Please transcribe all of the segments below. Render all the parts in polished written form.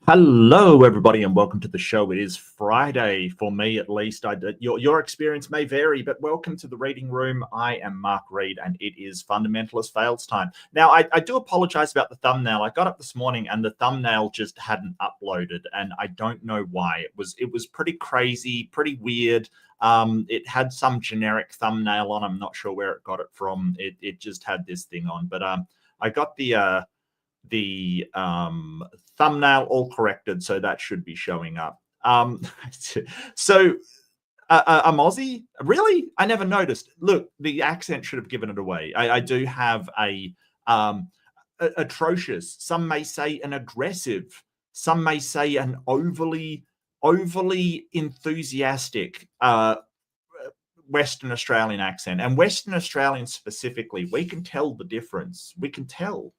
Hello, everybody, and welcome to the show. It is Friday, for me at least. Your experience may vary, but welcome to the reading room. I am Mark Reed, and it is Fundamentalist Fails time. Now, I do apologize about the thumbnail. I got up this morning, and the thumbnail just hadn't uploaded, and I don't know why. It was pretty crazy, pretty weird. It had some generic thumbnail on. I'm not sure where it got it from. It just had this thing on, but I got the thumbnail all corrected, so that should be showing up. So I'm Aussie, really? I never noticed. Look, the accent should have given it away. I do have a atrocious, some may say an aggressive, some may say an overly enthusiastic Western Australian accent. And Western Australians specifically, we can tell the difference. We can tell.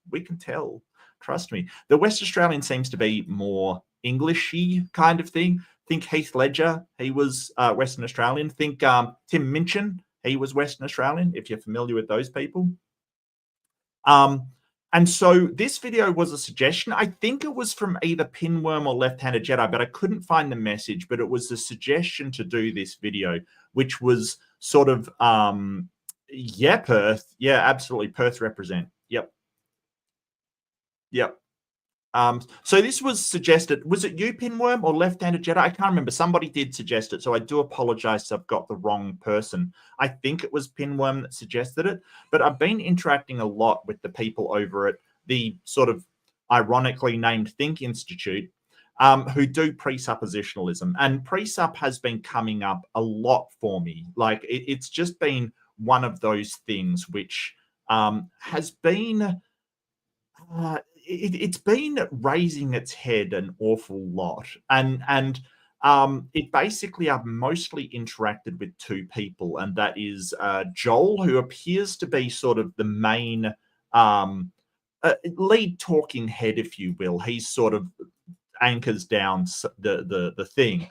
Trust me. The West Australian seems to be more Englishy kind of thing. Think Heath Ledger, he was Western Australian. Think Tim Minchin, he was Western Australian, if you're familiar with those people. And so this video was a suggestion. I think it was from either Pinworm or Left-Handed Jedi, but I couldn't find the message. But it was a suggestion to do this video, which was sort of, yeah, Perth. Yeah, absolutely. Perth represent. Yep. So this was suggested. Was it you, Pinworm, or Left-Handed Jedi? I can't remember. Somebody did suggest it, so I do apologize if I've got the wrong person. I think it was Pinworm that suggested it, but I've been interacting a lot with the people over at the sort of ironically named Think Institute, who do presuppositionalism. And presup has been coming up a lot for me. Like, it's just been one of those things which has been... it's been raising its head an awful lot, and it basically I've mostly interacted with two people, and that is Joel, who appears to be sort of the main lead talking head, if you will. He's sort of anchors down the thing,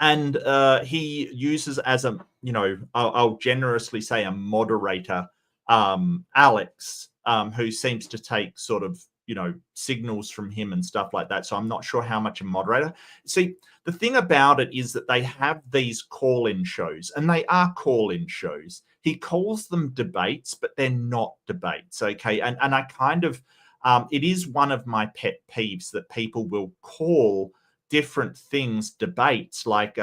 and he uses as a, you know, I'll generously say a moderator, Alex, who seems to take sort of, you know, signals from him and stuff like that. So I'm not sure how much a moderator. See, the thing about it is that they have these call-in shows, and they are call-in shows. He calls them debates, but they're not debates, okay? And I kind of, it is one of my pet peeves that people will call different things debates, like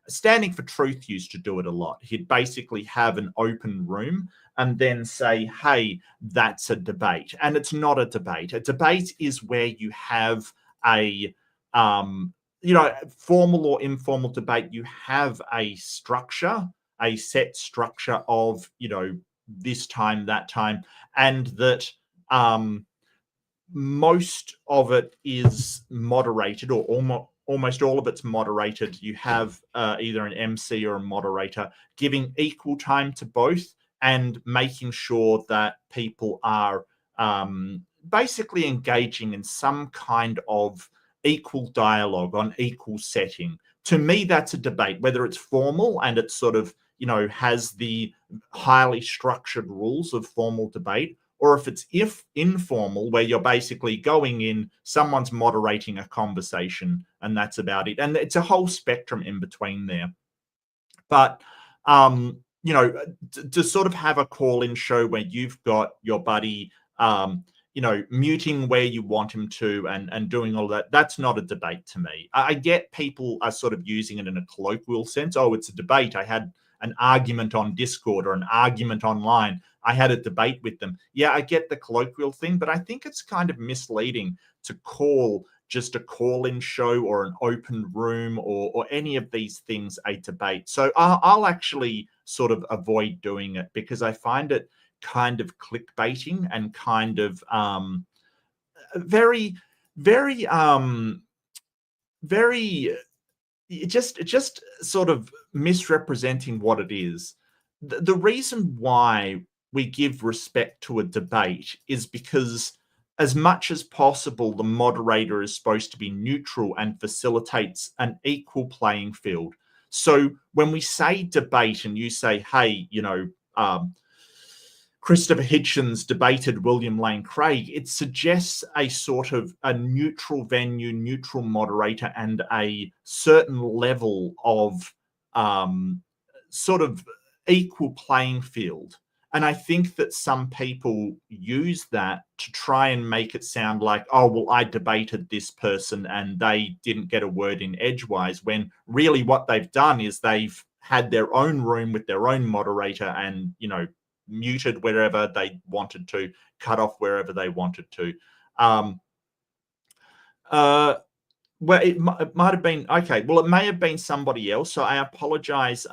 Standing for Truth used to do it a lot. He'd basically have an open room and then say, hey, that's a debate. And it's not a debate. A debate is where you have a, you know, formal or informal debate. You have a structure, a set structure of, you know, this time, that time, and that most of it is moderated, or almost all of it's moderated. You have either an MC or a moderator giving equal time to both and making sure that people are basically engaging in some kind of equal dialogue on equal setting. To me, that's a debate, whether it's formal and it's sort of, you know, has the highly structured rules of formal debate, or if it's informal, where you're basically going in, someone's moderating a conversation, and that's about it. And it's a whole spectrum in between there. But, you know, to sort of have a call-in show where you've got your buddy, you know, muting where you want him to and doing all that, that's not a debate to me. I get people are sort of using it in a colloquial sense. Oh, it's a debate. I had an argument on Discord or an argument online. I had a debate with them. Yeah, I get the colloquial thing, but I think it's kind of misleading to call just a call-in show or an open room or any of these things a debate. So I'll actually sort of avoid doing it, because I find it kind of clickbaiting and kind of very just sort of misrepresenting what it is. The reason why we give respect to a debate is because, as much as possible, the moderator is supposed to be neutral and facilitates an equal playing field. So when we say debate and you say, hey, you know, Christopher Hitchens debated William Lane Craig, it suggests a sort of a neutral venue, neutral moderator, and a certain level of sort of equal playing field. And I think that some people use that to try and make it sound like, oh, well, I debated this person and they didn't get a word in edgewise, when really what they've done is they've had their own room with their own moderator and, you know, muted wherever they wanted to, cut off wherever they wanted to. Well, it might have been, okay, well, it may have been somebody else. So I apologize.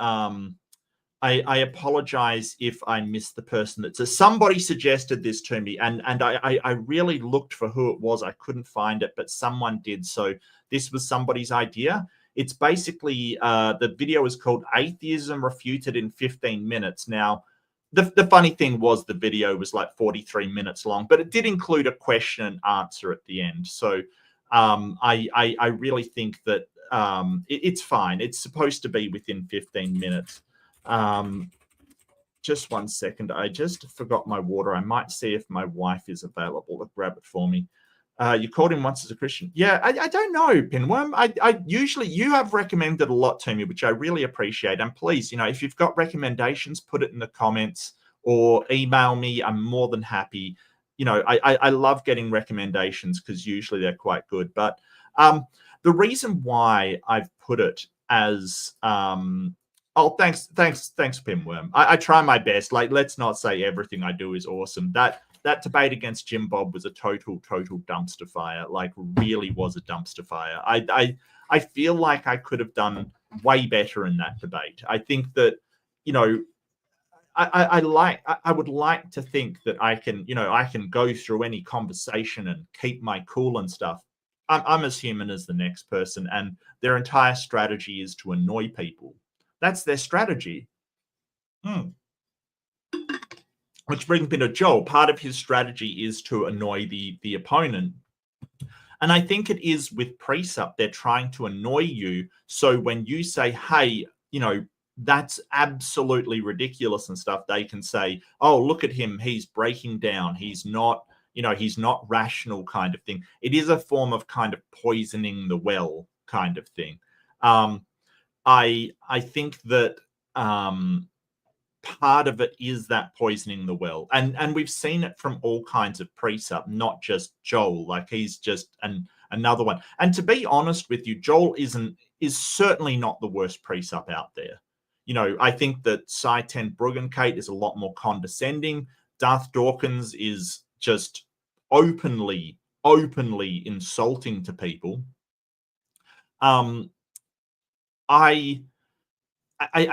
I apologize if I missed the person that says somebody suggested this to me, and I really looked for who it was. I couldn't find it, but someone did. So this was somebody's idea. It's basically the video is called Atheism Refuted in 15 Minutes. Now, the funny thing was the video was like 43 minutes long, but it did include a question and answer at the end. So I really think that it's fine. It's supposed to be within 15 minutes. Just 1 second. I just forgot my water. I might see if my wife is available to grab it for me. You called him once as a Christian. Yeah, I don't know, Pinworm. I usually, you have recommended a lot to me, which I really appreciate. And please, you know, if you've got recommendations, put it in the comments or email me. I'm more than happy. You know, I love getting recommendations because usually they're quite good. But the reason why I've put it as oh, thanks, Pinworm. I try my best. Like, let's not say everything I do is awesome. That debate against Jim Bob was a total dumpster fire. Like, really was a dumpster fire. I feel like I could have done way better in that debate. I think that, you know, I would like to think that I can, you know, I can go through any conversation and keep my cool and stuff. I'm as human as the next person, and their entire strategy is to annoy people. That's their strategy. Which brings me to Joel. Part of his strategy is to annoy the opponent. And I think it is with Precept, they're trying to annoy you. So when you say, hey, you know, that's absolutely ridiculous and stuff, they can say, oh, look at him. He's breaking down. He's not, you know, he's not rational kind of thing. It is a form of kind of poisoning the well kind of thing. I think that part of it is that poisoning the well, and we've seen it from all kinds of Precept, not just Joel. Like, he's just another one. And to be honest with you, Joel is certainly not the worst Precept out there. You know, I think that Cy 10 Bruggencate is a lot more condescending. Darth Dawkins is just openly insulting to people. I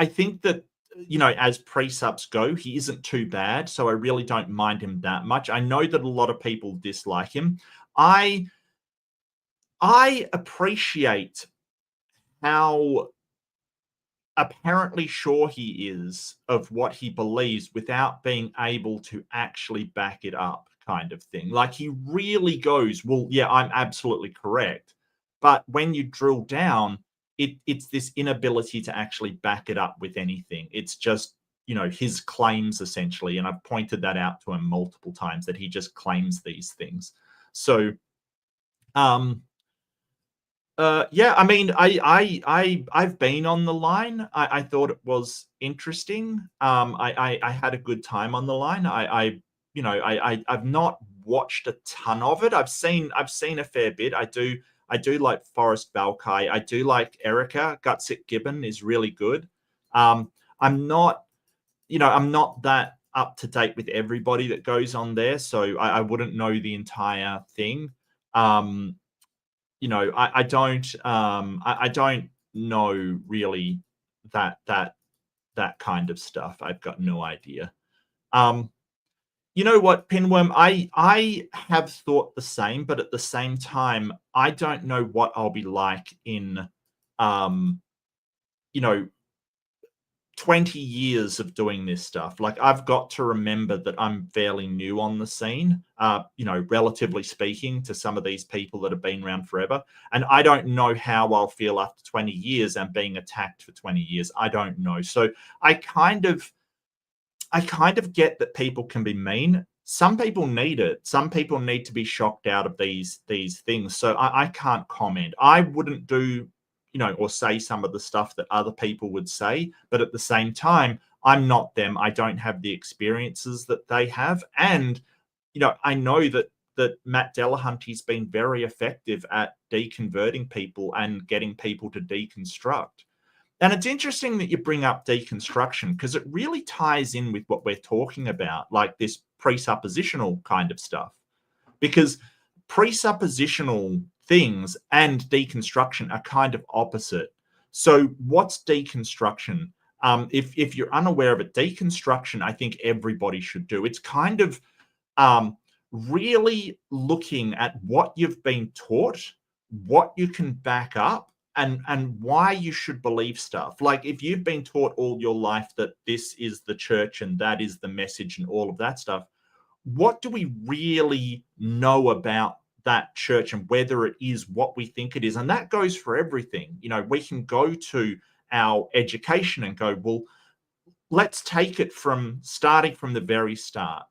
think that, you know, as Precepts go, he isn't too bad, so I really don't mind him that much. I know that a lot of people dislike him. I appreciate how apparently sure he is of what he believes without being able to actually back it up, kind of thing. Like, he really goes, well, yeah, I'm absolutely correct. But when you drill down, it's this inability to actually back it up with anything. It's just, you know, his claims essentially. And I've pointed that out to him multiple times, that he just claims these things. So, yeah, I mean, I've been on the line. I thought it was interesting. I had a good time on the line. I've not watched a ton of it. I've seen a fair bit. I do like Forrest Balkai. I do like Erica. Gutsick Gibbon is really good. I'm not that up to date with everybody that goes on there, so I wouldn't know the entire thing. You know, I don't know really that kind of stuff. I've got no idea. You know what, Pinworm? I have thought the same, but at the same time, I don't know what I'll be like in, you know, 20 years of doing this stuff. Like, I've got to remember that I'm fairly new on the scene, you know, relatively speaking to some of these people that have been around forever. And I don't know how I'll feel after 20 years and being attacked for 20 years. I don't know. So I kind of, I kind of get that people can be mean. Some people need it. Some people need to be shocked out of these things. So I can't comment. I wouldn't do, or say some of the stuff that other people would say. But at the same time, I'm not them. I don't have the experiences that they have. And, I know that Matt Delahunty's been very effective at deconverting people and getting people to deconstruct. And it's interesting that you bring up deconstruction because it really ties in with what we're talking about, like this presuppositional kind of stuff. Because presuppositional things and deconstruction are kind of opposite. So what's deconstruction? If you're unaware of it, deconstruction, I think everybody should do. It's kind of really looking at what you've been taught, what you can back up, and why you should believe stuff. Like if you've been taught all your life that this is the church and that is the message and all of that stuff, what do we really know about that church and whether it is what we think it is? And that goes for everything. We can go to our education and go, well, let's take it from starting from the very start.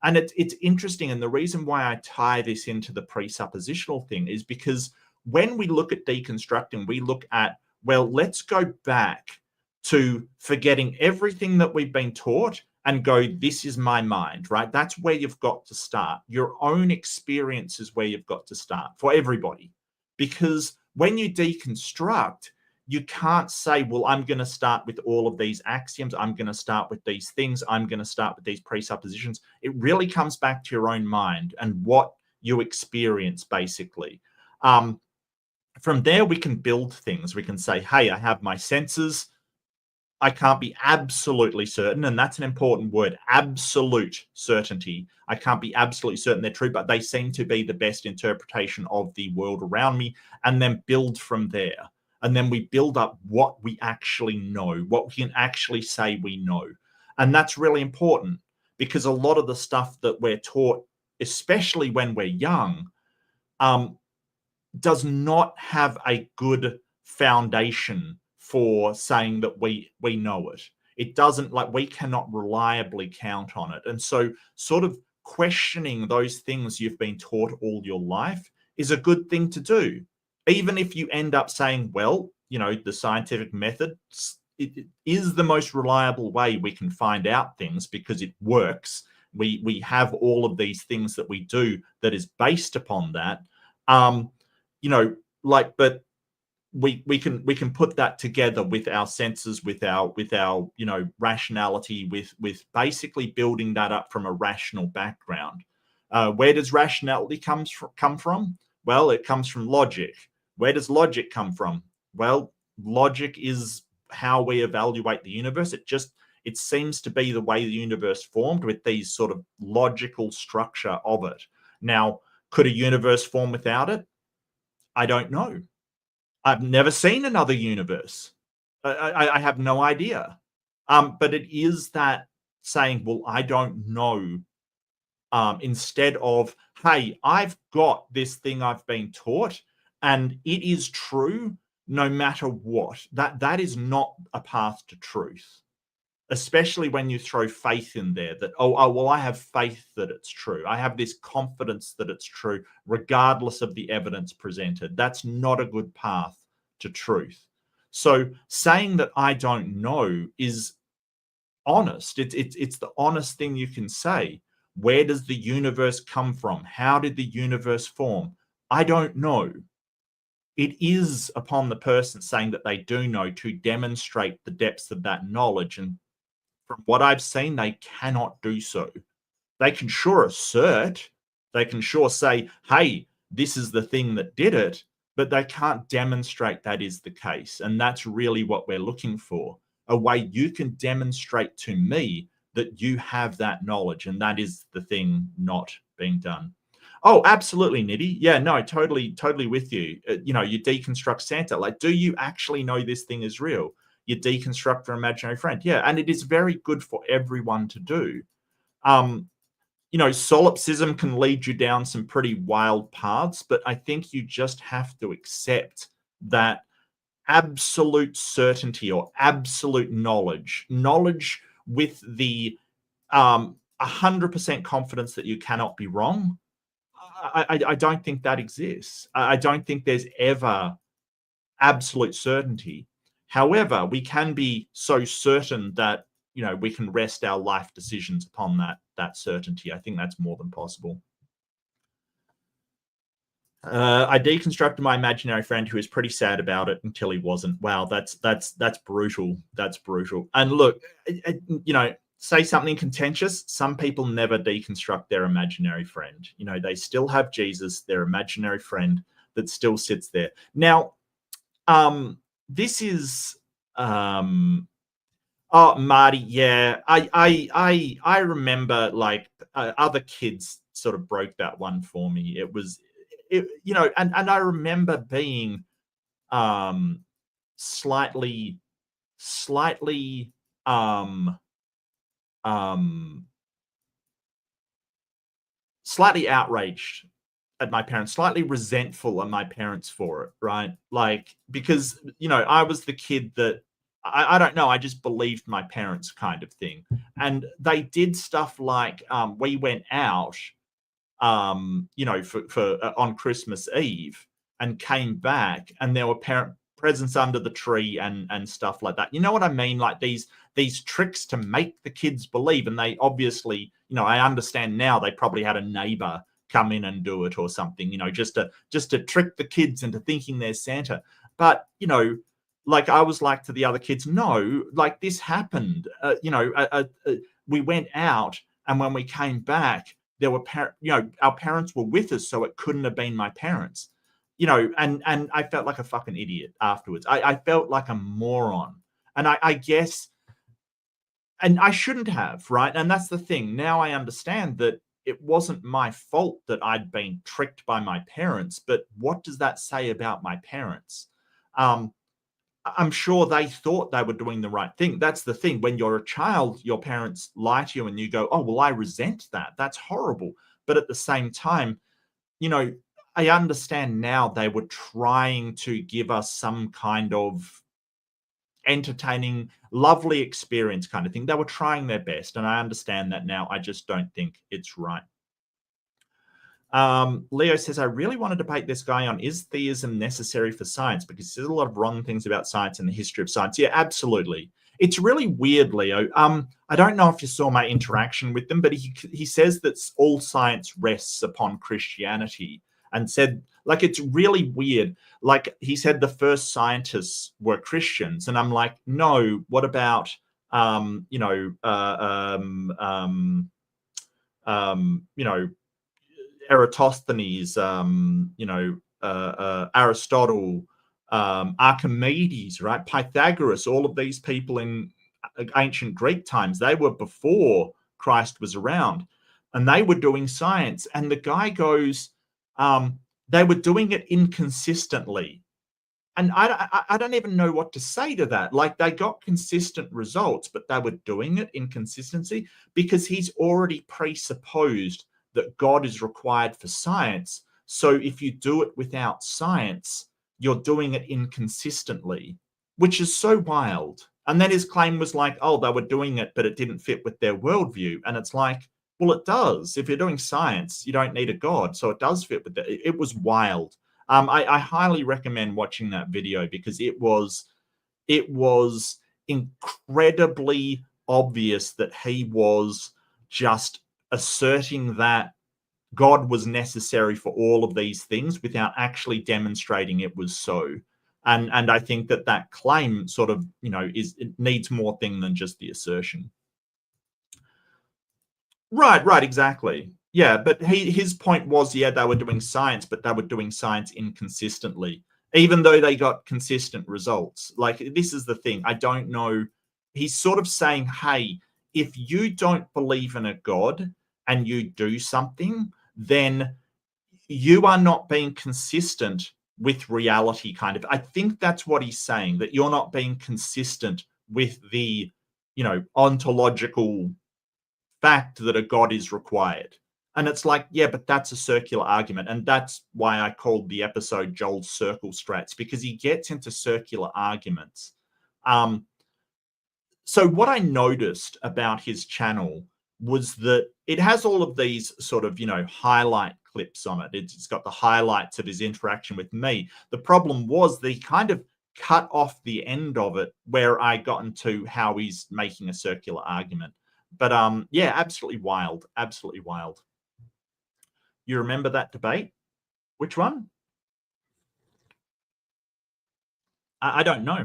And it's interesting. And the reason why I tie this into the presuppositional thing is because when we look at deconstructing, we look at, well, let's go back to forgetting everything that we've been taught and go, this is my mind, right? That's where you've got to start. Your own experience is where you've got to start for everybody. Because when you deconstruct, you can't say, well, I'm going to start with all of these axioms. I'm going to start with these things. I'm going to start with these presuppositions. It really comes back to your own mind and what you experience, basically. From there, we can build things. We can say, hey, I have my senses. I can't be absolutely certain. And that's an important word, absolute certainty. I can't be absolutely certain they're true, but they seem to be the best interpretation of the world around me, and then build from there. And then we build up what we actually know, what we can actually say we know. And that's really important because a lot of the stuff that we're taught, especially when we're young, does not have a good foundation for saying that we know it. It doesn't, like, we cannot reliably count on it. And so sort of questioning those things you've been taught all your life is a good thing to do. Even if you end up saying, well, the scientific method it is the most reliable way we can find out things because it works. We have all of these things that we do that is based upon that. But we can put that together with our senses, with our rationality, with basically building that up from a rational background. Where does rationality come from? Well, it comes from logic. Where does logic come from? Well, logic is how we evaluate the universe. It seems to be the way the universe formed, with these sort of logical structure of it. Now, could a universe form without it? I don't know. I've never seen another universe. I have no idea. But it is that saying, well, I don't know. Instead of, hey, I've got this thing I've been taught and it is true no matter what. That is not a path to truth. Especially when you throw faith in there, that, well, I have faith that it's true. I have this confidence that it's true, regardless of the evidence presented. That's not a good path to truth. So saying that I don't know is honest. It's the honest thing you can say. Where does the universe come from? How did the universe form? I don't know. It is upon the person saying that they do know to demonstrate the depths of that knowledge. And from what I've seen, they cannot do so. They can sure assert, they can sure say, hey, this is the thing that did it, but they can't demonstrate that is the case. And that's really what we're looking for. A way you can demonstrate to me that you have that knowledge, and that is the thing not being done. Oh, absolutely, Nitty. Yeah, no, totally with you. You deconstruct Santa. Like, do you actually know this thing is real? You deconstruct your imaginary friend. Yeah, and it is very good for everyone to do. Solipsism can lead you down some pretty wild paths, but I think you just have to accept that absolute certainty or absolute knowledge with the 100% confidence that you cannot be wrong, I don't think that exists. I don't think there's ever absolute certainty. However, we can be so certain that, you know, we can rest our life decisions upon that certainty. I think that's more than possible. I deconstructed my imaginary friend who was pretty sad about it until he wasn't. Wow, that's brutal. That's brutal. And look, you know, say something contentious. Some people never deconstruct their imaginary friend. You know, they still have Jesus, their imaginary friend that still sits there. Now, this is oh, Marty, yeah. I remember, like, other kids sort of broke that one for me. You know, and I remember being slightly um slightly outraged at my parents, slightly resentful at my parents for it, right? Like, because, you know, I was the kid that I don't know, I just believed my parents, kind of thing. And they did stuff like, we went out, you know, for on Christmas Eve, and came back, and there were presents under the tree and stuff like that. You know what I mean? Like these tricks to make the kids believe. And they obviously, you know, I understand now they probably had a neighbor come in and do it or something, you know, just to trick the kids into thinking they're Santa. But, you know, like, I was like to the other kids, no, like, this happened. You know, we went out, and when we came back, there were you know, our parents were with us, so it couldn't have been my parents. You know, and I felt like a fucking idiot afterwards. I felt like a moron. And I guess, and I shouldn't have, right? And that's the thing. Now I understand that it wasn't my fault that I'd been tricked by my parents, but what does that say about my parents? I'm sure they thought they were doing the right thing. That's the thing. When you're a child, your parents lie to you and you go, oh, well, I resent that. That's horrible. But at the same time, you know, I understand now they were trying to give us some kind of entertaining, lovely experience kind of thing. They were trying their best. And I understand that now. I just don't think it's right. Leo says, I really want to debate this guy on, is theism necessary for science? Because he says a lot of wrong things about science and the history of science. Yeah, absolutely. It's really weird, Leo. I don't know if you saw my interaction with them, but he says that all science rests upon Christianity, and said, like, it's really weird. Like, he said the first scientists were Christians. And I'm like, no, what about, you know, you know, Eratosthenes, you know, Aristotle, Archimedes, right? Pythagoras, all of these people in ancient Greek times, they were before Christ was around, and they were doing science. And the guy goes, they were doing it inconsistently. And I don't even know what to say to that. Like, they got consistent results, but they were doing it in consistency, because he's already presupposed that God is required for science. So if you do it without science, you're doing it inconsistently, which is so wild. And then his claim was like, oh, they were doing it, but it didn't fit with their worldview. And it's like, well, it does. If you're doing science, you don't need a God. So it does fit with it. It was wild. I highly recommend watching that video, because it was incredibly obvious that he was just asserting that God was necessary for all of these things without actually demonstrating it was so. And I think that claim sort of, you know, it needs more thing than just the assertion. Right, exactly. Yeah, but his point was, yeah, they were doing science, but they were doing science inconsistently, even though they got consistent results. Like, this is the thing. I don't know. He's sort of saying, hey, if you don't believe in a God and you do something, then you are not being consistent with reality, kind of. I think that's what he's saying, that you're not being consistent with the, you know, ontological fact that a God is required. And it's like, yeah, but that's a circular argument. And that's why I called the episode Joel's Circle Strats, because he gets into circular arguments. So what I noticed about his channel was that it has all of these sort of, highlight clips on it. It's got the highlights of his interaction with me. The problem was they kind of cut off the end of it where I got into how he's making a circular argument. But yeah, absolutely wild. Absolutely wild. You remember that debate? Which one? I don't know.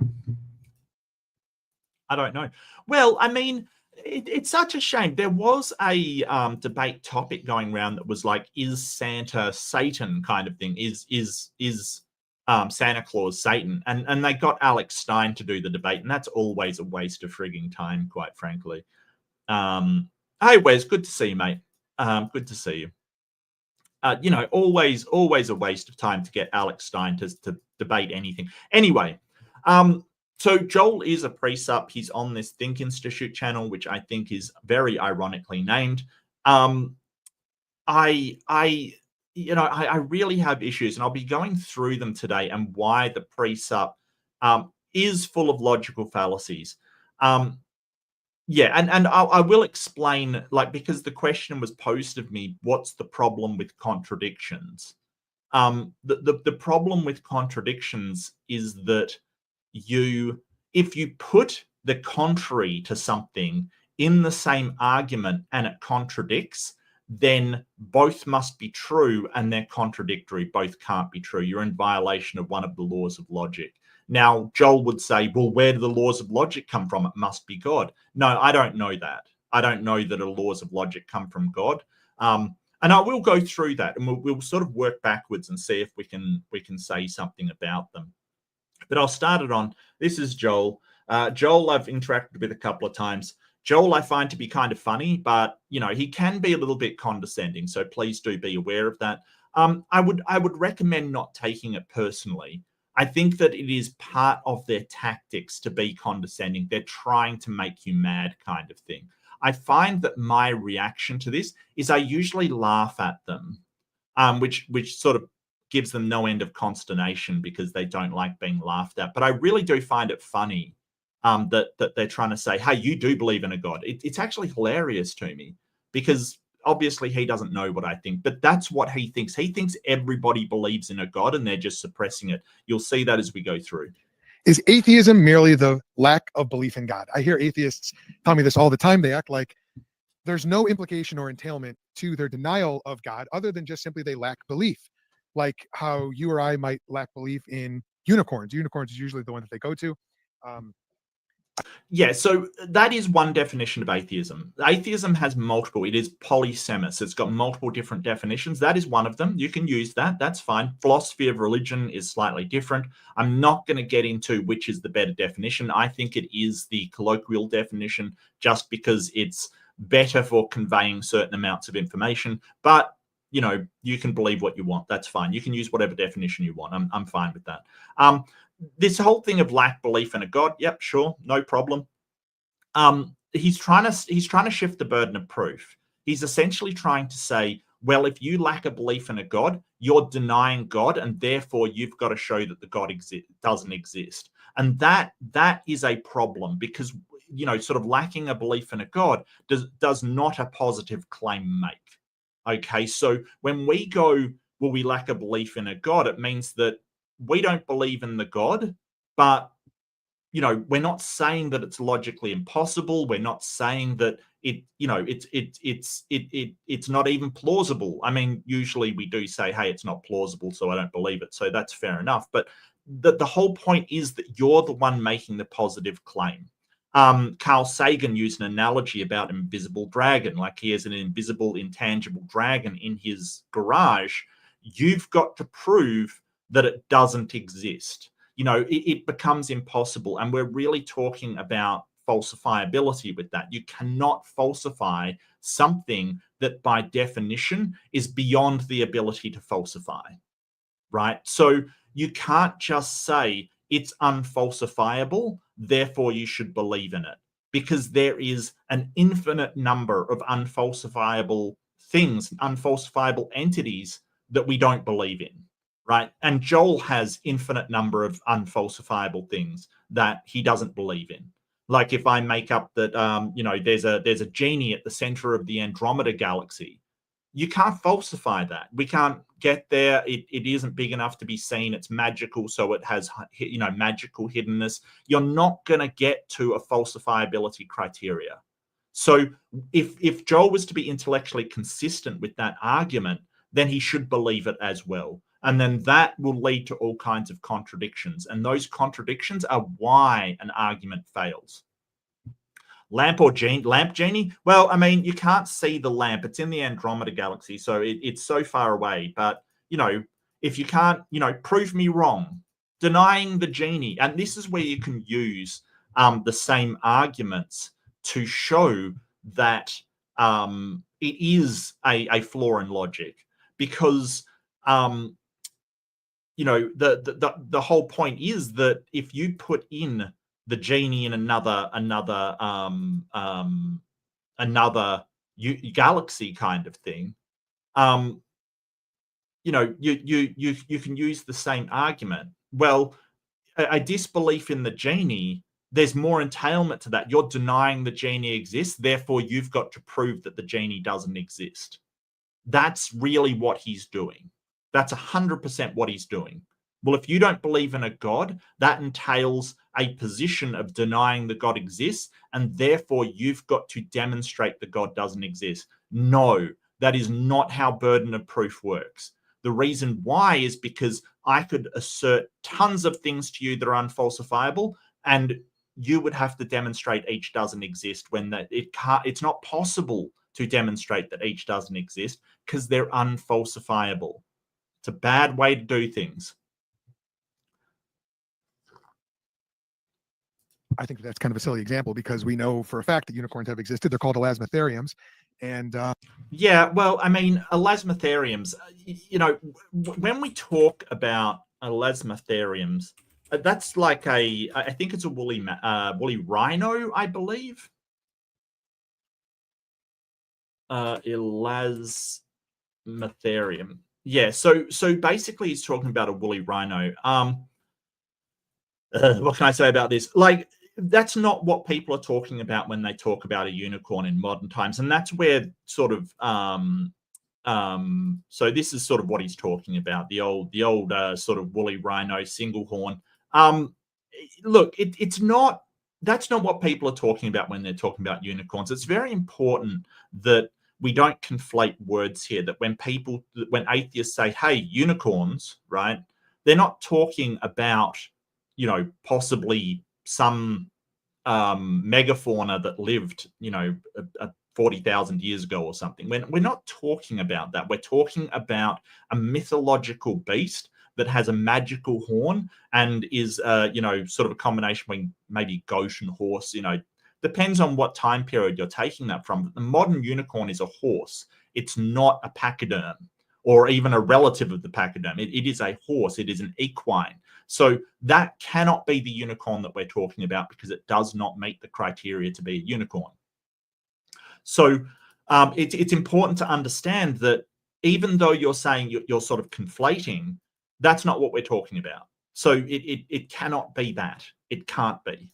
I don't know. Well, I mean, it's such a shame. There was a debate topic going around that was like, is Santa Satan kind of thing? Is Santa Claus Satan? And they got Alex Stein to do the debate, and that's always a waste of frigging time, quite frankly. Hey, Wes, good to see you, mate. Good to see you. Always a waste of time to get Alex Stein to debate anything. Anyway, so Joel is a presup. He's on this Think Institute channel, which I think is very ironically named. I really have issues, and I'll be going through them today and why the presup is full of logical fallacies. Yeah, and I will explain, because the question was posed of me, what's the problem with contradictions? The problem with contradictions is that if you put the contrary to something in the same argument and it contradicts, then both must be true and they're contradictory. Both can't be true. You're in violation of one of the laws of logic. Now, Joel would say, well, where do the laws of logic come from? It must be God. No, I don't know that. I don't know that the laws of logic come from God. And I will go through that, and we'll sort of work backwards and see if we can say something about them. But I'll start it on. This is Joel. Joel I've interacted with a couple of times. Joel I find to be kind of funny, but he can be a little bit condescending. So please do be aware of that. I would recommend not taking it personally. I think that it is part of their tactics to be condescending. They're trying to make you mad, kind of thing. I find that my reaction to this is I usually laugh at them, which sort of gives them no end of consternation because they don't like being laughed at. But I really do find it funny that they're trying to say, hey, you do believe in a God. It's actually hilarious to me because obviously he doesn't know what I think, but that's what he thinks. He thinks everybody believes in a God and they're just suppressing it. You'll see that as we go through. Is atheism merely the lack of belief in God? I hear atheists tell me this all the time. They act like there's no implication or entailment to their denial of God other than just simply they lack belief. Like how you or I might lack belief in unicorns. Unicorns is usually the one that they go to. Yeah, so that is one definition of atheism. Atheism has multiple. It is polysemous. It's got multiple different definitions. That is one of them. You can use that. That's fine. Philosophy of religion is slightly different. I'm not going to get into which is the better definition. I think it is the colloquial definition just because it's better for conveying certain amounts of information. But, you can believe what you want. That's fine. You can use whatever definition you want. I'm fine with that. This whole thing of lack belief in a God, yep, sure, no problem. He's trying to shift the burden of proof. He's essentially trying to say, well, if you lack a belief in a God, you're denying God, and therefore you've got to show that the God doesn't exist. And that is a problem because sort of lacking a belief in a God does not a positive claim make. Okay, so when we go, well, we lack a belief in a God, it means that we don't believe in the God, but we're not saying that it's logically impossible. We're not saying that it's not even plausible. I mean, usually we do say, hey, it's not plausible, so I don't believe it. So that's fair enough. But the whole point is that you're the one making the positive claim. Carl Sagan used an analogy about invisible dragon, like he has an invisible, intangible dragon in his garage. You've got to prove that it doesn't exist. It becomes impossible. And we're really talking about falsifiability with that. You cannot falsify something that by definition is beyond the ability to falsify, right? So you can't just say it's unfalsifiable, therefore you should believe in it, because there is an infinite number of unfalsifiable things, unfalsifiable entities that we don't believe in. Right. And Joel has infinite number of unfalsifiable things that he doesn't believe in. Like if I make up that, there's a genie at the center of the Andromeda galaxy, you can't falsify that. We can't get there. It isn't big enough to be seen. It's magical, so it has, magical hiddenness. You're not going to get to a falsifiability criteria. So if Joel was to be intellectually consistent with that argument, then he should believe it as well. And then that will lead to all kinds of contradictions. And those contradictions are why an argument fails. Lamp genie? Well, I mean, you can't see the lamp. It's in the Andromeda galaxy, so it's so far away. But, if you can't, prove me wrong, denying the genie. And this is where you can use the same arguments to show that it is a flaw in logic. Because the whole point is that if you put in the genie in another galaxy kind of thing, you can use the same argument. Well, a disbelief in the genie, there's more entailment to that. You're denying the genie exists, therefore you've got to prove that the genie doesn't exist. That's really what he's doing. That's 100% what he's doing. Well, if you don't believe in a God, that entails a position of denying that God exists, and therefore you've got to demonstrate that God doesn't exist. No, that is not how burden of proof works. The reason why is because I could assert tons of things to you that are unfalsifiable, and you would have to demonstrate each doesn't exist when it's not possible to demonstrate that each doesn't exist because they're unfalsifiable. It's a bad way to do things. I think that's kind of a silly example because we know for a fact that unicorns have existed. They're called elasmotheriums. And yeah, well, I mean, elasmotheriums, when we talk about elasmotheriums, that's like I think it's a woolly rhino, I believe. Elasmotherium. Yeah, so basically he's talking about a woolly rhino. What can I say about this? Like, that's not what people are talking about when they talk about a unicorn in modern times. And that's where sort of so this is sort of what he's talking about, the old sort of woolly rhino single horn. Look, that's not what people are talking about when they're talking about unicorns. It's very important that we don't conflate words here, that when atheists say, hey, unicorns, right, they're not talking about, possibly some megafauna that lived, 40,000 years ago or something. We're not talking about that. We're talking about a mythological beast that has a magical horn and is, sort of a combination between maybe goat and horse, depends on what time period you're taking that from. But the modern unicorn is a horse. It's not a pachyderm or even a relative of the pachyderm. It is a horse. It is an equine. So that cannot be the unicorn that we're talking about because it does not meet the criteria to be a unicorn. So it's important to understand that even though you're saying you're sort of conflating, that's not what we're talking about. So it cannot be that. It can't be.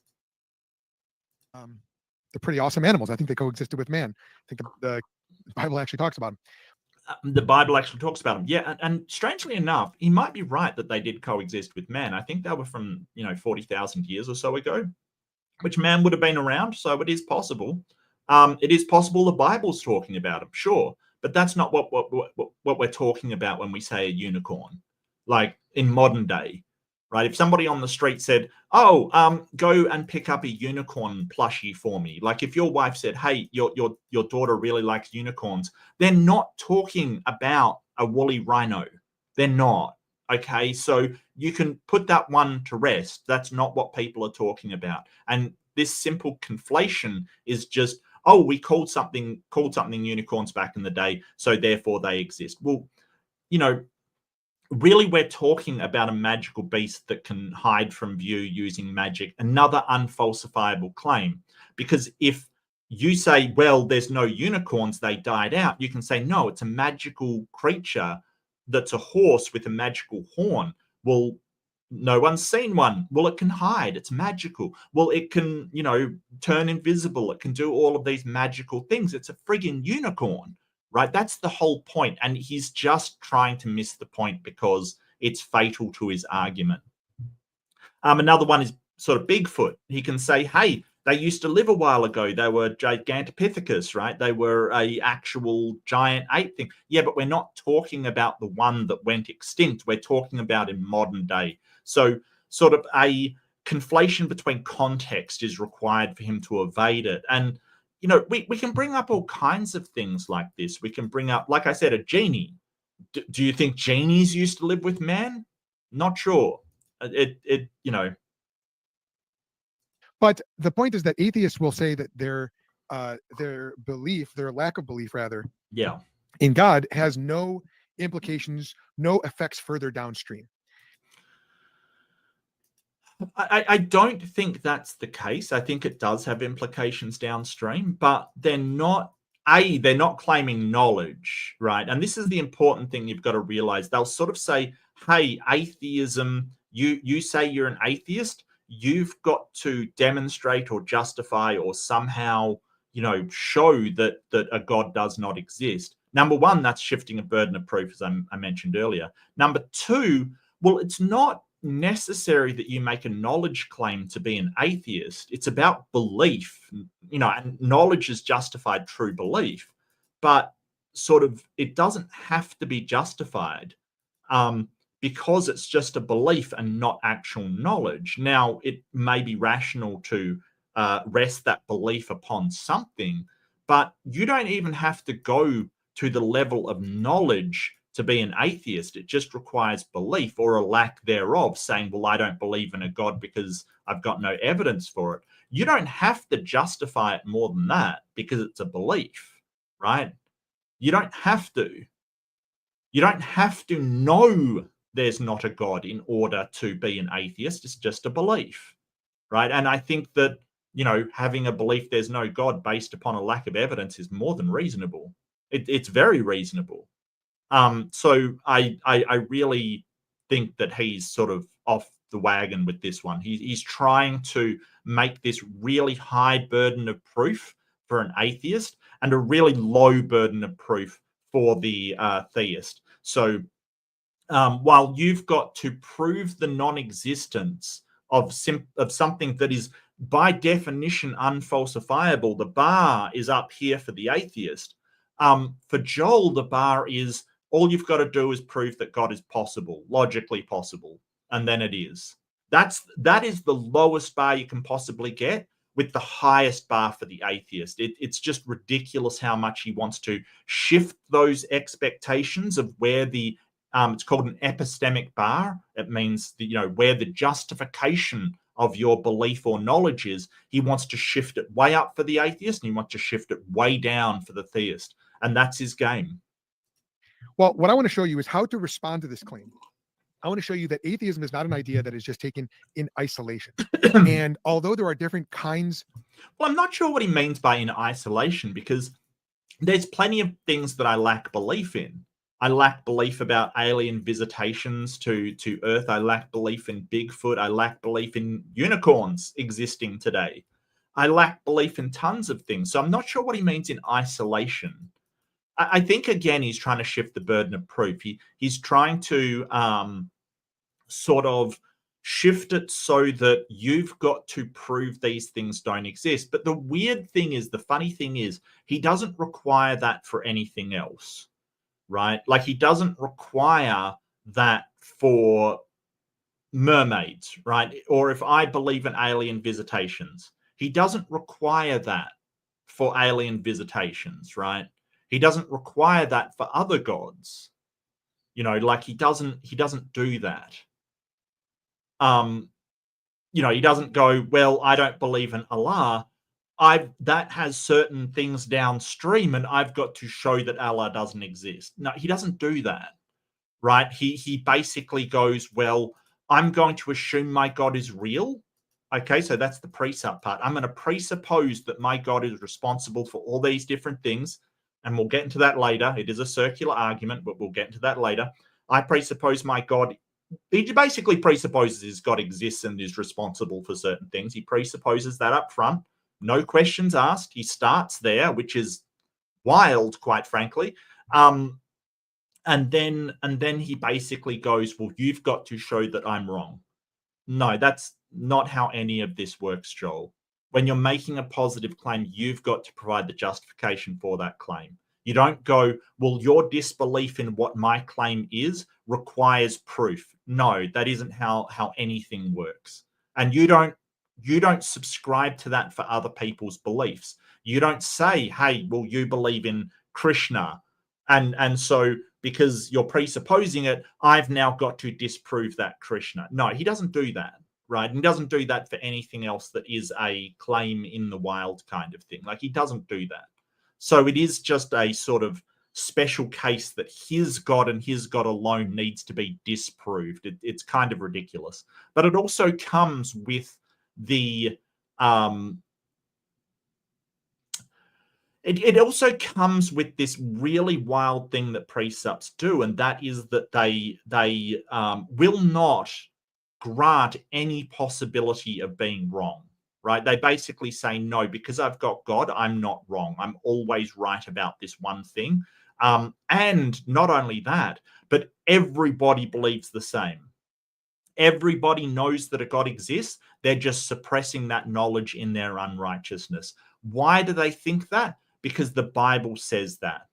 They're pretty awesome animals. I think they coexisted with man. I think the Bible actually talks about them. The Bible actually talks about them. Yeah, and strangely enough, he might be right that they did coexist with man. I think they were from 40,000 years or so ago, which man would have been around. So it is possible. It is possible the Bible's talking about them, sure, but that's not what we're talking about when we say a unicorn, like in modern day, right? If somebody on the street said, "Oh, go and pick up a unicorn plushie for me," like if your wife said, "Hey, your daughter really likes unicorns," they're not talking about a woolly rhino. They're not. Okay, so you can put that one to rest. That's not what people are talking about. And this simple conflation is just, oh, we called something unicorns back in the day, so therefore they exist. Well, really we're talking about a magical beast that can hide from view using magic, another unfalsifiable claim. Because if you say, well, there's no unicorns, they died out, you can say, no, it's a magical creature that's a horse with a magical horn. Well, no one's seen one. Well, it can hide. It's magical. Well, it can, turn invisible. It can do all of these magical things. It's a friggin' unicorn, right? That's the whole point. And he's just trying to miss the point because it's fatal to his argument. Another one is sort of Bigfoot. He can say, hey, they used to live a while ago. They were Gigantopithecus, right? They were a actual giant ape thing. Yeah, but we're not talking about the one that went extinct. We're talking about in modern day. So sort of a conflation between context is required for him to evade it. And, we can bring up all kinds of things like this. We can bring up, like I said, a genie. Do you think genies used to live with man? Not sure. But the point is that atheists will say that their belief, their lack of belief rather, yeah, in God has no implications, no effects further downstream. I don't think that's the case. I think it does have implications downstream, but they're not claiming knowledge, right? And this is the important thing you've got to realize. They'll sort of say, hey, atheism, you say you're an atheist, you've got to demonstrate or justify or somehow, show that a God does not exist. Number one, that's shifting a burden of proof, as I mentioned earlier. Number two, well, it's not necessary that you make a knowledge claim to be an atheist. It's about belief, and knowledge is justified through belief, but sort of it doesn't have to be justified because it's just a belief and not actual knowledge. Now, it may be rational to rest that belief upon something, but you don't even have to go to the level of knowledge to be an atheist. It just requires belief or a lack thereof, saying, well, I don't believe in a God because I've got no evidence for it. You don't have to justify it more than that because it's a belief, right? You don't have to. You don't have to know there's not a God in order to be an atheist. It's just a belief, right? And I think that, having a belief there's no God based upon a lack of evidence is more than reasonable. It's very reasonable. So I really think that he's sort of off the wagon with this one. He's trying to make this really high burden of proof for an atheist and a really low burden of proof for the theist. So while you've got to prove the non-existence of something that is by definition unfalsifiable, the bar is up here for the atheist. For Joel, the bar is all you've got to do is prove that God is possible, logically possible, and then it is. That is the lowest bar you can possibly get, with the highest bar for the atheist. It's just ridiculous how much he wants to shift those expectations of where the it's called an epistemic bar. It means where the justification of your belief or knowledge is. He wants to shift it way up for the atheist, and he wants to shift it way down for the theist. And that's his game. Well, what I want to show you is how to respond to this claim. I want to show you that atheism is not an idea that is just taken in isolation. And although there are different kinds... Well, I'm not sure what he means by in isolation, because there's plenty of things that I lack belief in. I lack belief about alien visitations to Earth. I lack belief in Bigfoot. I lack belief in unicorns existing today. I lack belief in tons of things. So I'm not sure what he means in isolation. I think, again, he's trying to shift the burden of proof. He's trying to sort of shift it so that you've got to prove these things don't exist. But the weird thing is, the funny thing is, he doesn't require that for anything else, right? Like, he doesn't require that for mermaids, right? Or if I believe in alien visitations, he doesn't require that for alien visitations, right? He doesn't require that for other gods. Like he doesn't do that. He doesn't go, well, I don't believe in Allah. That has certain things downstream, and I've got to show that Allah doesn't exist. No, he doesn't do that, right? He basically goes, well, I'm going to assume my God is real. Okay, so that's the precept part. I'm going to presuppose that my God is responsible for all these different things, and we'll get into that later. It is a circular argument, but we'll get into that later. I presuppose my God he basically presupposes his God exists and is responsible for certain things. He presupposes that up front, no questions asked. He starts there, which is wild, quite frankly. And then he basically goes, well, you've got to show that I'm wrong. No, that's not how any of this works, Joel. When you're making a positive claim, you've got to provide the justification for that claim. You don't go, well, your disbelief in what my claim is requires proof. No, that isn't how anything works. And you don't subscribe to that for other people's beliefs. You don't say, hey, well, you believe in Krishna. And so because you're presupposing it, I've now got to disprove that Krishna. No, he doesn't do that, right? And he doesn't do that for anything else that is a claim in the wild kind of thing. Like, he doesn't do that. So it is just a sort of special case that his God and his God alone needs to be disproved. It's kind of ridiculous. But it also comes with the It also comes with this really wild thing that precepts do, and that is that they will not grant any possibility of being wrong, right? They basically say, no, because I've got God, I'm not wrong. I'm always right about this one thing. And not only that, but everybody believes the same. Everybody knows that a God exists. They're just suppressing that knowledge in their unrighteousness. Why do they think that? Because the Bible says that.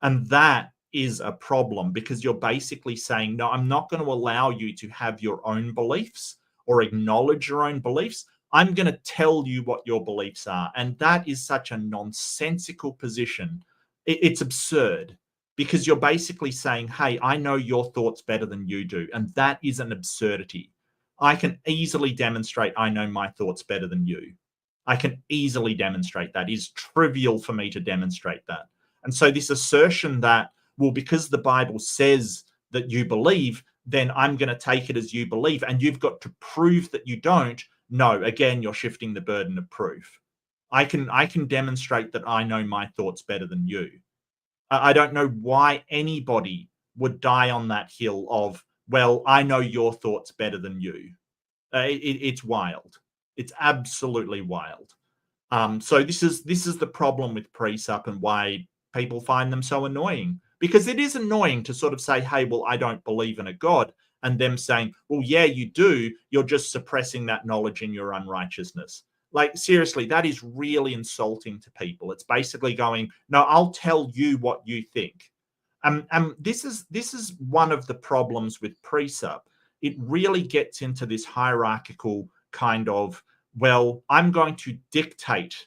And that is a problem, because you're basically saying, no, I'm not going to allow you to have your own beliefs or acknowledge your own beliefs. I'm going to tell you what your beliefs are. And that is such a nonsensical position. It's absurd, because you're basically saying, hey, I know your thoughts better than you do. And that is an absurdity. I can easily demonstrate I know my thoughts better than you. I can easily demonstrate that. It is trivial for me to demonstrate that. And so this assertion that, well, because the Bible says that you believe, then I'm going to take it as you believe, and you've got to prove that you don't. No, again, you're shifting the burden of proof. I can demonstrate that I know my thoughts better than you. I don't know why anybody would die on that hill of, well, I know your thoughts better than you. It's wild. It's absolutely wild. So this is the problem with presup and why people find them so annoying, because it is annoying to sort of say, hey, well, I don't believe in a God, and them saying, well, yeah, you do. You're just suppressing that knowledge in your unrighteousness. Like, seriously, that is really insulting to people. It's basically going, no, I'll tell you what you think. This is one of the problems with presup. It really gets into this hierarchical kind of, well, I'm going to dictate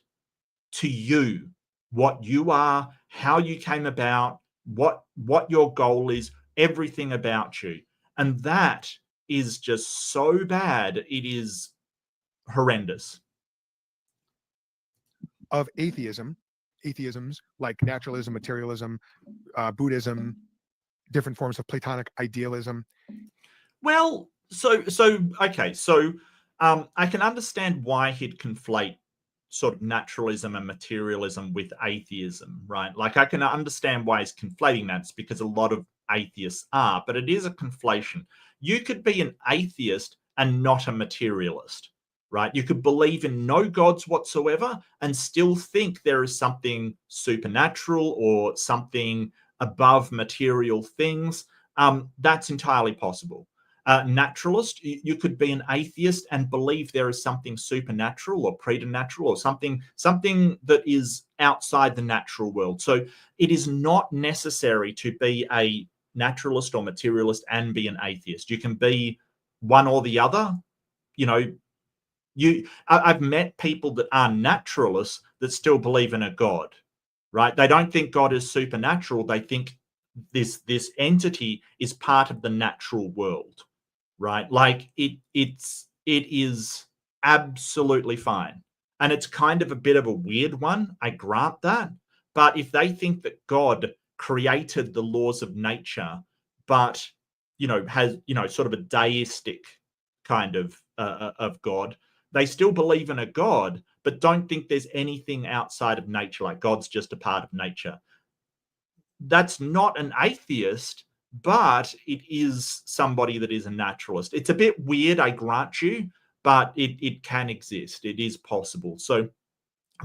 to you what you are, how you came about, what your goal is, everything about you. And that is just so bad. It is horrendous. Of atheisms like naturalism, materialism, Buddhism, different forms of Platonic idealism. Well, okay, so I can understand why he'd conflate sort of naturalism and materialism with atheism, right? Like, I can understand why he's conflating that. It's because a lot of atheists are, but it is a conflation. You could be an atheist and not a materialist, right? You could believe in no gods whatsoever and still think there is something supernatural or something above material things. That's entirely possible. Naturalist, you could be an atheist and believe there is something supernatural or preternatural or something that is outside the natural world. So it is not necessary to be a naturalist or materialist and be an atheist. You can be one or the other. You know, I've met people that are naturalists that still believe in a God, right? They don't think God is supernatural. They think this entity is part of the natural world, right? Like, it is absolutely fine. And it's kind of a bit of a weird one, I grant that. But if they think that God created the laws of nature, but, has, sort of a deistic kind of God, they still believe in a God, but don't think there's anything outside of nature, like God's just a part of nature. That's not an atheist. but it is somebody that is a naturalist. It's a bit weird, I grant you, but it can exist. It is possible. So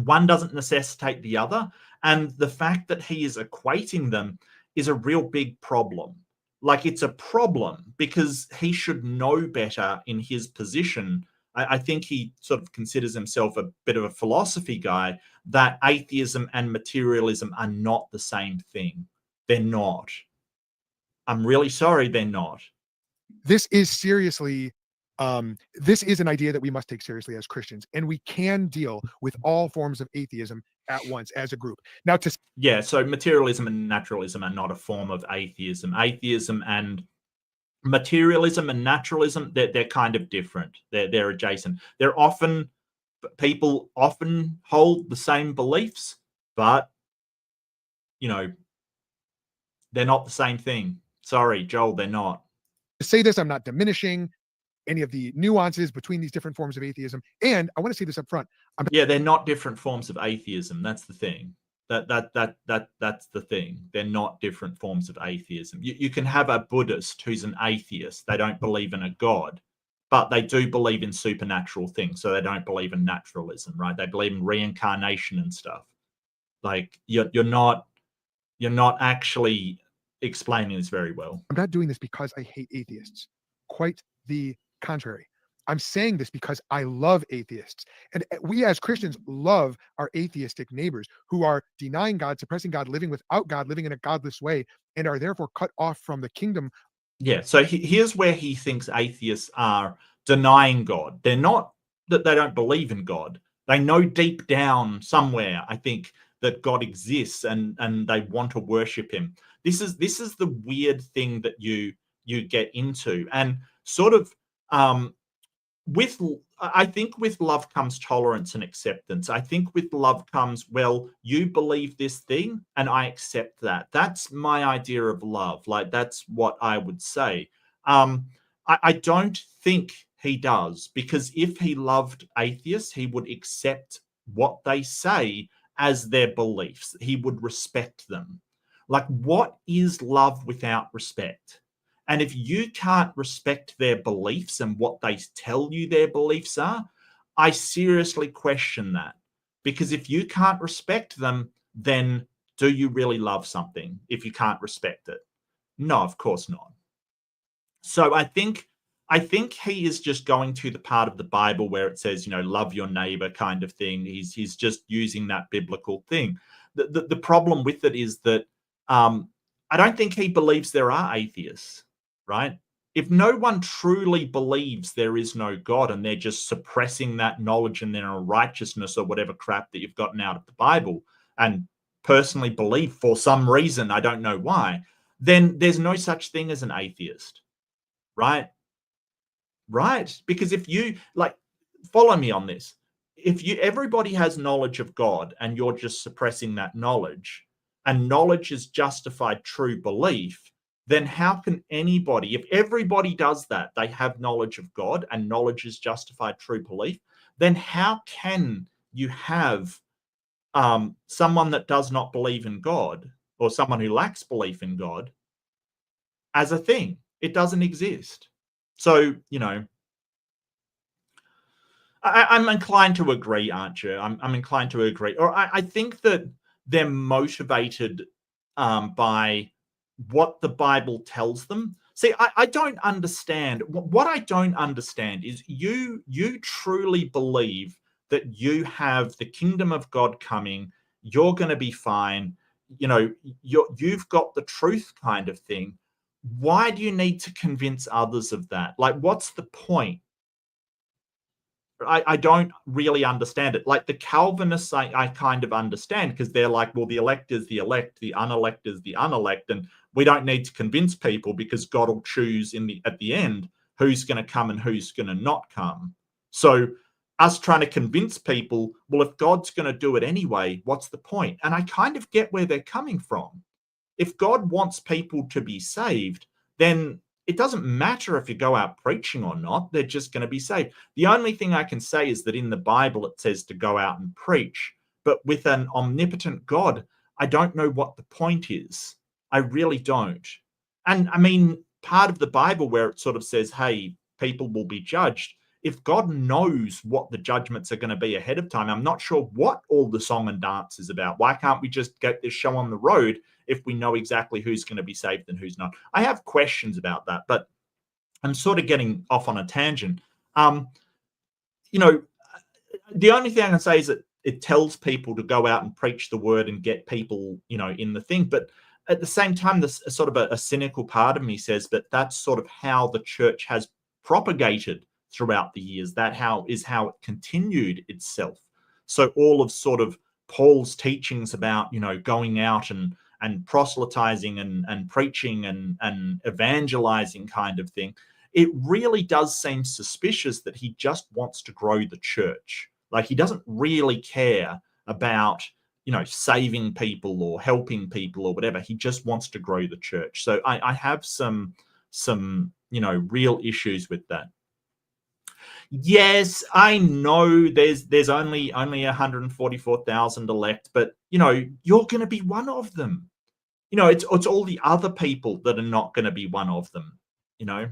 one doesn't necessitate the other. And the fact that he is equating them is a real big problem. Like, it's a problem because he should know better in his position. I think he sort of considers himself a bit of a philosophy guy, that atheism and materialism are not the same thing. They're not. I'm really sorry, they're not. This is seriously, this is an idea that we must take seriously as Christians, and we can deal with all forms of atheism at once as a group. Now, Yeah, so materialism and naturalism are not a form of atheism. Atheism and materialism and naturalism, they're kind of different. They're adjacent. People often hold the same beliefs, but they're not the same thing. Sorry, Joel, they're not. to say this, I'm not diminishing any of the nuances between these different forms of atheism. And I want to say this up front. Yeah, they're not different forms of atheism. That's the thing. That's the thing. They're not different forms of atheism. You can have a Buddhist who's an atheist. They don't believe in a god, but they do believe in supernatural things. So they don't believe in naturalism, right? They believe in reincarnation and stuff. Like, you're not actually explaining this very well. I'm not doing this because I hate atheists. Quite the contrary. I'm saying this because I love atheists. And we as Christians love our atheistic neighbors who are denying God, suppressing God, living without God, living in a godless way, and are therefore cut off from the kingdom. Yeah, so here's where he thinks atheists are denying God. They're not that they don't believe in God. They know deep down somewhere, I think, that God exists and they want to worship him. This is the weird thing that you get into. And sort of I think with love comes tolerance and acceptance. I think with love comes, well, you believe this thing and I accept that. That's my idea of love. Like, that's what I would say. I don't think he does, because if he loved atheists, he would accept what they say as their beliefs. He would respect them. Like, what is love without respect? And if you can't respect their beliefs and what they tell you their beliefs are, I seriously question that. Because if you can't respect them, then do you really love something if you can't respect it? No, of course not. So I think he is just going to the part of the Bible where it says, love your neighbor kind of thing. He's just using that biblical thing. The problem with it is that I don't think he believes there are atheists. Right? If no one truly believes there is no God and they're just suppressing that knowledge and their righteousness or whatever crap that you've gotten out of the Bible and personally believe for some reason, I don't know why, then there's no such thing as an atheist. Right? Right? Because if you, follow me on this. If everybody has knowledge of God and you're just suppressing that knowledge, and knowledge is justified true belief, then how can anybody, if everybody does that, they have knowledge of God and knowledge is justified true belief, then how can you have someone that does not believe in God or someone who lacks belief in God as a thing? It doesn't exist. So, I'm inclined to agree, aren't you? I'm inclined to agree. Or I think that they're motivated by what the Bible tells them. See, I don't understand. What I don't understand is you truly believe that you have the kingdom of God coming. You're going to be fine. You've got the truth kind of thing. Why do you need to convince others of that? Like, what's the point? I don't really understand it. Like the Calvinists, I kind of understand, because they're like, well, the elect is the elect, the unelect is the unelect, and we don't need to convince people because God will choose at the end who's going to come and who's going to not come. So us trying to convince people, well, if God's going to do it anyway, what's the point? And I kind of get where they're coming from. If God wants people to be saved, then it doesn't matter if you go out preaching or not. They're just going to be saved. The only thing I can say is that in the Bible, it says to go out and preach. But with an omnipotent God, I don't know what the point is. I really don't. And I mean, part of the Bible where it sort of says, hey, people will be judged. If God knows what the judgments are going to be ahead of time, I'm not sure what all the song and dance is about. Why can't we just get this show on the road if we know exactly who's going to be saved and who's not? I have questions about that, but I'm sort of getting off on a tangent. You know, the only thing I can say is that it tells people to go out and preach the word and get people, you know, in the thing. But at the same time, there's sort of a cynical part of me says that that's sort of how the church has propagated throughout the years. That how it continued itself. So all of sort of Paul's teachings about, you know, going out and proselytizing and preaching and evangelizing kind of thing, it really does seem suspicious that he just wants to grow the church. Like, he doesn't really care about, you know, saving people or helping people or whatever. He just wants to grow the church. So I have some, you know, real issues with that. Yes, I know there's only 144,000 elect, but, you know, you're going to be one of them. You know, it's all the other people that are not going to be one of them, you know.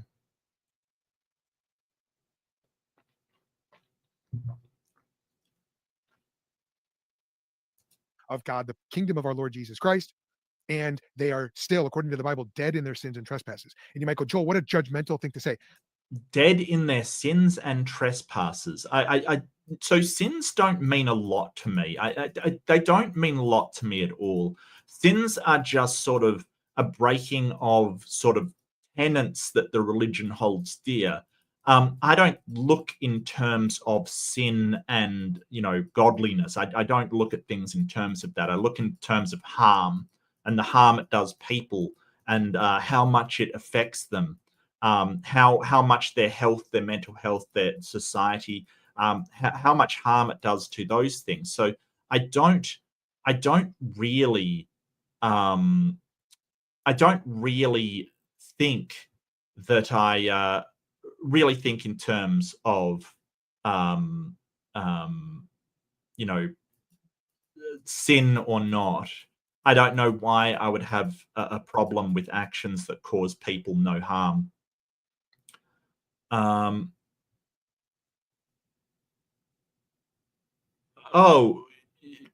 Of God, the kingdom of our Lord Jesus Christ, and they are still, according to the Bible, dead in their sins and trespasses. And you might go, Joel, what a judgmental thing to say. Dead in their sins and trespasses. So sins don't mean a lot to me. They don't mean a lot to me at all. Sins are just sort of a breaking of sort of tenets that the religion holds dear. I don't look in terms of sin and, you know, godliness. I don't look at things in terms of that. I look in terms of harm and the harm it does people and how much it affects them. How much their health, their mental health, their society, how much harm it does to those things. So I don't really think that I really think in terms of you know, sin or not. I don't know why I would have a problem with actions that cause people no harm. Oh,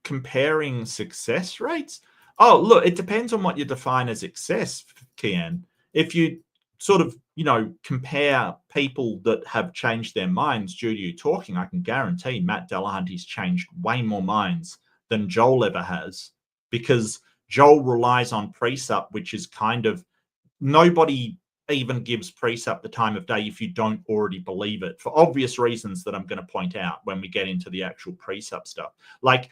comparing success rates? Oh, look, it depends on what you define as success, Kian. If you sort of, you know, compare people that have changed their minds due to you talking, I can guarantee Matt Delahunty's changed way more minds than Joel ever has, because Joel relies on precept, which is kind of, nobody even gives precept the time of day if you don't already believe it, for obvious reasons that I'm going to point out when we get into the actual precept stuff. Like,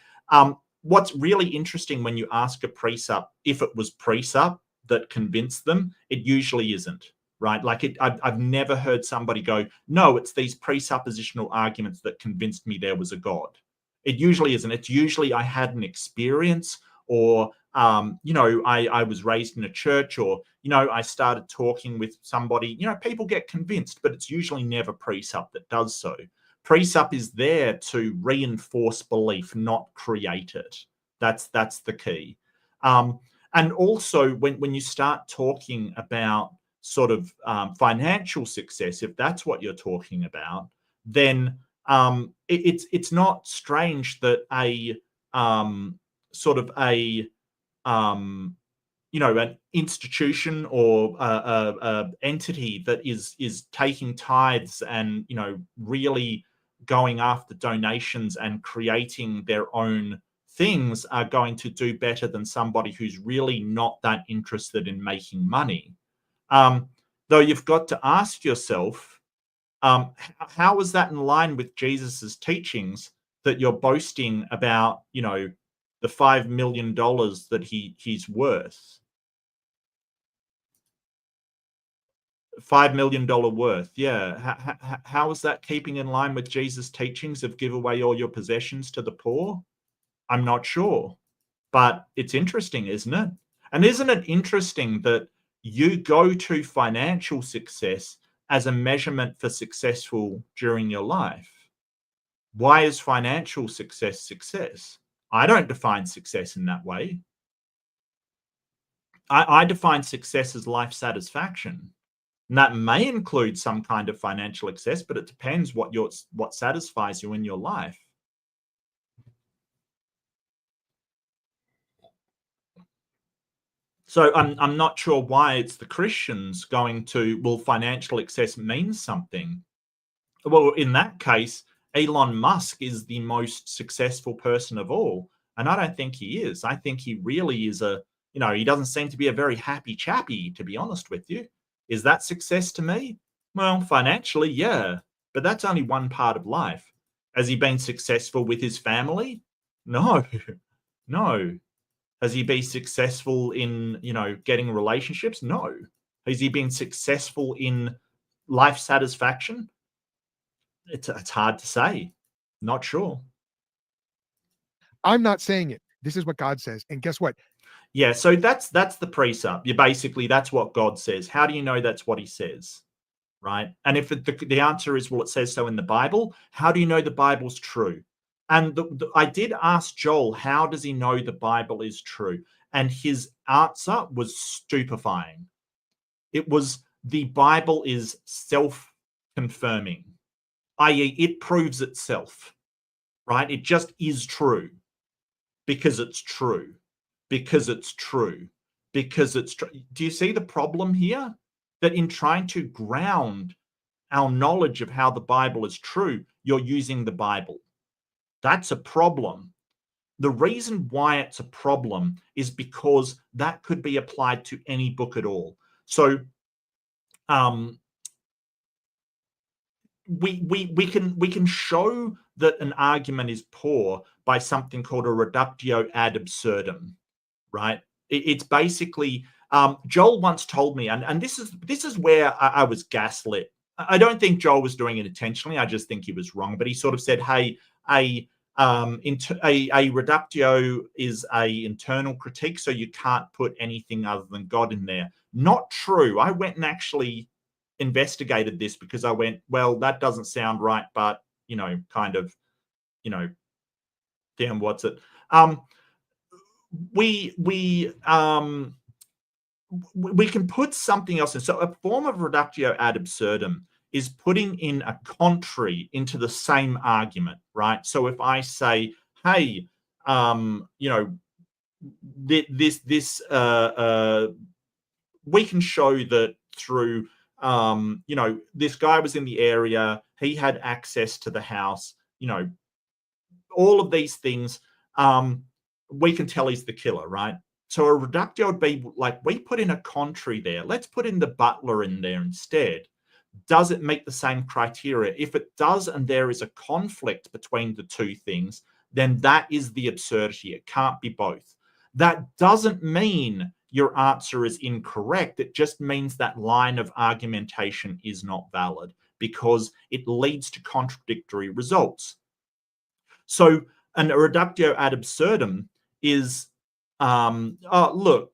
what's really interesting when you ask a precept if it was precept that convinced them, it usually isn't, right? Like, I've never heard somebody go, no, it's these presuppositional arguments that convinced me there was a God. It usually isn't. It's usually I had an experience, or you know, I was raised in a church, or, you know, I started talking with somebody. You know, people get convinced, but it's usually never precept that does so. Precept is there to reinforce belief, not create it. That's the key. And also, when you start talking about sort of financial success, if that's what you're talking about, then it's not strange that a sort of a you know, an institution or a entity that is taking tithes and, you know, really going after donations and creating their own things are going to do better than somebody who's really not that interested in making money. Though you've got to ask yourself, how is that in line with Jesus's teachings that you're boasting about, you know, the $5 million that he's worth? $5 million worth, yeah. How is that keeping in line with Jesus' teachings of give away all your possessions to the poor? I'm not sure, but it's interesting, isn't it? And isn't it interesting that you go to financial success as a measurement for successful during your life? Why is financial success success? I don't define success in that way. I define success as life satisfaction. And that may include some kind of financial success, but it depends what satisfies you in your life. So I'm not sure why it's the Christians going to, well, financial success means something. Well, in that case, Elon Musk is the most successful person of all. And I don't think he is. I think he really is he doesn't seem to be a very happy chappy, to be honest with you. Is that success to me? Well, financially, yeah. But that's only one part of life. Has he been successful with his family? No. No. Has he been successful in, getting relationships? No. Has he been successful in life satisfaction? It's hard to say. Not sure. I'm not saying it. This is what God says. And guess what? Yeah, so that's the precept. You basically, that's what God says. How do you know that's what he says? Right? And if the answer is, well, it says so in the Bible, how do you know the Bible's true? And I did ask Joel, how does he know the Bible is true? And his answer was stupefying. It was, the Bible is self-confirming, i.e., it proves itself, right? It just is true because it's true, because it's true, because it's true. Do you see the problem here? That in trying to ground our knowledge of how the Bible is true, you're using the Bible. That's a problem. The reason why it's a problem is because that could be applied to any book at all. So we can show that an argument is poor by something called a reductio ad absurdum, right? It's basically, Joel once told me, and this is where I was gaslit. I don't think Joel was doing it intentionally. I just think he was wrong. But he sort of said, "Hey, a reductio is a internal critique, so you can't put anything other than God in there." Not true. I went and actually investigated this because I went, well, that doesn't sound right, but kind of, damn, what's it? We can put something else in. So a form of reductio ad absurdum is putting in a contrary into the same argument, right? So if I say, hey, we can show that through, this guy was in the area, he had access to the house, all of these things, we can tell he's the killer, right? So a reductio would be like, we put in a contrary there. Let's put in the butler in there instead. Does it meet the same criteria? If it does, and there is a conflict between the two things, then that is the absurdity. It can't be both. That doesn't mean your answer is incorrect. It just means that line of argumentation is not valid because it leads to contradictory results. So an reductio ad absurdum is, look,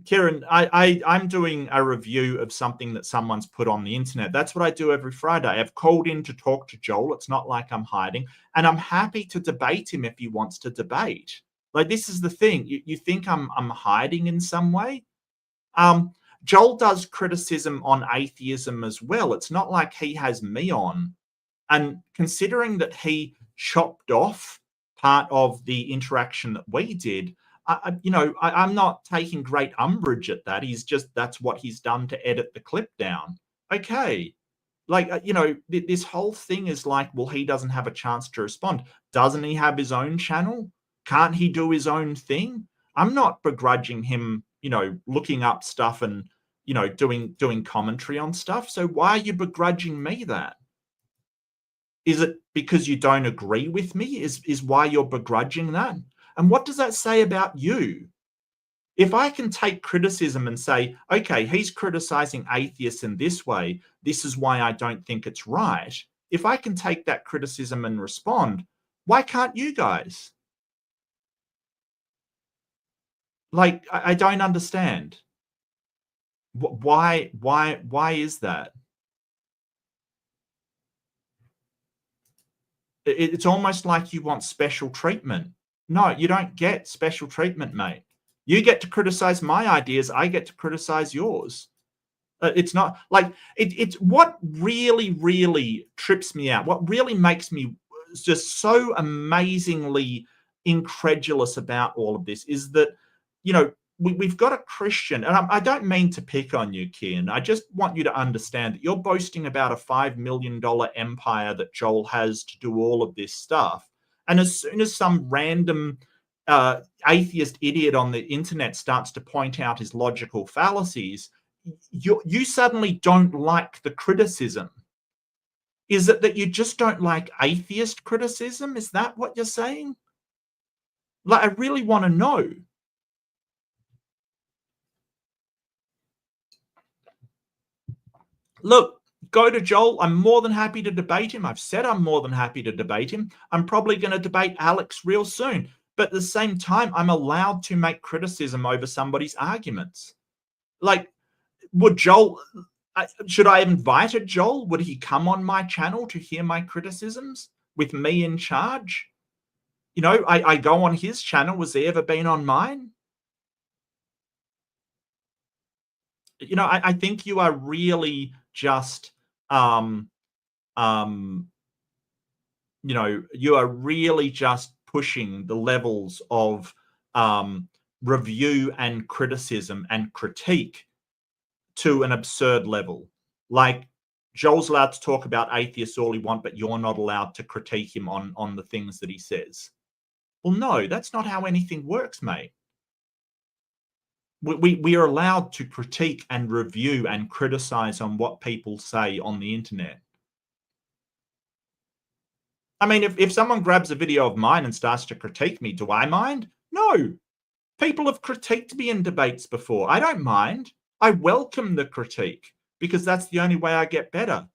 Kieran, I'm doing a review of something that someone's put on the internet. That's what I do every Friday. I've called in to talk to Joel. It's not like I'm hiding. And I'm happy to debate him if he wants to debate. Like, this is the thing. You think I'm hiding in some way? Joel does criticism on atheism as well. It's not like he has me on. And considering that he chopped off part of the interaction that we did, I'm not taking great umbrage at that. That's what he's done to edit the clip down. Okay. Like, this whole thing is like, well, he doesn't have a chance to respond. Doesn't he have his own channel? Can't he do his own thing? I'm not begrudging him, looking up stuff and, doing commentary on stuff. So why are you begrudging me that? Is it because you don't agree with me? Is why you're begrudging that? And what does that say about you? If I can take criticism and say, okay, he's criticizing atheists in this way, this is why I don't think it's right. If I can take that criticism and respond, why can't you guys? Like, I don't understand. Why is that? It's almost like you want special treatment. No, you don't get special treatment, mate. You get to criticize my ideas. I get to criticize yours. It's not like it's what really, really trips me out. What really makes me just so amazingly incredulous about all of this is that, you know, we've got a Christian, and I don't mean to pick on you, Kian. I just want you to understand that you're boasting about a $5 million empire that Joel has to do all of this stuff. And as soon as some random atheist idiot on the internet starts to point out his logical fallacies, you suddenly don't like the criticism. Is it that you just don't like atheist criticism? Is that what you're saying? Like, I really want to know. Look, go to Joel. I'm more than happy to debate him. I've said I'm more than happy to debate him. I'm probably going to debate Alex real soon. But at the same time, I'm allowed to make criticism over somebody's arguments. Like, would Joel, should I have invited Joel? Would he come on my channel to hear my criticisms with me in charge? You know, I go on his channel. Was he ever been on mine? You know, I think you are really just, you know, you are really just pushing the levels of review and criticism and critique to an absurd level. Like, Joel's allowed to talk about atheists all he wants, but you're not allowed to critique him on the things that he says. Well, no, that's not how anything works, mate. We are allowed to critique and review and criticize on what people say on the internet. I mean, if someone grabs a video of mine and starts to critique me, do I mind? No. People have critiqued me in debates before. I don't mind. I welcome the critique because that's the only way I get better.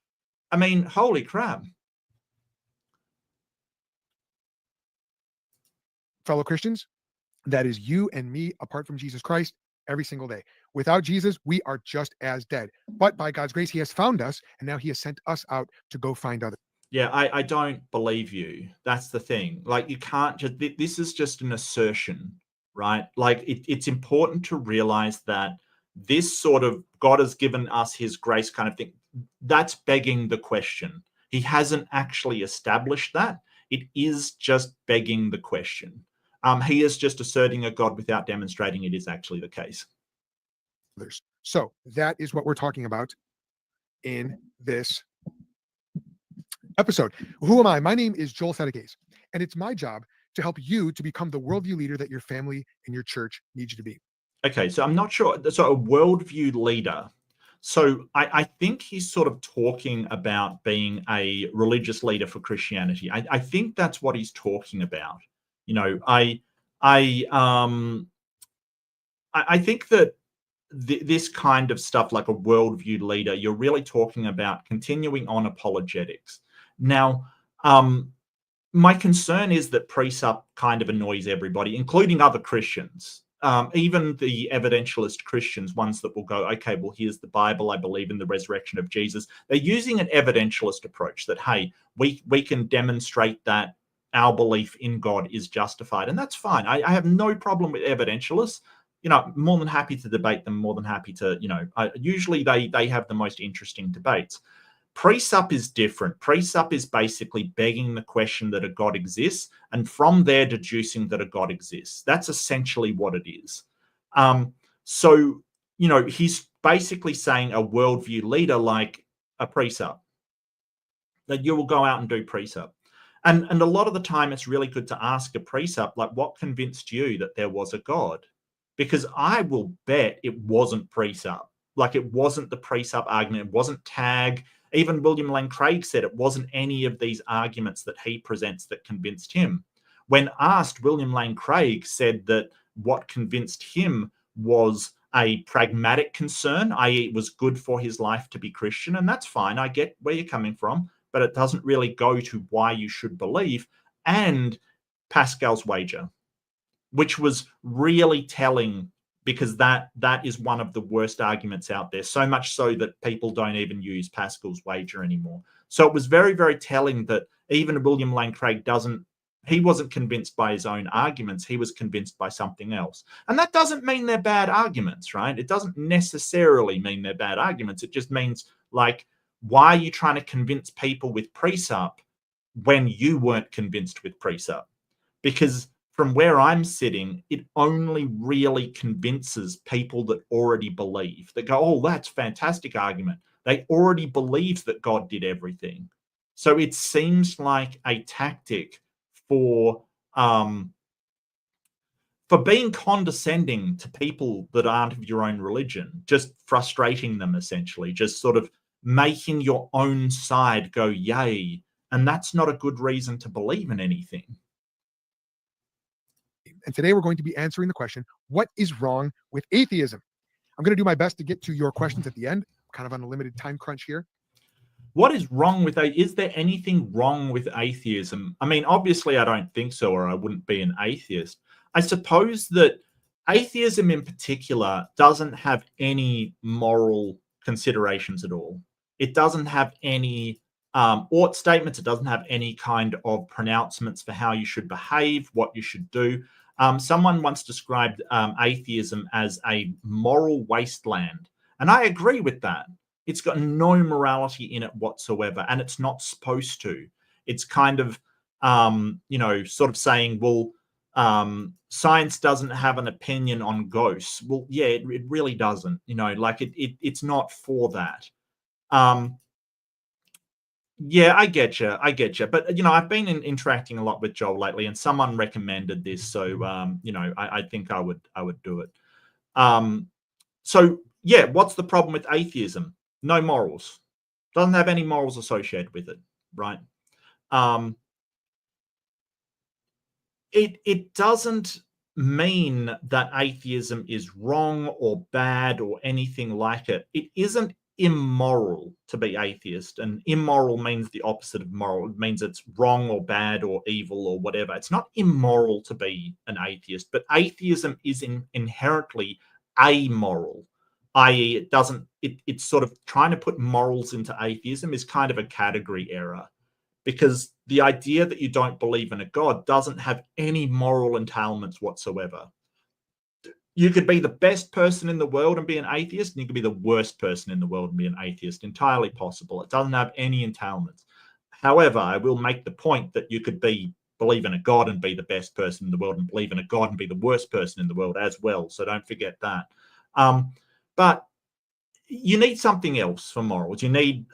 I mean, holy crap. Fellow Christians, that is you and me apart from Jesus Christ every single day. Without Jesus, we are just as dead. But by God's grace, he has found us, and now he has sent us out to go find others. Yeah, I don't believe you. That's the thing. Like, you can't just, this is just an assertion, right? Like, it's important to realize that this sort of God has given us his grace kind of thing, that's begging the question. He hasn't actually established that. It is just begging the question. He is just asserting a God without demonstrating it is actually the case. So that is what we're talking about in this episode. Who am I? My name is Joel Thaddeus, and it's my job to help you to become the worldview leader that your family and your church need you to be. Okay, so I'm not sure. So a worldview leader. So I think he's sort of talking about being a religious leader for Christianity. I think that's what he's talking about. You know, I think that this kind of stuff, like a worldview leader, you're really talking about continuing on apologetics. Now, my concern is that precept kind of annoys everybody, including other Christians. Even the evidentialist Christians, ones that will go, okay, well, here's the Bible. I believe in the resurrection of Jesus. They're using an evidentialist approach that, hey, we can demonstrate that our belief in God is justified. And that's fine. I have no problem with evidentialists. You know, more than happy to debate them, more than happy to, you know, usually they have the most interesting debates. Precept is different. Precept is basically begging the question that a God exists, and from there deducing that a God exists. That's essentially what it is. So, you know, he's basically saying a worldview leader like a precept, that you will go out and do precept. And a lot of the time it's really good to ask a precept, like, what convinced you that there was a God? Because I will bet it wasn't precept. Like, it wasn't the precept argument. It wasn't tag. Even William Lane Craig said it wasn't any of these arguments that he presents that convinced him. When asked, William Lane Craig said that what convinced him was a pragmatic concern, i.e. it was good for his life to be Christian. And that's fine. I get where you're coming from, but it doesn't really go to why you should believe. And Pascal's wager, which was really telling, because that is one of the worst arguments out there, so much so that people don't even use Pascal's wager anymore. So it was very, very telling that even William Lane Craig doesn't He wasn't convinced by his own arguments. He was convinced by something else. And that doesn't mean they're bad arguments, right? It doesn't necessarily mean they're bad arguments. It just means, like, why are you trying to convince people with presup when you weren't convinced with presup? Because from where I'm sitting, it only really convinces people that already believe. That go, oh, that's a fantastic argument. They already believe that God did everything. So it seems like a tactic for being condescending to people that aren't of your own religion, just frustrating them, essentially, just sort of making your own side go yay. And that's not a good reason to believe in anything. And today we're going to be answering the question, what is wrong with atheism? I'm going to do my best to get to your questions at the end, kind of on a limited time crunch here. What is wrong with is there anything wrong with atheism? I mean, obviously I don't think so, or I wouldn't be an atheist. I suppose that atheism in particular doesn't have any moral considerations at all. It doesn't have any ought statements. It doesn't have any kind of pronouncements for how you should behave, what you should do. Someone once described atheism as a moral wasteland. And I agree with that. It's got no morality in it whatsoever, and it's not supposed to. It's kind of, sort of saying, well, science doesn't have an opinion on ghosts. Well, yeah, it really doesn't. Like it's not for that. Yeah, I get you. But, I've been interacting a lot with Joel lately, and someone recommended this. So, I think I would do it. So, yeah, what's the problem with atheism? No morals. Doesn't have any morals associated with it, right? It doesn't mean that atheism is wrong or bad or anything like it. It isn't immoral to be atheist, and immoral means the opposite of moral. It means it's wrong or bad or evil or whatever. It's not immoral to be an atheist, but atheism is inherently amoral, i.e. it's sort of trying to put morals into atheism is kind of a category error, because the idea that you don't believe in a God doesn't have any moral entailments whatsoever. You could be the best person in the world and be an atheist, and you could be the worst person in the world and be an atheist. Entirely possible. It doesn't have any entailments. However, I will make the point that you could believe in a God and be the best person in the world, and believe in a God and be the worst person in the world as well. So don't forget that. But you need something else for morals. You need,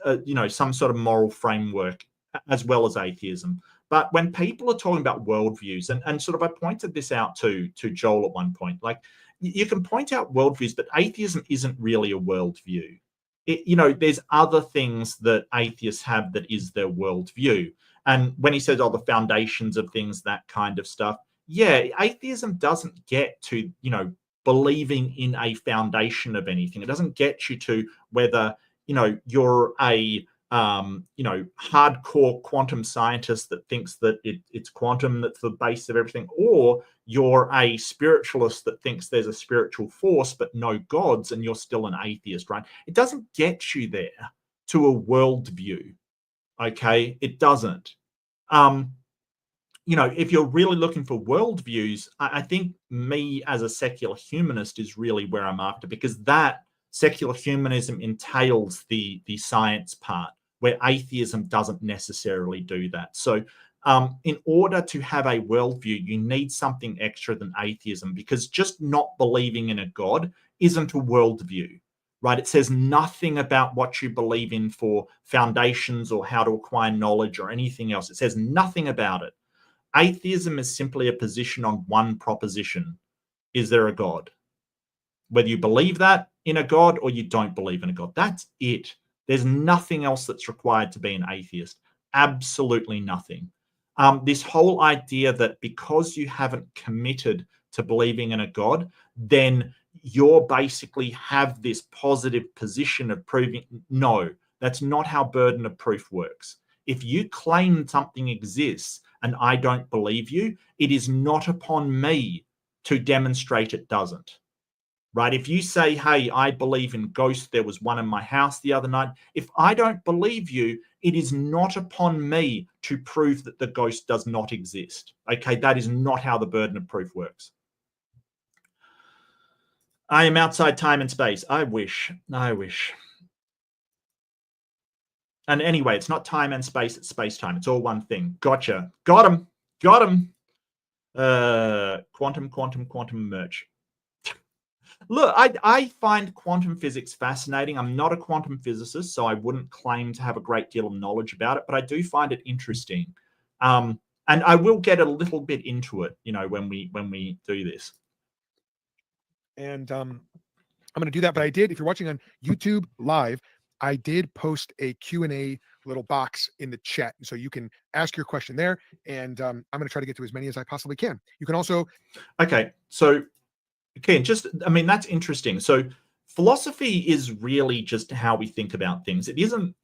some sort of moral framework as well as atheism. But when people are talking about worldviews, and sort of I pointed this out to Joel at one point, like you can point out worldviews, but atheism isn't really a worldview. There's other things that atheists have that is their worldview. And when he says, the foundations of things, that kind of stuff, yeah, atheism doesn't get to, believing in a foundation of anything. It doesn't get you to whether, you're a hardcore quantum scientist that thinks that it's quantum that's the base of everything, or you're a spiritualist that thinks there's a spiritual force but no gods, and you're still an atheist, right? It doesn't get you there to a worldview, okay? It doesn't. If you're really looking for worldviews, I think me as a secular humanist is really where I'm after, because that secular humanism entails the science part, where atheism doesn't necessarily do that. So in order to have a worldview, you need something extra than atheism, because just not believing in a God isn't a worldview, right? It says nothing about what you believe in for foundations or how to acquire knowledge or anything else. It says nothing about it. Atheism is simply a position on one proposition. Is there a God? Whether you believe that in a God or you don't believe in a God, that's it. There's nothing else that's required to be an atheist. Absolutely nothing. This whole idea that because you haven't committed to believing in a God, then you're basically have this positive position of proving, no, that's not how burden of proof works. If you claim something exists and I don't believe you, it is not upon me to demonstrate it doesn't. right? If you say, hey, I believe in ghosts, there was one in my house the other night. If I don't believe you, it is not upon me to prove that the ghost does not exist. Okay, that is not how the burden of proof works. I am outside time and space. I wish. And anyway, it's not time and space, it's space-time. It's all one thing. Gotcha. Got him. Quantum merch. Look, I find quantum physics fascinating. I'm not a quantum physicist, so I wouldn't claim to have a great deal of knowledge about it, but I do find it interesting. And I will get a little bit into it, when we do this. And I'm going to do that, but I did, if you're watching on YouTube live, I did post a Q&A little box in the chat, so you can ask your question there, and I'm going to try to get to as many as I possibly can. You can also... Okay, so, that's interesting. So philosophy is really just how we think about things. It isn't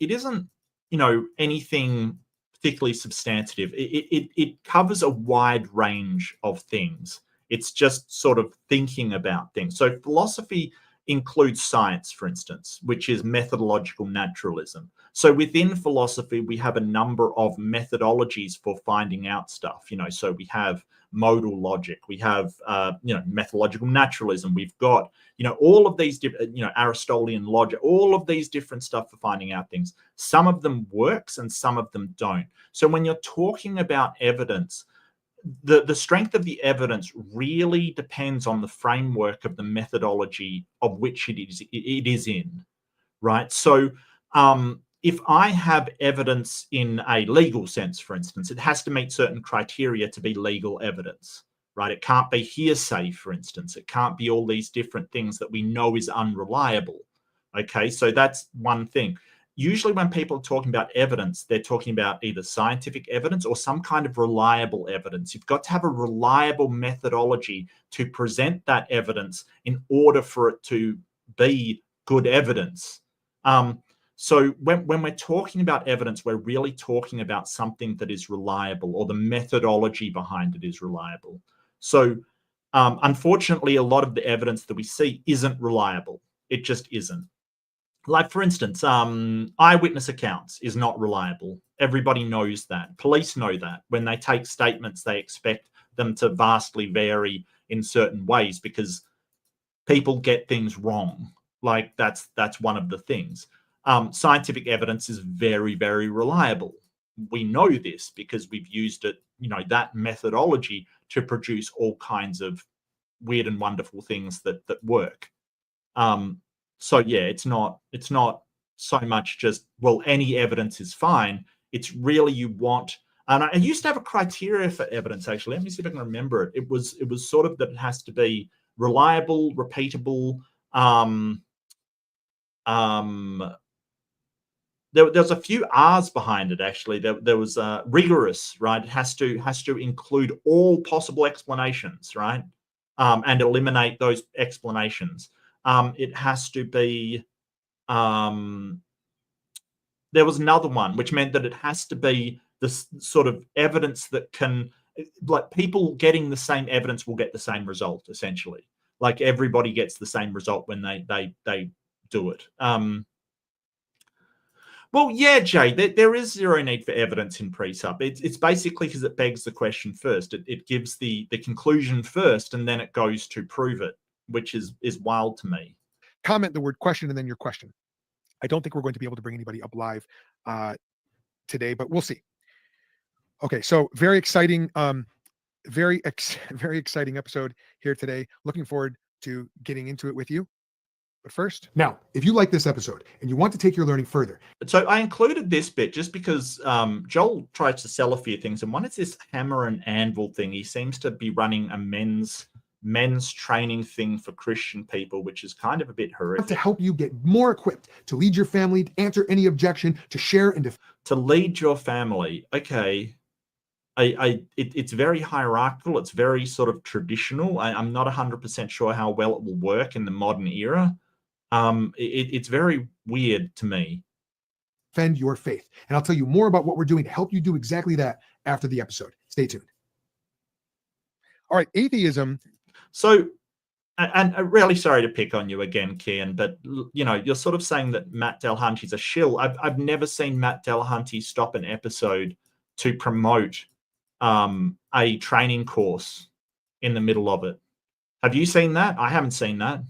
anything particularly substantive. It covers a wide range of things. It's just sort of thinking about things. So philosophy includes science, for instance, which is methodological naturalism. So within philosophy, we have a number of methodologies for finding out stuff. So we have modal logic, we have methodological naturalism, we've got all of these different Aristotelian logic, all of these different stuff for finding out things. Some of them works and some of them don't. So when you're talking about evidence, the strength of the evidence really depends on the framework of the methodology of which it is in, right? So if I have evidence in a legal sense, for instance, it has to meet certain criteria to be legal evidence, right? It can't be hearsay, for instance. It can't be all these different things that we know is unreliable. Okay, so that's one thing. Usually when people are talking about evidence, they're talking about either scientific evidence or some kind of reliable evidence. You've got to have a reliable methodology to present that evidence in order for it to be good evidence. So when we're talking about evidence, we're really talking about something that is reliable, or the methodology behind it is reliable. So unfortunately, a lot of the evidence that we see isn't reliable. It just isn't. Like, for instance, eyewitness accounts is not reliable. Everybody knows that. Police know that. When they take statements, they expect them to vastly vary in certain ways because people get things wrong. Like, that's one of the things. Scientific evidence is very, very reliable. We know this because we've used it, that methodology to produce all kinds of weird and wonderful things that work. So yeah, it's not so much just, well, any evidence is fine. It's really you want, and I used to have a criteria for evidence, actually. Let me see if I can remember it. It was sort of that it has to be reliable, repeatable. There's a few R's behind it, actually. There was rigorous, right? It has to include all possible explanations, right? And eliminate those explanations. It has to be, there was another one, which meant that it has to be this sort of evidence that can, like, people getting the same evidence will get the same result, essentially. Like, everybody gets the same result when they do it. Well, yeah, Jay, there is zero need for evidence in presup. It's basically because it begs the question first. It gives the conclusion first, and then it goes to prove it, which is wild to me. Comment the word question and then your question. I don't think we're going to be able to bring anybody up live today, but we'll see. Okay, so very exciting, very exciting episode here today. Looking forward to getting into it with you. But first, now, if you like this episode and you want to take your learning further. So I included this bit just because Joel tries to sell a few things, and one is this hammer and anvil thing. He seems to be running a men's training thing for Christian people, which is kind of a bit horrific. To help you get more equipped to lead your family, to answer any objection, to share and to lead your family. Okay. It's very hierarchical. It's very sort of traditional. I'm not 100% sure how well it will work in the modern era. It's very weird to me. Defend your faith. And I'll tell you more about what we're doing to help you do exactly that after the episode. Stay tuned. All right, atheism. So and I'm really sorry to pick on you again, Kian, but you know, you're sort of saying that Matt Delahunty's a shill. I've never seen Matt Delahunty stop an episode to promote a training course in the middle of it. Have you seen that? I haven't seen that.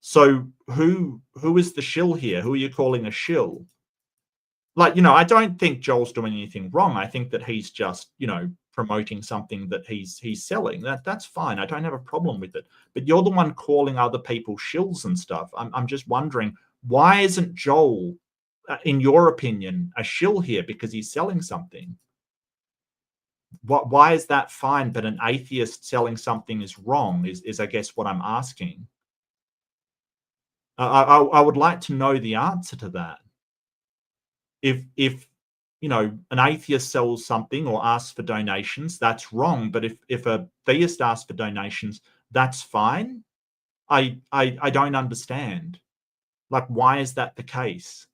So who is the shill here? Who are you calling a shill? Like, you know, I don't think Joel's doing anything wrong. I think that he's just, you know, promoting something that he's selling. That's fine. I don't have a problem with it. But you're the one calling other people shills and stuff. I'm just wondering, why isn't Joel, in your opinion, a shill here because he's selling something? Why is that fine, but an atheist selling something is wrong? Is I guess what I'm asking. I would like to know the answer to that. If you know, an atheist sells something or asks for donations, that's wrong. But if a theist asks for donations, that's fine. I don't understand. Like, why is that the case?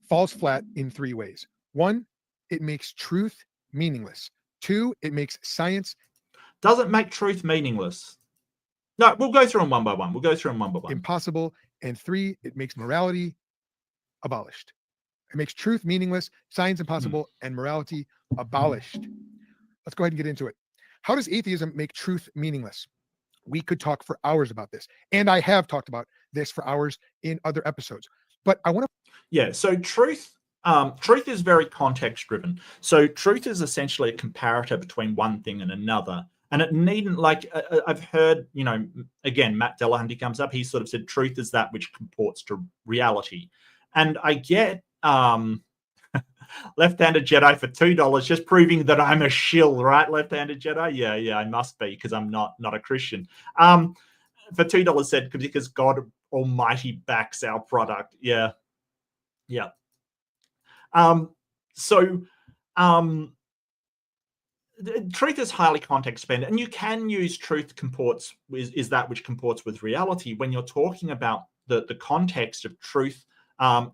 Falls flat in 3 ways. 1, it makes truth meaningless. 2, it makes science. Doesn't make truth meaningless. No, we'll go through them one by one. We'll go through them one by one. Impossible. And 3, it makes morality abolished. It makes truth meaningless, science impossible, and morality abolished. Let's go ahead and get into it. How does atheism make truth meaningless? We could talk for hours about this. And I have talked about this for hours in other episodes. But I want to... Yeah, so truth is very context driven. So truth is essentially a comparator between one thing and another. And it needn't, like, I've heard, you know, again, Matt Delahunty comes up, he sort of said, truth is that which comports to reality. And I get Left-Handed Jedi for $2, just proving that I'm a shill, right? Left-Handed Jedi? Yeah, I must be, because I'm not a Christian. For $2 said, because God Almighty backs our product. Yeah. Truth is highly context dependent, and you can use truth comports is that which comports with reality when you're talking about the context of truth,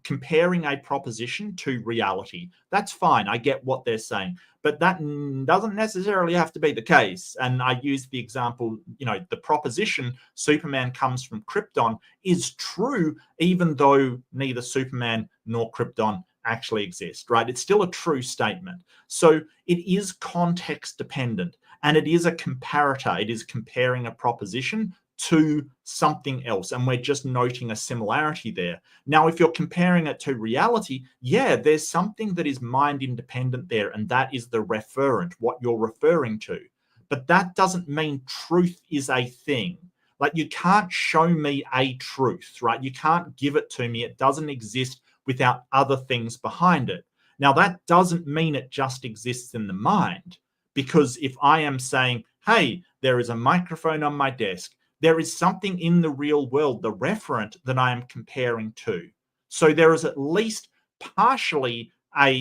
comparing a proposition to reality. That's fine. I get what they're saying, but that doesn't necessarily have to be the case. And I use the example, you know, the proposition Superman comes from Krypton is true, even though neither Superman nor Krypton actually exist, right? It's still a true statement. So it is context dependent, and it is a comparator. It is comparing a proposition to something else, and we're just noting a similarity there. Now, if you're comparing it to reality, yeah, there's something that is mind independent there, and that is the referent, what you're referring to. But that doesn't mean truth is a thing. Like, you can't show me a truth, right? You can't give it to me. It doesn't exist without other things behind it. Now, that doesn't mean it just exists in the mind, because if I am saying, hey, there is a microphone on my desk, there is something in the real world, the referent, that I am comparing to. So there is at least partially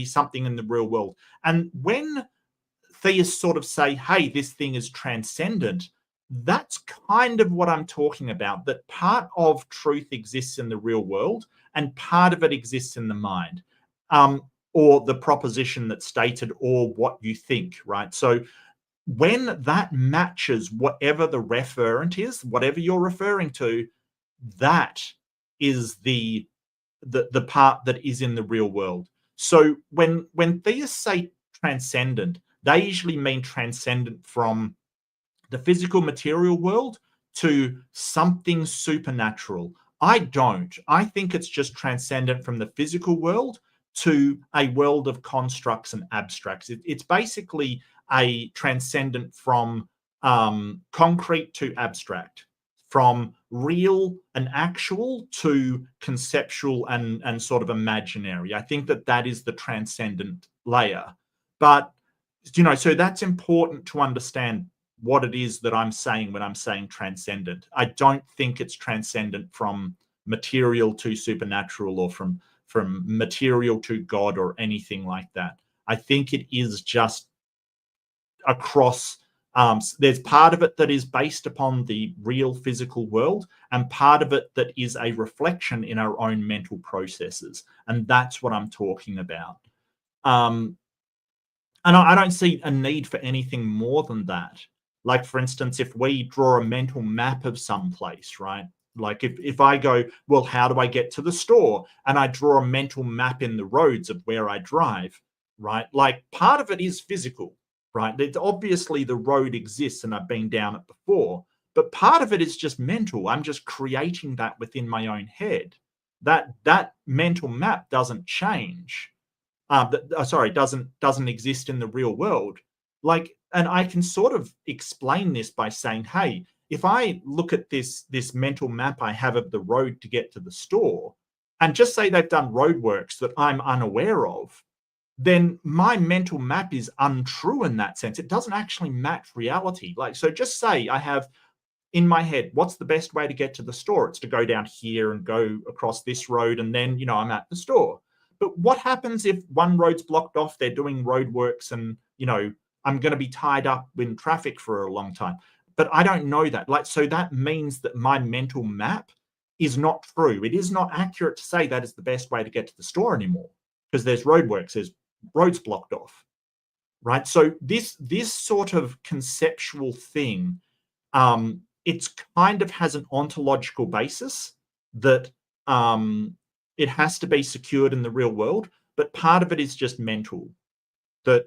something in the real world. And when theists sort of say, hey, this thing is transcendent, that's kind of what I'm talking about, that part of truth exists in the real world and part of it exists in the mind, or the proposition that's stated, or what you think, right? So when that matches whatever the referent is, whatever you're referring to, that is the part that is in the real world. So when theists say transcendent, they usually mean transcendent from the physical material world to something supernatural. I don't. I think it's just transcendent from the physical world to a world of constructs and abstracts. It's basically a transcendent from concrete to abstract, from real and actual to conceptual and sort of imaginary. I think that is the transcendent layer. But, you know, so that's important to understand what it is that I'm saying when I'm saying transcendent. I don't think it's transcendent from material to supernatural, or from material to God, or anything like that. I think it is just across, there's part of it that is based upon the real physical world, and part of it that is a reflection in our own mental processes. And that's what I'm talking about. And I don't see a need for anything more than that. Like, for instance, if we draw a mental map of some place, right? Like if I go, well, how do I get to the store? And I draw a mental map in the roads of where I drive, right? Like, part of it is physical, right? It's obviously the road exists and I've been down it before, but part of it is just mental. I'm just creating that within my own head. That mental map doesn't change. Doesn't exist in the real world. Like, and I can sort of explain this by saying, hey, if I look at this mental map I have of the road to get to the store, and just say they've done roadworks that I'm unaware of, then my mental map is untrue in that sense. It doesn't actually match reality. Like, so just say I have in my head, what's the best way to get to the store? It's to go down here and go across this road, and then, I'm at the store. But what happens if one road's blocked off, they're doing roadworks, and, I'm going to be tied up in traffic for a long time? But I don't know that. Like, so that means that my mental map is not true. It is not accurate to say that is the best way to get to the store anymore, because there's roadworks, there's roads blocked off, right? So this sort of conceptual thing, it's kind of has an ontological basis that it has to be secured in the real world, but part of it is just mental. That,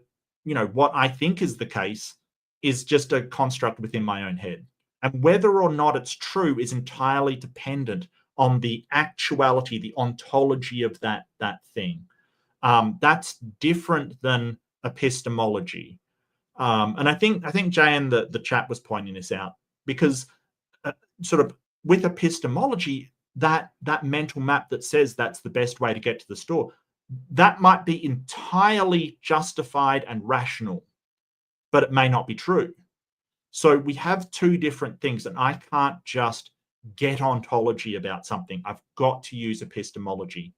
what I think is the case is just a construct within my own head. And whether or not it's true is entirely dependent on the actuality, the ontology of that thing. That's different than epistemology. And I think Jay in the chat was pointing this out, because sort of with epistemology, that mental map that says that's the best way to get to the store, that might be entirely justified and rational, but it may not be true. So we have two different things, and I can't just get ontology about something. I've got to use epistemology.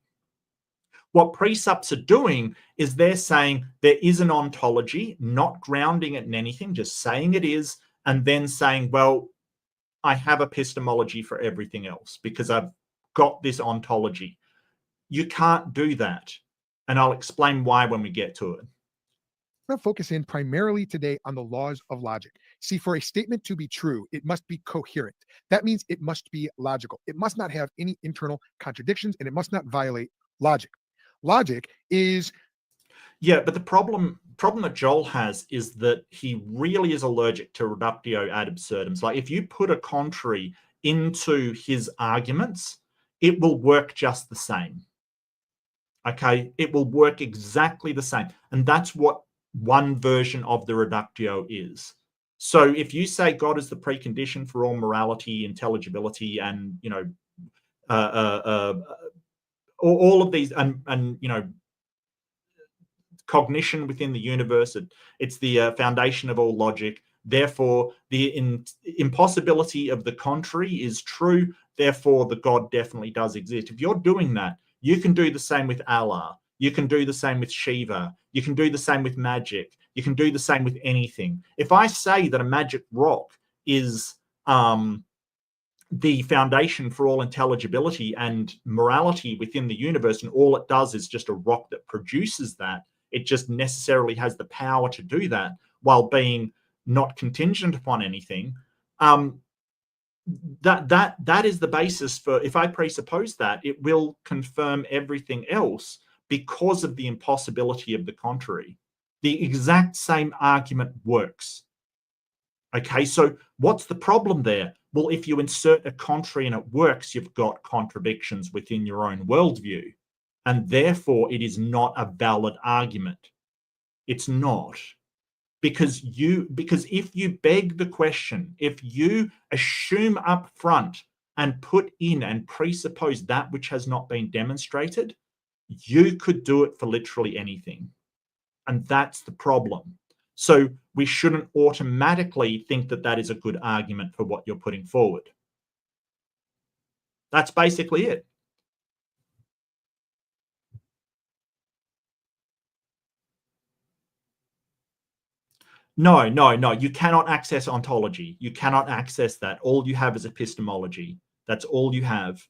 What presupps are doing is they're saying there is an ontology, not grounding it in anything, just saying it is, and then saying, well, I have epistemology for everything else because I've got this ontology. You can't do that. And I'll explain why when we get to it. I'm going to focus in primarily today on the laws of logic. See, for a statement to be true, it must be coherent. That means it must be logical. It must not have any internal contradictions, and it must not violate logic. Logic is... Yeah, but the problem that Joel has is that he really is allergic to reductio ad absurdum. Like, if you put a contrary into his arguments, it will work just the same. Okay, it will work exactly the same. And that's what one version of the reductio is. So if you say God is the precondition for all morality, intelligibility, and all of these, and cognition within the universe, it's the foundation of all logic. Therefore, the impossibility of the contrary is true. Therefore, the God definitely does exist. If you're doing that, you can do the same with Allah. You can do the same with Shiva. You can do the same with magic. You can do the same with anything. If I say that a magic rock is the foundation for all intelligibility and morality within the universe, and all it does is just a rock that produces that, it just necessarily has the power to do that while being not contingent upon anything, that is the basis for, if I presuppose that, it will confirm everything else because of the impossibility of the contrary. The exact same argument works. Okay, so what's the problem there? Well, if you insert a contrary and it works, you've got contradictions within your own worldview, and therefore it is not a valid argument. It's not. Because if you beg the question, if you assume up front and put in and presuppose that which has not been demonstrated, you could do it for literally anything. And that's the problem. So we shouldn't automatically think that that is a good argument for what you're putting forward. That's basically it. No. You cannot access ontology. You cannot access that. All you have is epistemology. That's all you have.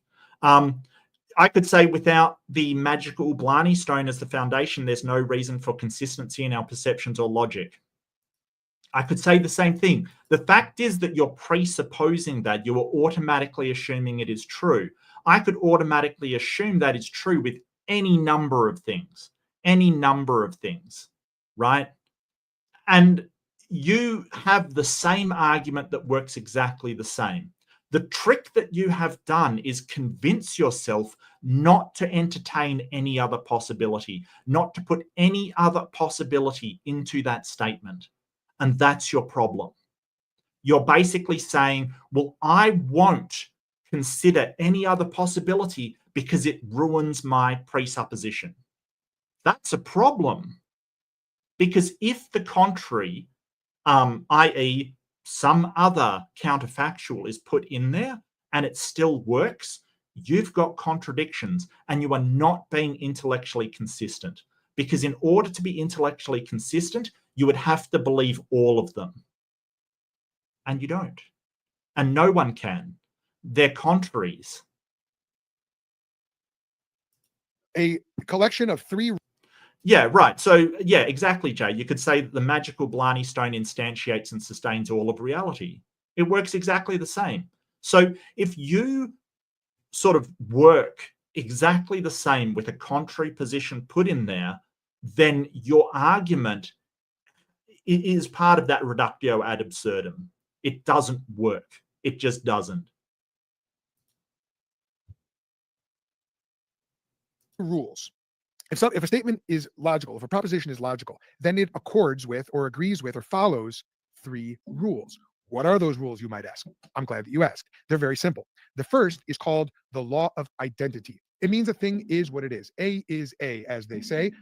I could say without the magical Blarney stone as the foundation, there's no reason for consistency in our perceptions or logic. I could say the same thing. The fact is that you're presupposing that, you are automatically assuming it is true. I could automatically assume that is true with any number of things, right? And you have the same argument that works exactly the same. The trick that you have done is convince yourself not to entertain any other possibility, not to put any other possibility into that statement. And that's your problem. You're basically saying, well, I won't consider any other possibility because it ruins my presupposition. That's a problem. Because if the contrary, i.e., some other counterfactual is put in there and it still works, you've got contradictions and you are not being intellectually consistent. Because in order to be intellectually consistent, you would have to believe all of them. And you don't. And no one can. They're contraries. A collection of three. Yeah, right. So, yeah, exactly, Jay. You could say that the magical Blarney Stone instantiates and sustains all of reality. It works exactly the same. So if you sort of work exactly the same with a contrary position put in there, then your argument is part of that reductio ad absurdum. It doesn't work. It just doesn't. Rules. If a statement is logical, if a proposition is logical, then it accords with or agrees with or follows three rules. What are those rules, you might ask? I'm glad that you asked. They're very simple. The first is called the law of identity. It means a thing is what it is. A is A, as they say.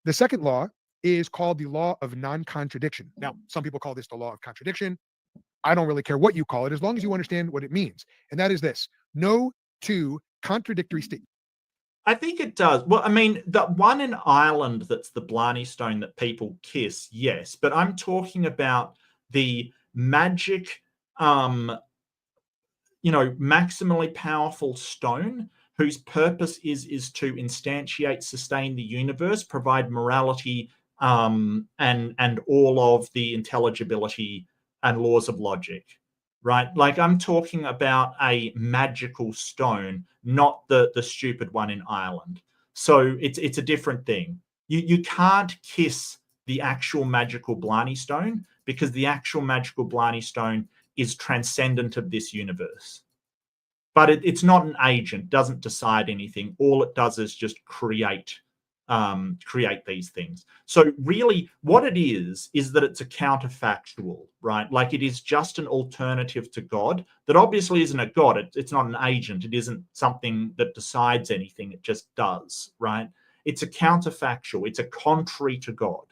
The second law is called the law of non-contradiction. Now, some people call this the law of contradiction. I don't really care what you call it, as long as you understand what it means. And that is this: no two contradictory statements. I think it does. Well, I mean, the one in Ireland that's the Blarney Stone that people kiss, yes. But I'm talking about the magic, maximally powerful stone whose purpose is to instantiate, sustain the universe, provide morality, and all of the intelligibility and laws of logic. Right? Like, I'm talking about a magical stone, not the stupid one in Ireland. So it's a different thing. You can't kiss the actual magical Blarney Stone because the actual magical Blarney Stone is transcendent of this universe. But it's not an agent, doesn't decide anything. All it does is just create these things. So really what it is that it's a counterfactual, right? Like, it is just an alternative to God that obviously isn't a God. It's not an agent. It isn't something that decides anything. It just does, right? It's a counterfactual. It's a contrary to God.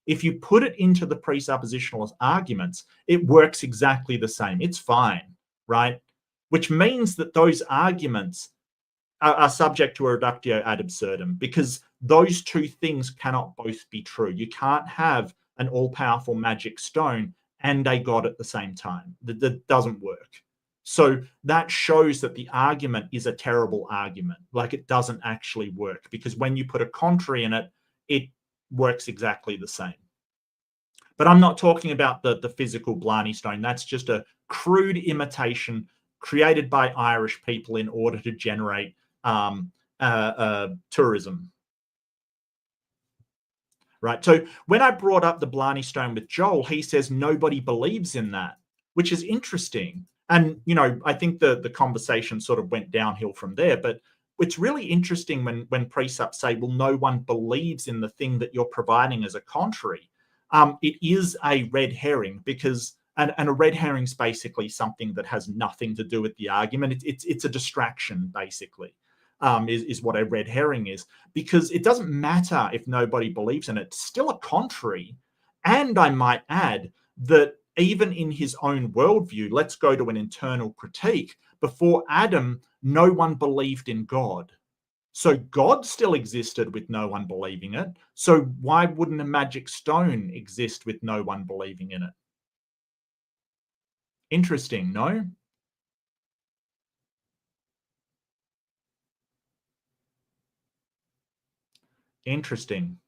If you put it into the presuppositionalist arguments, it works exactly the same. It's fine, right? Which means that those arguments are subject to a reductio ad absurdum, because those two things cannot both be true. You can't have an all-powerful magic stone and a God at the same time. That doesn't work. So that shows that the argument is a terrible argument. Like, it doesn't actually work, because when you put a contrary in it, it works exactly the same. But I'm not talking about the physical Blarney Stone. That's just a crude imitation created by Irish people in order to generate tourism. Right. So when I brought up the Blarney Stone with Joel, he says nobody believes in that, which is interesting. And, I think the conversation sort of went downhill from there. But it's really interesting when presups say, well, no one believes in the thing that you're providing as a contrary. It is a red herring, because and a red herring is basically something that has nothing to do with the argument. It's a distraction, basically. Is what a red herring is, because it doesn't matter if nobody believes in it. It's still a contrary. And I might add that even in his own worldview, let's go to an internal critique. Before Adam, no one believed in God. So God still existed with no one believing it. So why wouldn't a magic stone exist with no one believing in it? Interesting, no? Interesting.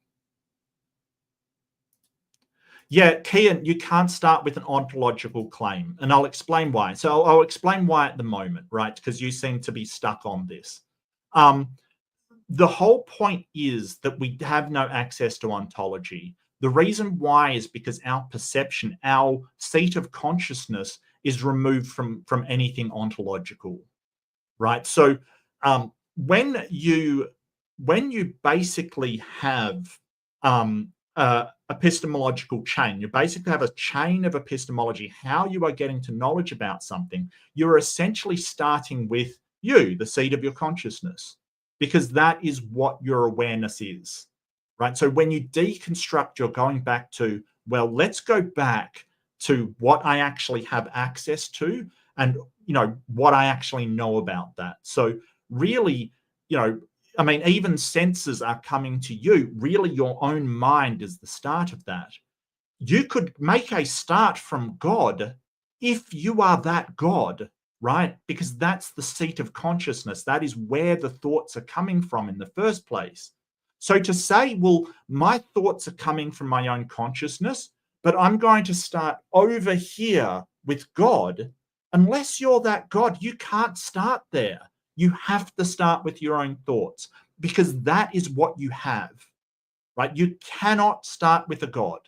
Yeah, Kian, you can't start with an ontological claim, and I'll explain why. So I'll explain why at the moment, right? Because you seem to be stuck on this. The whole point is that we have no access to ontology. The reason why is because our perception, our seat of consciousness, is removed from anything ontological, right? So when you basically have epistemological chain, you basically have a chain of epistemology, how you are getting to knowledge about something, you're essentially starting with you, the seat of your consciousness, because that is what your awareness is, right? So when you deconstruct, you're going back to, well, let's go back to what I actually have access to and, what I actually know about that. So really, I mean, even senses are coming to you. Really, your own mind is the start of that. You could make a start from God if you are that God, right? Because that's the seat of consciousness. That is where the thoughts are coming from in the first place. So to say, well, my thoughts are coming from my own consciousness, but I'm going to start over here with God, unless you're that God, you can't start there. You have to start with your own thoughts because that is what you have, right? You cannot start with a God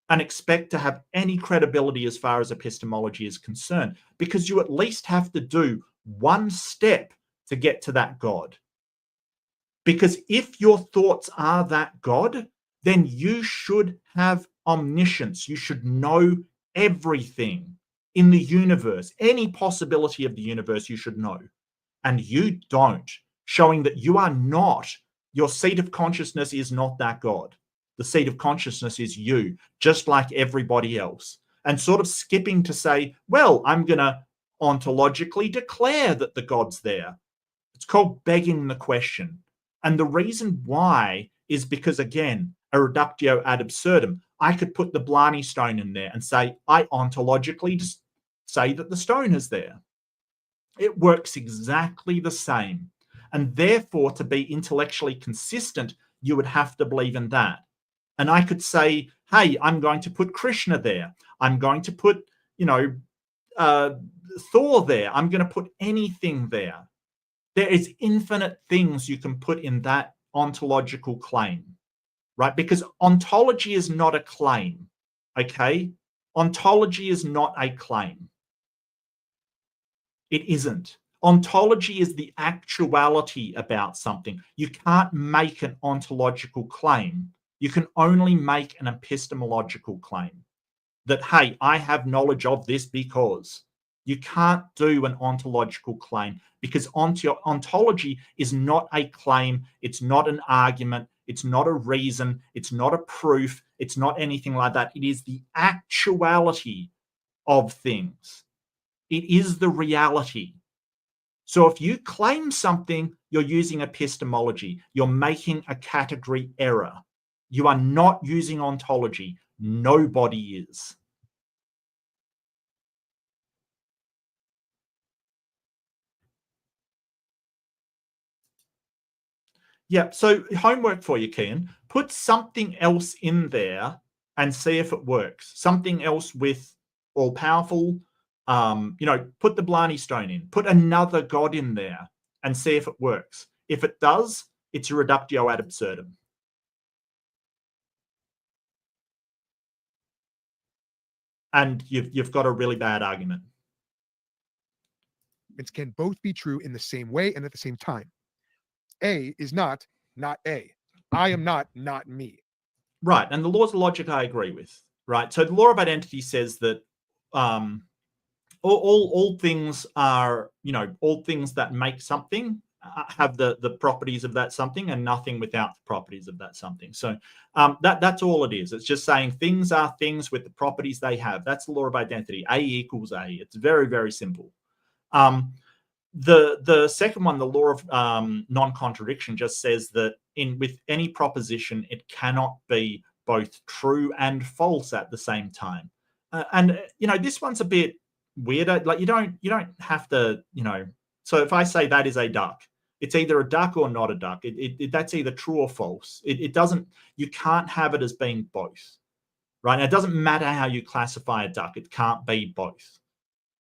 and expect to have any credibility as far as epistemology is concerned, because you at least have to do one step to get to that God. Because if your thoughts are that God, then you should have omniscience. You should know everything in the universe, any possibility of the universe you should know. And you don't, showing that you are not, your seat of consciousness is not that God. The seat of consciousness is you, just like everybody else. And sort of skipping to say, well, I'm going to ontologically declare that the God's there. It's called begging the question. And the reason why is because, again, a reductio ad absurdum. I could put the Blarney stone in there and say, I ontologically just say that the stone is there. It works exactly the same. And therefore, to be intellectually consistent, you would have to believe in that. And I could say, hey, I'm going to put Krishna there. I'm going to put, Thor there. I'm going to put anything there. There is infinite things you can put in that ontological claim, right? Because ontology is not a claim, okay? Ontology is not a claim. It isn't. Ontology is the actuality about something. You can't make an ontological claim. You can only make an epistemological claim that, hey, I have knowledge of this because. You can't do an ontological claim because ontology is not a claim. It's not an argument. It's not a reason. It's not a proof. It's not anything like that. It is the actuality of things. It is the reality. So if you claim something, you're using epistemology. You're making a category error. You are not using ontology. Nobody is. Yeah, so homework for you, Kian. Put something else in there and see if it works. Something else with all-powerful, put the Blarney stone in. Put another God in there and see if it works. If it does, it's a reductio ad absurdum. And you've got a really bad argument. It can both be true in the same way and at the same time. A is not A. I am not me. Right. And the laws of logic I agree with. Right. So the law of identity says that all things are, all things that make something have the properties of that something, and nothing without the properties of that something. So that's all it is. It's just saying things are things with the properties they have. That's the law of identity. A equals A. It's very, very simple. The second one, the law of non-contradiction, just says that with any proposition, it cannot be both true and false at the same time. And this one's a bit weirder. Like you don't have to, So if I say that is a duck, it's either a duck or not a duck. That's either true or false. It doesn't. You can't have it as being both. right? Now, it doesn't matter how you classify a duck. It can't be both.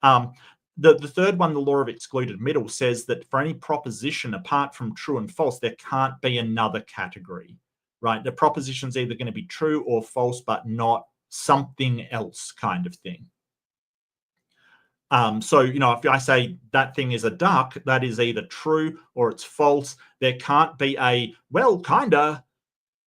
The third one, the law of excluded middle, says that for any proposition apart from true and false, there can't be another category, right? The proposition's either going to be true or false, but not something else kind of thing. So, if I say that thing is a duck, that is either true or it's false. There can't be a, well, kinda.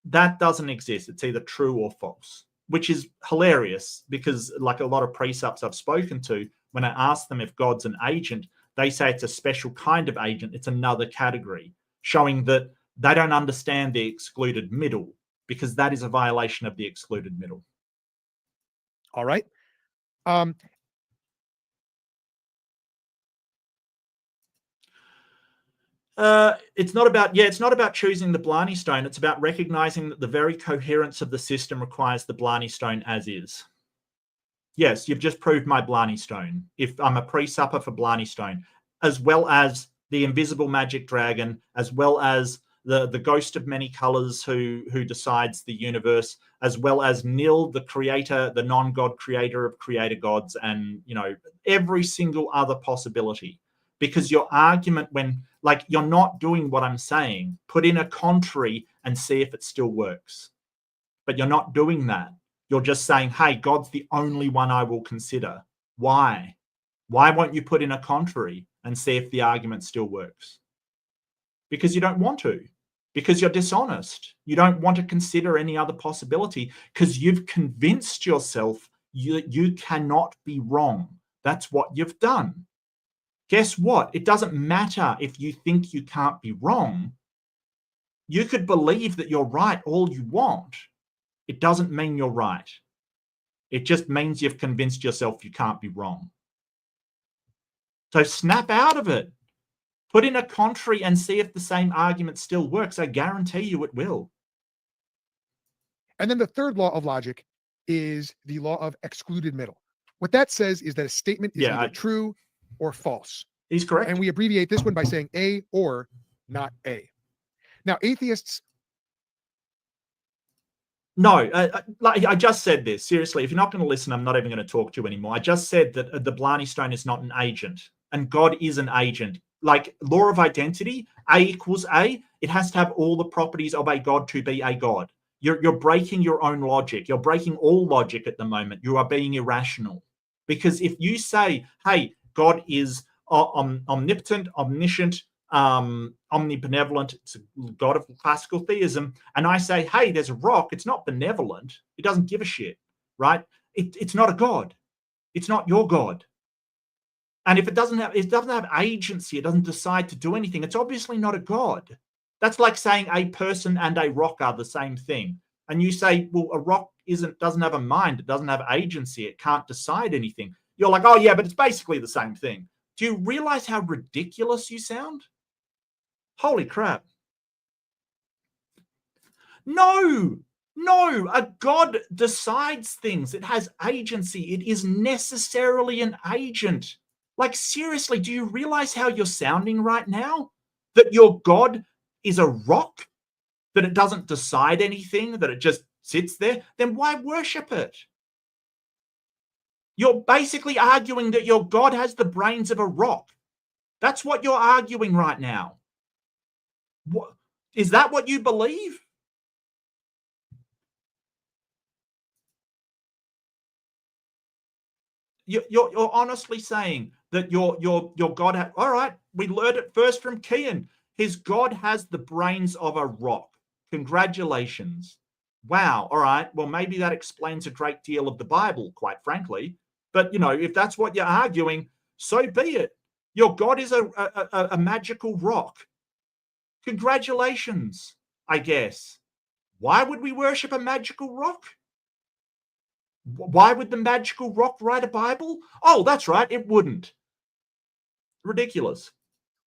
That doesn't exist. It's either true or false, which is hilarious because, like a lot of precepts I've spoken to, when I ask them if God's an agent, they say it's a special kind of agent. It's another category, showing that they don't understand the excluded middle because that is a violation of the excluded middle. All right. It's not about choosing the Blarney Stone. It's about recognizing that the very coherence of the system requires the Blarney Stone as is. Yes, you've just proved my Blarney Stone. If I'm a pre-supper for Blarney Stone, as well as the invisible magic dragon, as well as the ghost of many colors who decides the universe, as well as Nil, the creator, the non-God creator of creator gods, and every single other possibility. Because your argument, when you're not doing what I'm saying, put in a contrary and see if it still works. But you're not doing that. You're just saying, hey, God's the only one I will consider. Why? Why won't you put in a contrary and see if the argument still works? Because you don't want to. Because you're dishonest. You don't want to consider any other possibility because you've convinced yourself you cannot be wrong. That's what you've done. Guess what? It doesn't matter if you think you can't be wrong. You could believe that you're right all you want. It doesn't mean you're right. It just means you've convinced yourself you can't be wrong. So snap out of it. Put in a contrary and see if the same argument still works. I guarantee you it will. And then the third law of logic is the law of excluded middle. What that says is that a statement is either true or false. He's correct. And we abbreviate this one by saying A or not A. Now, atheists... No, I just said this. Seriously, if you're not going to listen, I'm not even going to talk to you anymore. I just said that the Blarney Stone is not an agent, and God is an agent. Like law of identity, A equals A, it has to have all the properties of a God to be a God. You're breaking your own logic. You're breaking all logic at the moment. You are being irrational. Because if you say, hey, God is omnipotent, omniscient, omnibenevolent, it's a God of classical theism, and I say, hey, there's a rock, it's not benevolent, it doesn't give a shit, right? It's not a God. It's not your God. And if it doesn't have agency, it doesn't decide to do anything, it's obviously not a God. That's like saying a person and a rock are the same thing. And you say, well, a rock doesn't have a mind, it doesn't have agency, it can't decide anything. You're like, oh yeah, but it's basically the same thing. Do you realize how ridiculous you sound? Holy crap. No, a God decides things. It has agency. It is necessarily an agent. Like, seriously, do you realize how you're sounding right now? That your God is a rock? That it doesn't decide anything? That it just sits there? Then why worship it? You're basically arguing that your God has the brains of a rock. That's what you're arguing right now. What, is that what you believe? You're honestly saying that your God. All right, we learned it first from Kian. His God has the brains of a rock. Congratulations. Wow. All right. Well, maybe that explains a great deal of the Bible, quite frankly. But if that's what you're arguing, so be it. Your God is a magical rock. Congratulations, I guess. Why would we worship a magical rock? Why would the magical rock write a Bible? Oh, that's right, it wouldn't. Ridiculous.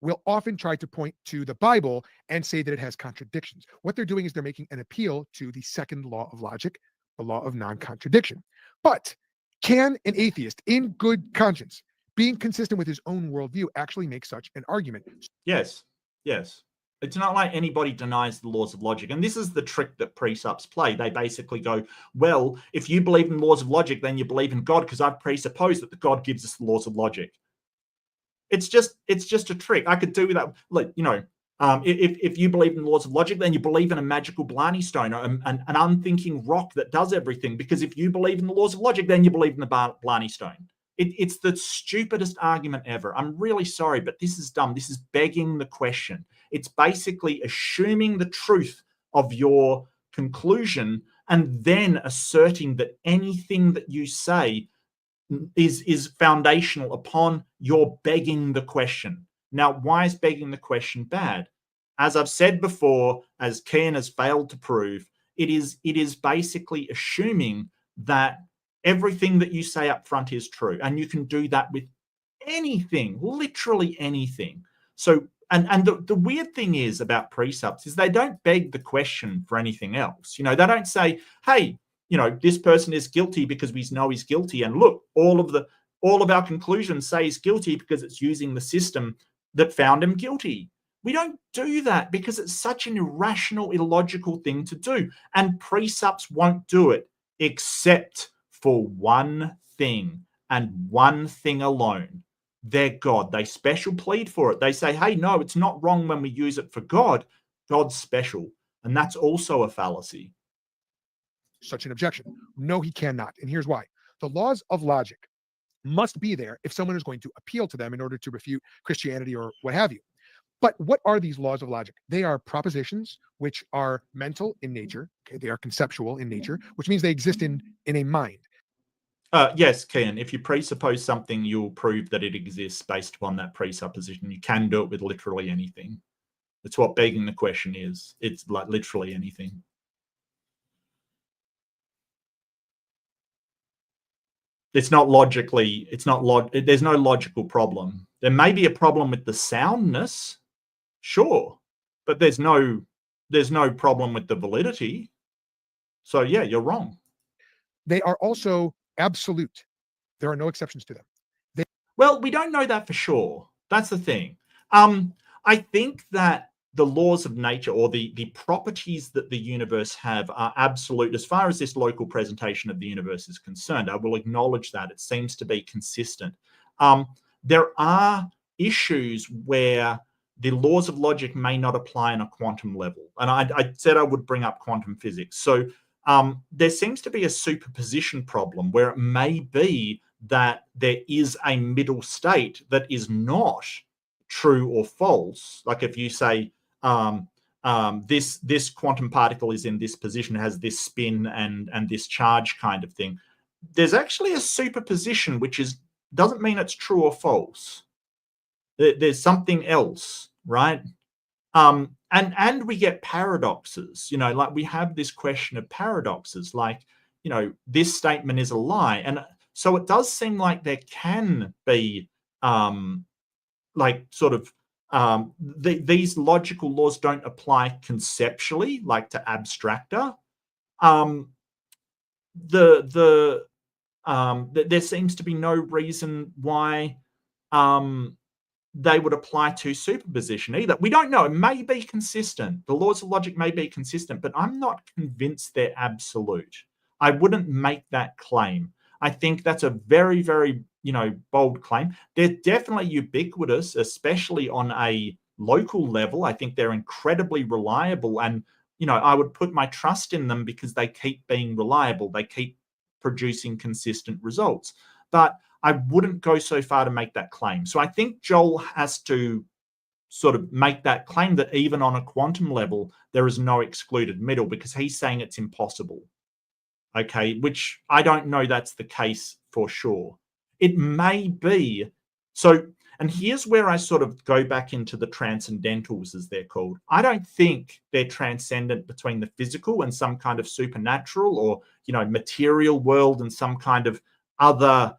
Will often try to point to the Bible and say that it has contradictions. What they're doing is they're making an appeal to the second law of logic, the law of non-contradiction. But can an atheist, in good conscience, being consistent with his own worldview, actually make such an argument? Yes. It's not like anybody denies the laws of logic. And this is the trick that precepts play. They basically go, well, if you believe in laws of logic, then you believe in God, because I've presupposed that the God gives us the laws of logic. It's just a trick. I could do that. Like, you know, if you believe in the laws of logic, then you believe in a magical Blarney stone, an unthinking rock that does everything. Because if you believe in the laws of logic, then you believe in the Blarney stone. It's the stupidest argument ever. I'm really sorry, but this is dumb. This is begging the question. It's basically assuming the truth of your conclusion and then asserting that anything that you say is foundational upon your begging the question. Now, why is begging the question bad? As I've said before, as Kian has failed to prove, it is basically assuming that everything that you say up front is true. And you can do that with anything, literally anything. So, and the weird thing is about precepts is they don't beg the question for anything else. You know, they don't say, hey, you know, this person is guilty because we know he's guilty. And look, all of our conclusions say he's guilty because it's using the system that found him guilty. We don't do that because it's such an irrational, illogical thing to do. And precepts won't do it except for one thing and one thing alone. They're God. They special plead for it. They say, hey, no, it's not wrong when we use it for God. God's special. And that's also a fallacy. Such an objection. No, he cannot. And here's why. The laws of logic must be there if someone is going to appeal to them in order to refute Christianity or what have you. But what are these laws of logic? They are propositions which are mental in nature. Okay, they are conceptual in nature, which means they exist in a mind. Yes, Kian, if you presuppose something, you'll prove that it exists based upon that presupposition. You can do it with literally anything. That's what begging the question is. It's like literally anything. It's not logically, there's no logical problem. There may be a problem with the soundness, sure, but there's no problem with the validity. So yeah, you're wrong. They are also absolute. There are no exceptions to them. Well, we don't know that for sure. That's the thing. I think that the laws of nature or the properties that the universe have are absolute as far as this local presentation of the universe is concerned. I will acknowledge that. It seems to be consistent. There are issues where the laws of logic may not apply on a quantum level. And I said I would bring up quantum physics. So there seems to be a superposition problem where it may be that there is a middle state that is not true or false. Like if you say this quantum particle is in this position, has this spin and this charge kind of thing, there's actually a superposition which doesn't mean it's true or false. There's something else, right? And we get paradoxes, you know, like we have this question of paradoxes, like, you know, this statement is a lie. And so it does seem like there can be like sort of these logical laws don't apply conceptually, like to abstracta. There seems to be no reason why they would apply to superposition either. We don't know. It may be consistent. The laws of logic may be consistent, but I'm not convinced they're absolute. I wouldn't make that claim. I think that's a very, very, you know, bold claim. They're definitely ubiquitous, especially on a local level. I think they're incredibly reliable. And, you know, I would put my trust in them because they keep being reliable. They keep producing consistent results. But I wouldn't go so far to make that claim. So I think Joel has to sort of make that claim that even on a quantum level, there is no excluded middle, because he's saying it's impossible. Okay, which I don't know that's the case for sure. It may be. So, and here's where I sort of go back into the transcendentals, as they're called. I don't think they're transcendent between the physical and some kind of supernatural, or, you know, material world and some kind of other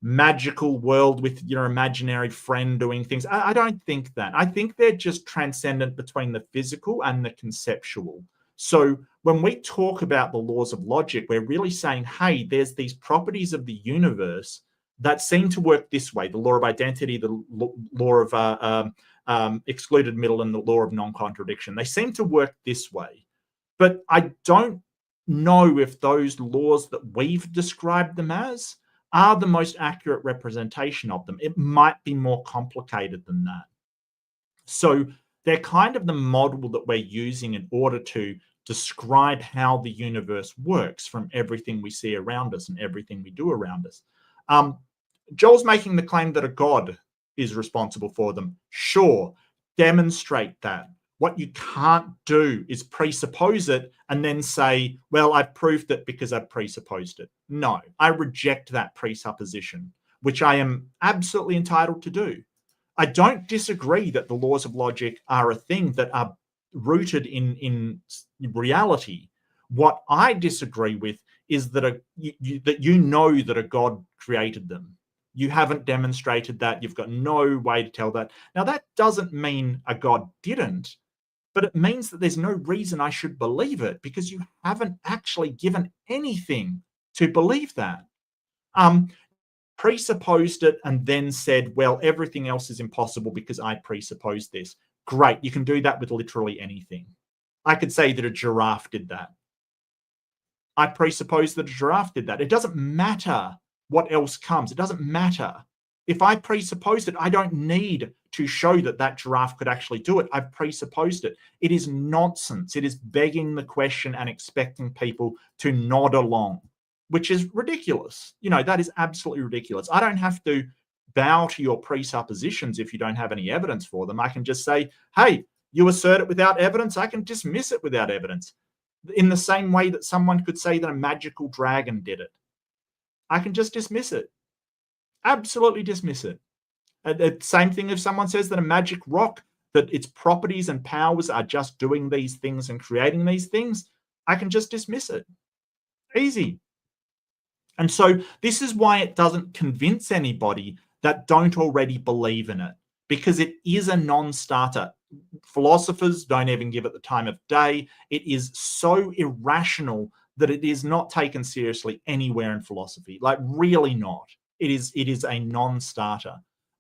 magical world with your imaginary friend doing things. I don't think that. I think they're just transcendent between the physical and the conceptual. So when we talk about the laws of logic, we're really saying, hey, there's these properties of the universe that seem to work this way: the law of identity, the law of excluded middle and the law of non-contradiction. They seem to work this way. But I don't know if those laws that we've described them as are the most accurate representation of them. It might be more complicated than that. So they're kind of the model that we're using in order to describe how the universe works from everything we see around us and everything we do around us. Joel's making the claim that a God is responsible for them. Sure, demonstrate that. What you can't do is presuppose it and then say, well, I've proved it because I've presupposed it. No, I reject that presupposition, which I am absolutely entitled to do. I don't disagree that the laws of logic are a thing that are rooted in reality. What I disagree with is that you know that a God created them. You haven't demonstrated that. You've got no way to tell that. Now, that doesn't mean a God didn't, but it means that there's no reason I should believe it because you haven't actually given anything to believe that. Presupposed it and then said, well, everything else is impossible because I presupposed this. Great. You can do that with literally anything. I could say that a giraffe did that. I presuppose that a giraffe did that. It doesn't matter what else comes. It doesn't matter. If I presupposed it, I don't need to show that that giraffe could actually do it. I've presupposed it. It is nonsense. It is begging the question and expecting people to nod along, which is ridiculous. You know, that is absolutely ridiculous. I don't have to bow to your presuppositions if you don't have any evidence for them. I can just say, hey, you assert it without evidence. I can dismiss it without evidence. In the same way that someone could say that a magical dragon did it. I can just dismiss it. Absolutely dismiss it. The same thing if someone says that a magic rock, that its properties and powers are just doing these things and creating these things, I can just dismiss it. Easy. And so this is why it doesn't convince anybody that don't already believe in it, because it is a non-starter. Philosophers don't even give it the time of day. It is so irrational that it is not taken seriously anywhere in philosophy, like really not. It is a non-starter.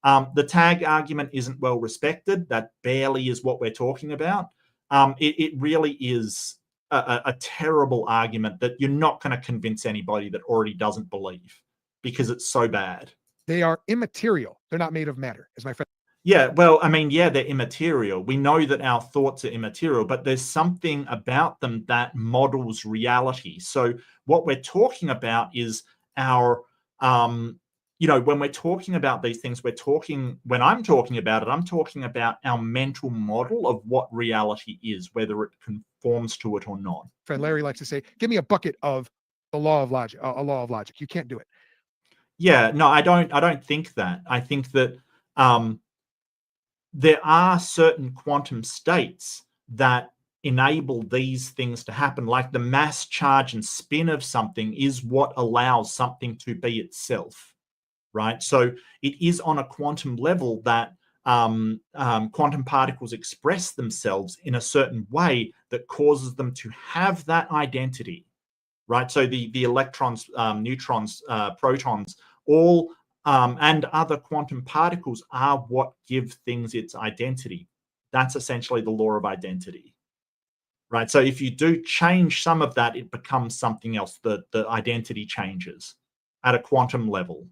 The tag argument isn't well respected. That barely is what we're talking about. It really is a terrible argument that you're not going to convince anybody that already doesn't believe because it's so bad. They are immaterial. They're not made of matter, as my friend. Yeah, well, I mean, yeah, they're immaterial. We know that our thoughts are immaterial, but there's something about them that models reality. So what we're talking about is our, when we're talking about these things, when I'm talking about it, I'm talking about our mental model of what reality is, whether it conforms to it or not. Friend Larry likes to say, give me a bucket of the law of logic, a law of logic. You can't do it. Yeah, no, I don't think that. I think that there are certain quantum states that enable these things to happen, like the mass, charge, and spin of something is what allows something to be itself, right? So it is on a quantum level that quantum particles express themselves in a certain way that causes them to have that identity, right? So the electrons, neutrons, protons, all and other quantum particles are what give things its identity. That's essentially the law of identity, right? So if you do change some of that, it becomes something else. The identity changes at a quantum level.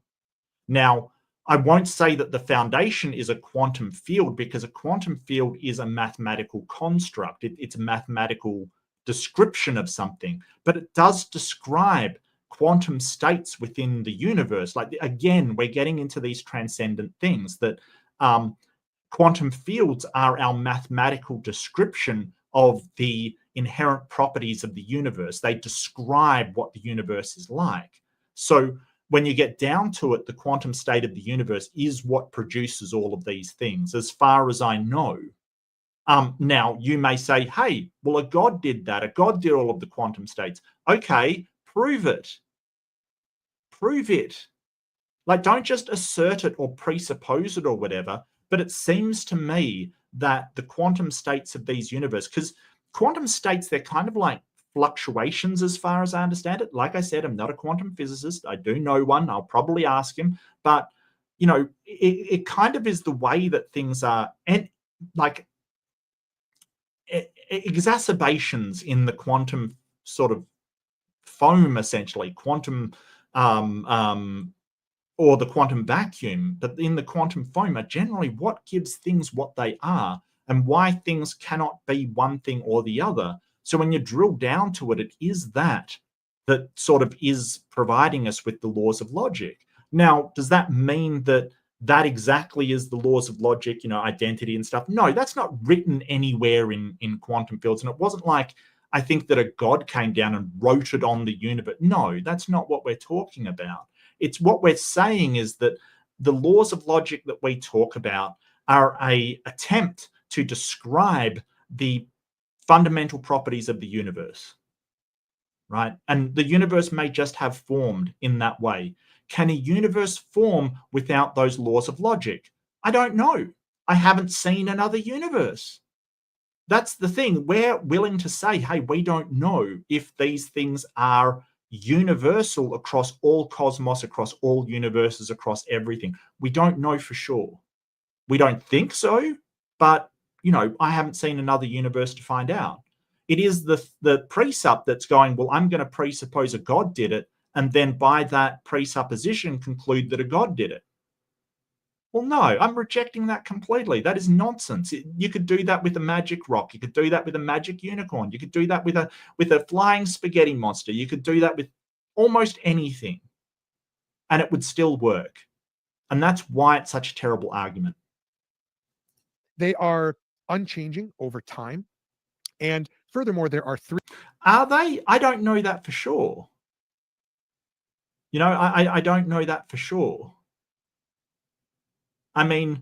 Now, I won't say that the foundation is a quantum field because a quantum field is a mathematical construct. It's a mathematical description of something, but it does describe quantum states within the universe. Like, again, we're getting into these transcendent things that quantum fields are our mathematical description of the inherent properties of the universe. They describe what the universe is like. So when you get down to it, the quantum state of the universe is what produces all of these things, as far as I know. Now, you may say, hey, well, a God did that. A God did all of the quantum states. Okay, prove it. Prove it. Like, don't just assert it or presuppose it or whatever, but it seems to me that the quantum states of these universes, because quantum states, they're kind of like fluctuations as far as I understand it. Like I said, I'm not a quantum physicist. I do know one. I'll probably ask him. But, you know, it kind of is the way that things are. And like exacerbations in the quantum sort of foam, essentially quantum or the quantum vacuum, but in the quantum foam are generally what gives things what they are and why things cannot be one thing or the other. So when you drill down to it, it is that sort of is providing us with the laws of logic. Now, does that mean that exactly is the laws of logic, identity and stuff? No, that's not written anywhere in quantum fields. And it wasn't like, I think that a God came down and wrote it on the universe. No, that's not what we're talking about. It's what we're saying is that the laws of logic that we talk about are an attempt to describe the fundamental properties of the universe, right? And the universe may just have formed in that way. Can a universe form without those laws of logic? I don't know. I haven't seen another universe. That's the thing. We're willing to say, hey, we don't know if these things are universal across all cosmos, across all universes, across everything. We don't know for sure. We don't think so, but, I haven't seen another universe to find out. It is the precept that's going, well, I'm going to presuppose a God did it, and then by that presupposition conclude that a God did it. Well, no, I'm rejecting that completely. That is nonsense. You could do that with a magic rock. You could do that with a magic unicorn. You could do that with a flying spaghetti monster. You could do that with almost anything, and it would still work. And that's why it's such a terrible argument. They are unchanging over time. And furthermore, there are three. Are they? I don't know that for sure. I don't know that for sure. I mean,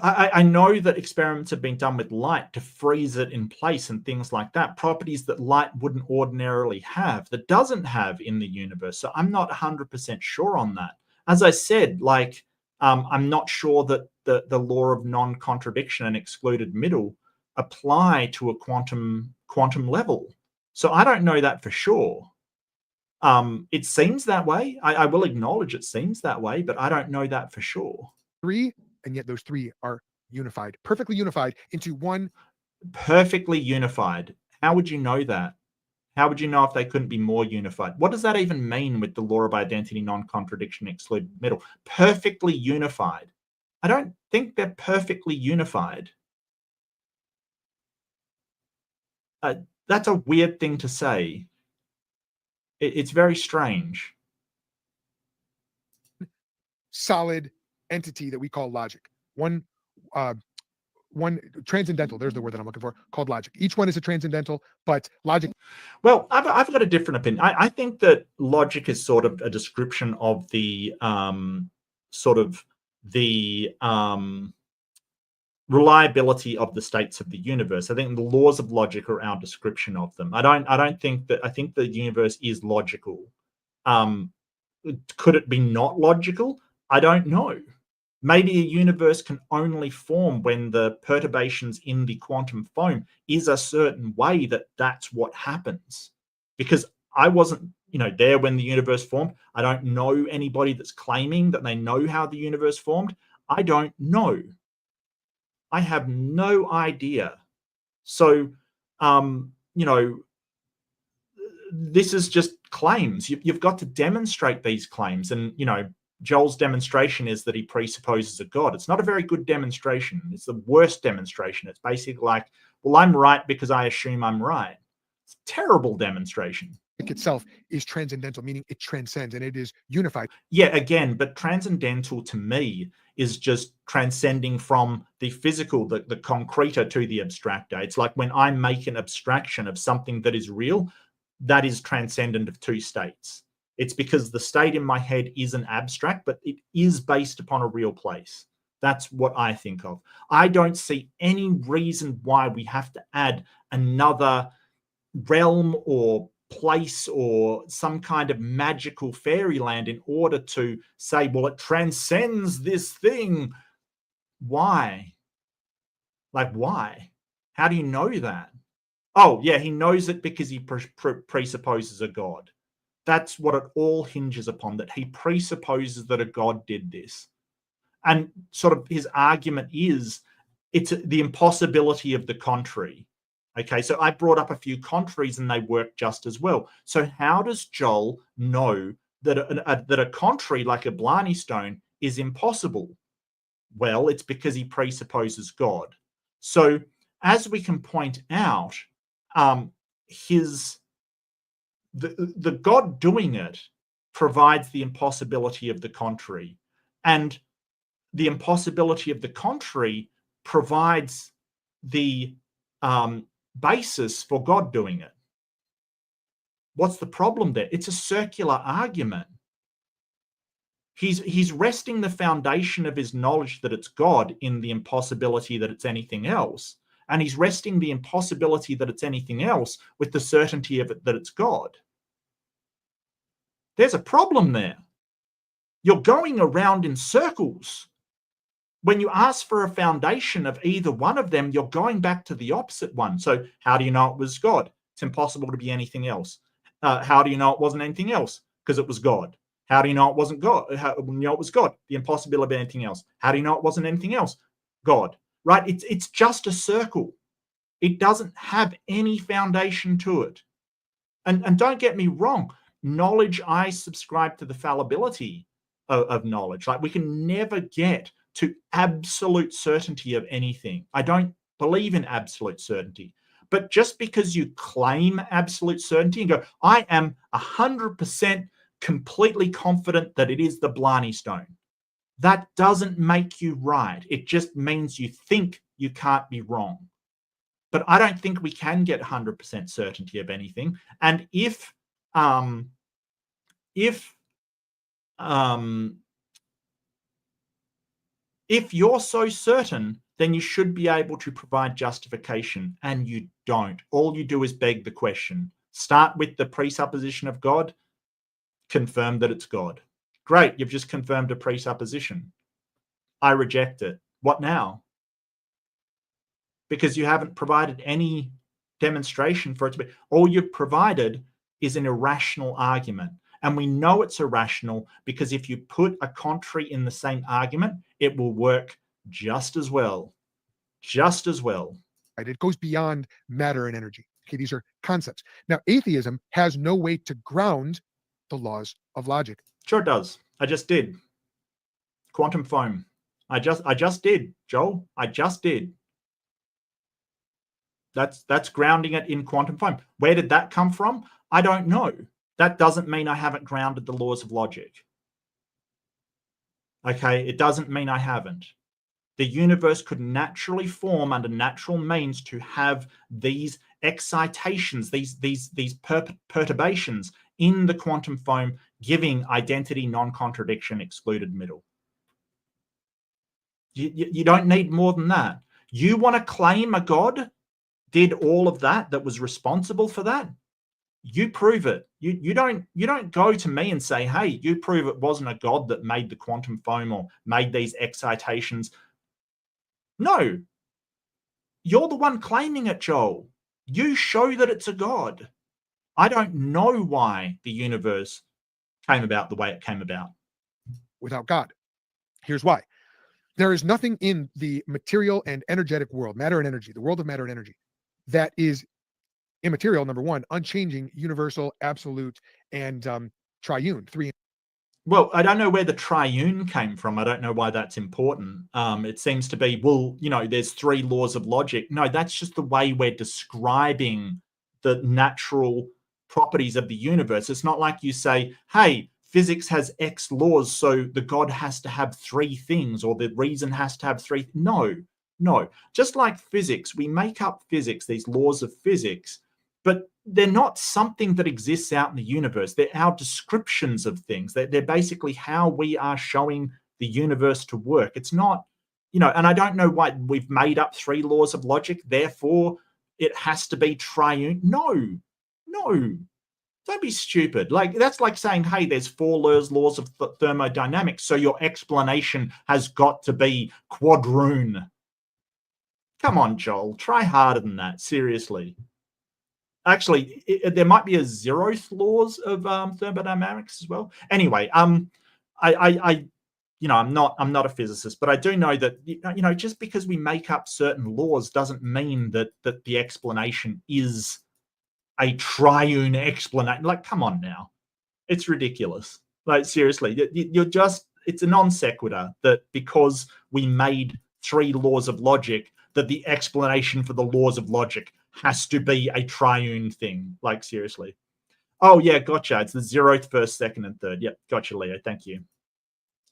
I know that experiments have been done with light to freeze it in place and things like that, properties that light wouldn't ordinarily have, that doesn't have in the universe. So I'm not 100% sure on that. As I said, I'm not sure that the law of non-contradiction and excluded middle apply to a quantum level. So I don't know that for sure. It seems that way. I will acknowledge it seems that way, but I don't know that for sure. Three, and yet those three are unified, perfectly unified into one. Perfectly unified. How would you know that? How would you know if they couldn't be more unified? What does that even mean with the law of identity, non-contradiction, excluded middle? Perfectly unified. I don't think they're perfectly unified. That's a weird thing to say. It's very strange. Solid entity that we call logic. One transcendental, there's the word that I'm looking for, called logic. Each one is a transcendental, but logic. Well, I've got a different opinion. I think that logic is sort of a description of the reliability of the states of the universe. I think the laws of logic are our description of them. I think the universe is logical. Could it be not logical? I don't know. Maybe a universe can only form when the perturbations in the quantum foam is a certain way that's what happens. Because I wasn't, there when the universe formed. I don't know anybody that's claiming that they know how the universe formed. I don't know. I have no idea. So, this is just claims. You've got to demonstrate these claims. And, Joel's demonstration is that he presupposes a God. It's not a very good demonstration. It's the worst demonstration. It's basically like, well, I'm right because I assume I'm right. It's a terrible demonstration. Itself is transcendental, meaning it transcends and it is unified. Yeah, again, but transcendental to me is just transcending from the physical, the concreta to the abstracta. It's like when I make an abstraction of something that is real, that is transcendent of two states. It's because the state in my head isn't abstract, but it is based upon a real place. That's what I think of. I don't see any reason why we have to add another realm or place or some kind of magical fairyland in order to say, well, it transcends this thing. Why? Why? How do you know that? Oh, yeah, he knows it because he presupposes a God. That's what it all hinges upon, that he presupposes that a God did this. And sort of his argument is it's the impossibility of the contrary. Okay, so I brought up a few contraries and they work just as well. So how does Joel know that a contrary like a Blarney Stone is impossible? Well, it's because he presupposes God. So as we can point out, the God doing it provides the impossibility of the contrary, and the impossibility of the contrary provides the basis for God doing it. What's the problem there? It's a circular argument. He's resting the foundation of his knowledge that it's God in the impossibility that it's anything else. And he's resting the impossibility that it's anything else with the certainty of it that it's God. There's a problem there. You're going around in circles. When you ask for a foundation of either one of them, you're going back to the opposite one. So how do you know it was God? It's impossible to be anything else. How do you know it wasn't anything else? Because it was God. How do you know it wasn't God? How do you know it was God? The impossibility of anything else. How do you know it wasn't anything else? God. Right? It's just a circle. It doesn't have any foundation to it. And don't get me wrong. Knowledge, I subscribe to the fallibility of knowledge. Like, we can never get to absolute certainty of anything. I don't believe in absolute certainty. But just because you claim absolute certainty and go, I am 100% completely confident that it is the Blarney Stone, that doesn't make you right. It just means you think you can't be wrong. But I don't think we can get 100% certainty of anything. And if you're so certain, then you should be able to provide justification, and you don't. All you do is beg the question. Start with the presupposition of God, confirm that it's God. Great, you've just confirmed a presupposition. I reject it. What now? Because you haven't provided any demonstration for it to be. All you've provided is an irrational argument. And we know it's irrational because if you put a contrary in the same argument, it will work just as well. Just as well. Right? It goes beyond matter and energy. Okay, these are concepts. Now, atheism has no way to ground the laws of logic. Sure it does. I just did. Quantum foam. I just did, Joel. I just did. That's grounding it in quantum foam. Where did that come from? I don't know. That doesn't mean I haven't grounded the laws of logic. Okay, it doesn't mean I haven't. The universe could naturally form under natural means to have these excitations, these perturbations in the quantum foam, giving identity, non-contradiction, excluded middle. You don't need more than that. You want to claim a God did all of that was responsible for that? You prove it. You don't go to me and say, hey, you prove it wasn't a God that made the quantum foam or made these excitations. No. You're the one claiming it, Joel. You show that it's a God. I don't know why the universe came about the way it came about. Without God. Here's why. There is nothing in the material and energetic world, matter and energy, the world of matter and energy, that is immaterial, number one, unchanging, universal, absolute, and triune. Three. Well, I don't know where the triune came from. I don't know why that's important. It seems to be, well, there's three laws of logic. No, that's just the way we're describing the natural properties of the universe. It's not like you say, hey, physics has X laws, so the God has to have three things, or the reason has to have three. No. Just like physics, we make up physics, these laws of physics, but they're not something that exists out in the universe. They're our descriptions of things. They're basically how we are showing the universe to work. It's not, and I don't know why we've made up three laws of logic, therefore it has to be triune. No. Don't be stupid. That's like saying, hey, there's four laws of thermodynamics, so your explanation has got to be quadroon. Come on, Joel, try harder than that, seriously. Actually, there might be a zeroth laws of thermodynamics as well. Anyway, I I'm not a physicist, but I do know that just because we make up certain laws doesn't mean that the explanation is a triune explanation. Like, come on now, it's ridiculous. Like, seriously, it's a non sequitur that because we made 3 laws of logic, that the explanation for the laws of logic has to be a triune thing. Like, seriously. Oh yeah, gotcha. It's the 0th, 1st, 2nd, and 3rd. Yep, gotcha, Leo. Thank you.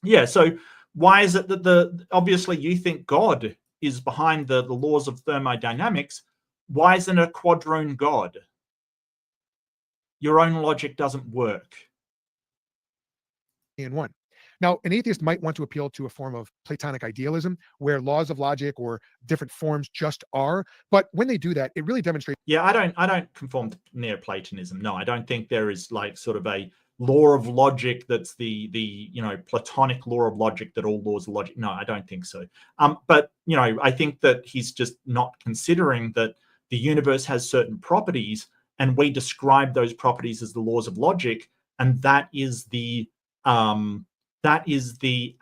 Yeah, so why is it that obviously you think God is behind the laws of thermodynamics? Why isn't a quadroon God? Your own logic doesn't work. In one. Now, an atheist might want to appeal to a form of Platonic idealism where laws of logic or different forms just are. But when they do that, it really demonstrates. Yeah, I don't conform to Neoplatonism. No, I don't think there is like sort of a law of logic that's the Platonic law of logic that all laws of logic. No, I don't think so. But I think that he's just not considering that the universe has certain properties, and we describe those properties as the laws of logic, and that is the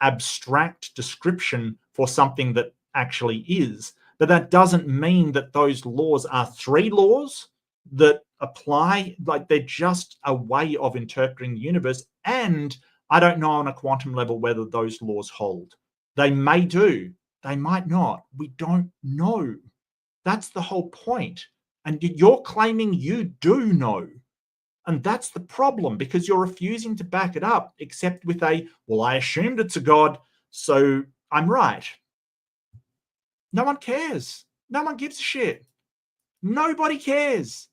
abstract description for something that actually is. But that doesn't mean that those laws are 3 laws that apply. Like, they're just a way of interpreting the universe. And I don't know on a quantum level whether those laws hold. They may do. They might not. We don't know. That's the whole point. And you're claiming you do know. And that's the problem, because you're refusing to back it up, except with well, I assumed it's a God, so I'm right. No one cares. No one gives a shit. Nobody cares.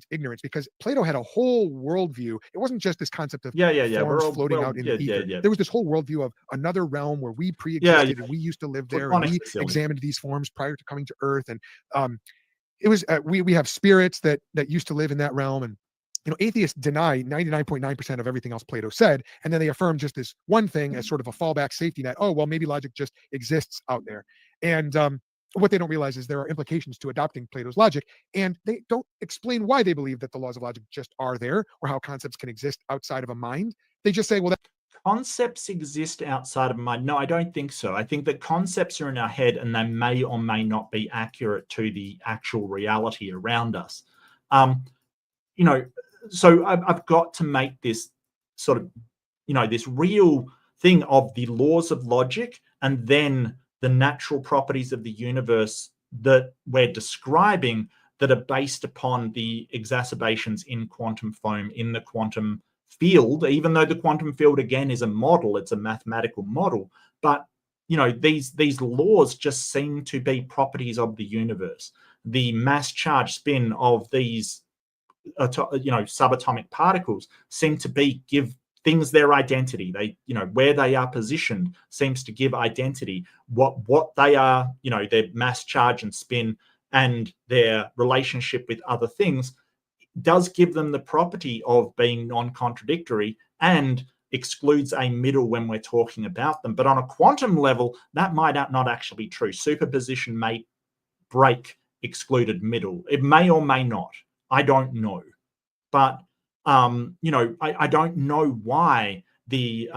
Ignorance, because Plato had a whole worldview. It wasn't just this concept of forms floating out in the ether. There was this whole worldview of another realm where we pre-existed and we used to live there, and we examined these forms prior to coming to Earth. And it was we have spirits that used to live in that realm. And atheists deny 99.9% of everything else Plato said, and then they affirm just this one thing as sort of a fallback safety net. Oh, well, maybe logic just exists out there. And what they don't realize is there are implications to adopting Plato's logic, and they don't explain why they believe that the laws of logic just are there, or how concepts can exist outside of a mind. They just say, well, concepts exist outside of mind. No, I don't think so. I think that concepts are in our head, and they may or may not be accurate to the actual reality around us. So I've got to make this sort of, this real thing of the laws of logic, and then the natural properties of the universe that we're describing that are based upon the exacerbations in quantum foam, in the quantum field, even though the quantum field, again, is a model, it's a mathematical model. But, these laws just seem to be properties of the universe. The mass charge spin of these, subatomic particles seem to give things their identity. They, where they are positioned seems to give identity. What they are, their mass charge and spin and their relationship with other things does give them the property of being non-contradictory and excludes a middle when we're talking about them. But on a quantum level, that might not actually be true. Superposition may break excluded middle. It may or may not. I don't know. But I don't know why the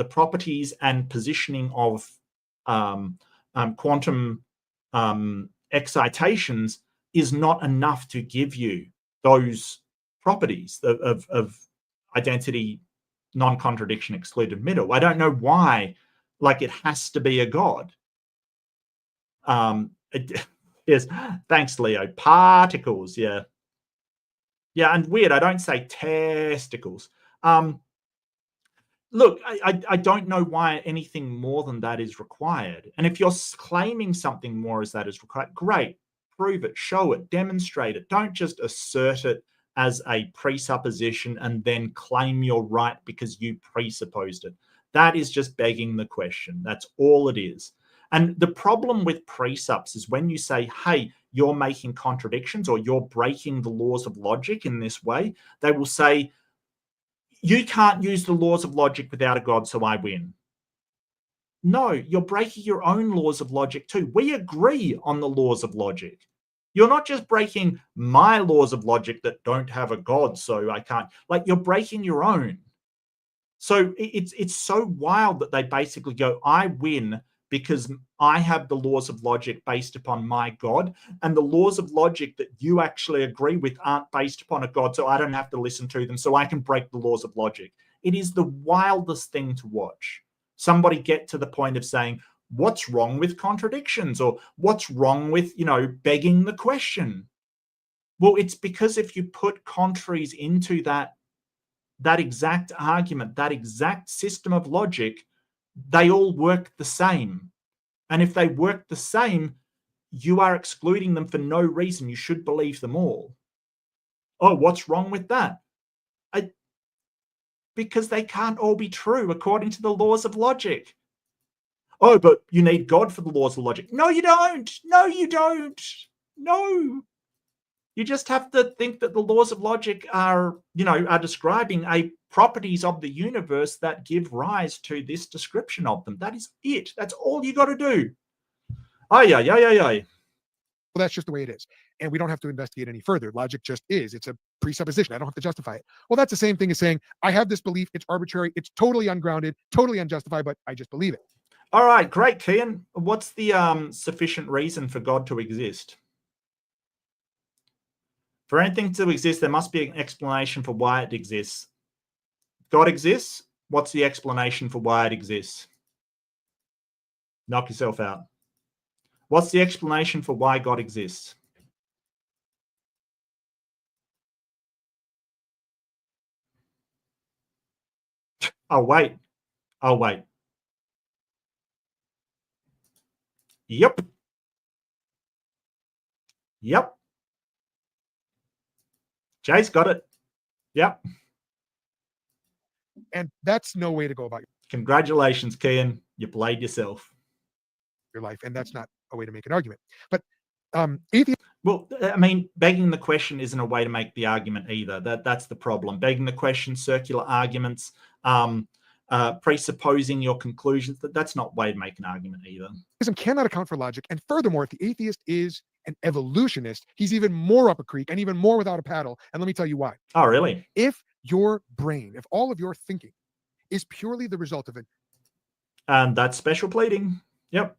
properties and positioning of quantum excitations is not enough to give you those properties of identity, non-contradiction, excluded middle. I don't know why, like, it has to be a God. Yes, thanks, Leo. Particles, yeah. Yeah, and weird, I don't say testicles. Look, I don't know why anything more than that is required. And if you're claiming something more as that is required, great. Prove it, show it, demonstrate it. Don't just assert it as a presupposition and then claim you're right because you presupposed it. That is just begging the question. That's all it is. And the problem with presups is when you say, hey, you're making contradictions or you're breaking the laws of logic in this way, they will say, you can't use the laws of logic without a God, so I win. No, you're breaking your own laws of logic too. We agree on the laws of logic. You're not just breaking my laws of logic that don't have a God, so I can't. Like, you're breaking your own. So it's so wild that they basically go, I win because I have the laws of logic based upon my God, and the laws of logic that you actually agree with aren't based upon a God, so I don't have to listen to them, so I can break the laws of logic. It is the wildest thing to watch. Somebody get to the point of saying, what's wrong with contradictions? Or what's wrong with, begging the question? Well, it's because if you put contraries into that exact argument, that exact system of logic, they all work the same. And if they work the same, you are excluding them for no reason. You should believe them all. Oh, what's wrong with that? Because they can't all be true according to the laws of logic. Oh, but you need God for the laws of logic. No, you don't. No, you don't. No. You just have to think that the laws of logic are describing properties of the universe that give rise to this description of them. That is it. That's all you got to do. Aye. Well, that's just the way it is. And we don't have to investigate any further. Logic just is. It's a presupposition. I don't have to justify it. Well, that's the same thing as saying, I have this belief. It's arbitrary. It's totally ungrounded, totally unjustified, but I just believe it. All right, great, Kian. What's the sufficient reason for God to exist? For anything to exist, there must be an explanation for why it exists. God exists. What's the explanation for why it exists? Knock yourself out. What's the explanation for why God exists? Oh, wait. Yep. Jay's got it. Yep. And that's no way to go about Congratulations, Kian. You played yourself. Your life. And that's not a way to make an argument. But atheism. Well, I mean, begging the question isn't a way to make the argument either. That's the problem. Begging the question, circular arguments, presupposing your conclusions, that's not a way to make an argument either. Atheism cannot account for logic. And furthermore, if the atheist is an evolutionist, he's even more up a creek and even more without a paddle. And let me tell you why. Oh, really? If your brain, if all of your thinking is purely the result of it. And that's special pleading. Yep.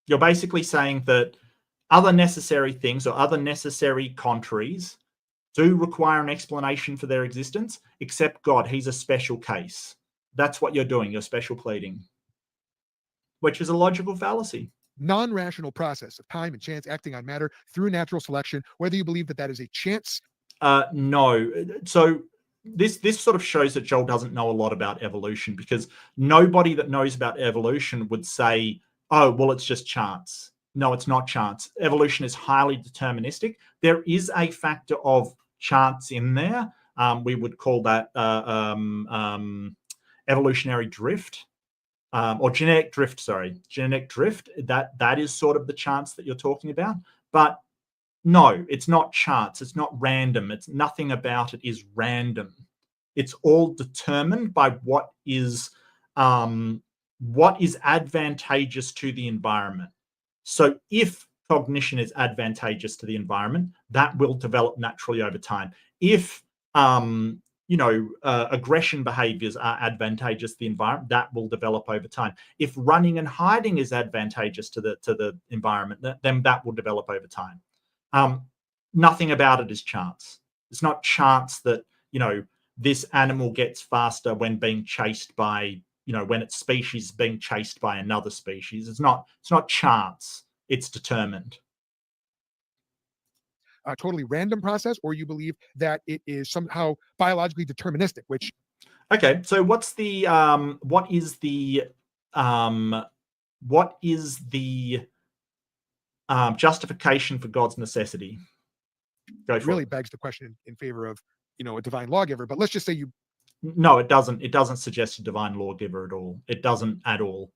You're basically saying that other necessary things or other necessary contraries do require an explanation for their existence, except God. He's a special case. That's what you're doing. You're special pleading, which is a logical fallacy. Non-rational process of time and chance acting on matter through natural selection, whether you believe that that is a chance. No. So this sort of shows that Joel doesn't know a lot about evolution, because nobody that knows about evolution would say, oh, well, it's just chance. No, it's not chance. Evolution is highly deterministic. There is a factor of chance in there. We would call that evolutionary drift. Or genetic drift, genetic drift. That is sort of the chance that you're talking about. But no, it's not chance. It's not random. It's nothing about it is random. It's all determined by what is advantageous to the environment. So if cognition is advantageous to the environment, that will develop naturally over time. If aggression behaviors are advantageous to the environment, that will develop over time. If running and hiding is advantageous to the environment, then that will develop over time. Nothing about it is chance. It's not chance that, this animal gets faster when being chased by, when its species is being chased by another species. It's not chance. It's determined. A totally random process, or you believe that it is somehow biologically deterministic, which. Okay, so what is the justification for God's necessity? It really begs the question in favor of, a divine lawgiver. But let's just say you. No, it doesn't. It doesn't suggest a divine lawgiver at all. It doesn't at all.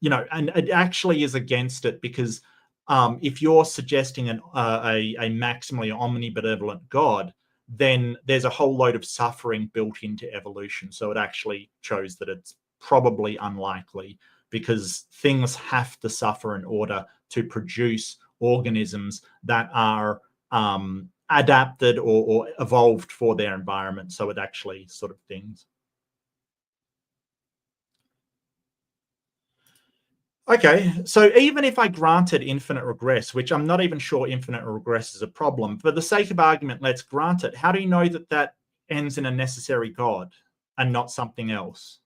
And it actually is against it, because if you're suggesting a maximally omnibenevolent God, then there's a whole load of suffering built into evolution. So it actually shows that it's probably unlikely, because things have to suffer in order to produce organisms that are adapted or evolved for their environment. So it actually sort of things. Okay, so even if I granted infinite regress, which I'm not even sure infinite regress is a problem, for the sake of argument, let's grant it. How do you know that that ends in a necessary God and not something else?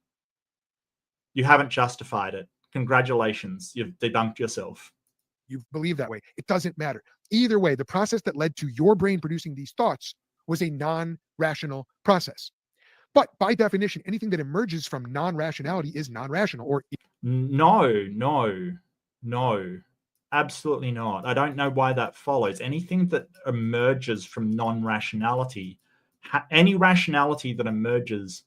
You haven't justified it. Congratulations, you've debunked yourself. You believe that way. It doesn't matter. Either way, the process that led to your brain producing these thoughts was a non-rational process. But by definition, anything that emerges from non-rationality is non-rational or No, absolutely not. I don't know why that follows. Anything that emerges from non-rationality, any rationality that emerges,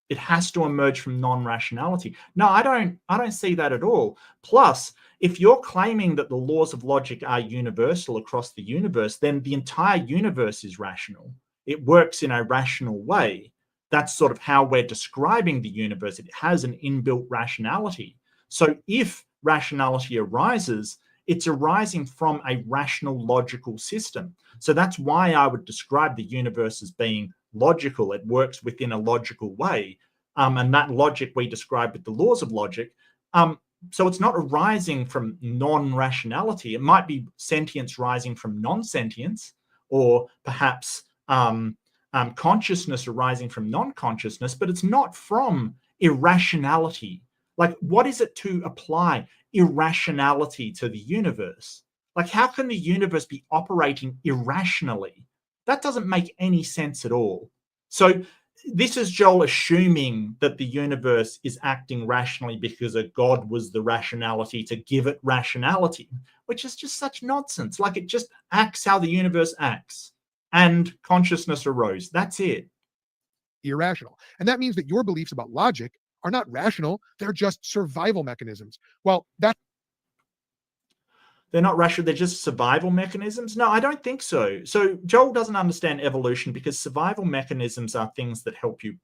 it has to emerge from non-rationality. No, I don't see that at all. Plus, if you're claiming that the laws of logic are universal across the universe, then the entire universe is rational. It works in a rational way. That's sort of how we're describing the universe. It has an inbuilt rationality. So if rationality arises, it's arising from a rational logical system. So that's why I would describe the universe as being logical. It works within a logical way. And that logic we describe with the laws of logic. So it's not arising from non-rationality. It might be sentience rising from non-sentience, or perhaps consciousness arising from non-consciousness, but it's not from irrationality. Like, what is it to apply irrationality to the universe? Like, how can the universe be operating irrationally? That doesn't make any sense at all. So this is Joel assuming that the universe is acting rationally because a God was the rationality to give it rationality, which is just such nonsense. Like, it just acts how the universe acts. And consciousness arose. That's it. irrational. And that means that your beliefs about logic are not rational. They're just survival mechanisms. Well, They're not rational. They're just survival mechanisms. No, I don't think so. So Joel doesn't understand evolution because survival mechanisms are things that help you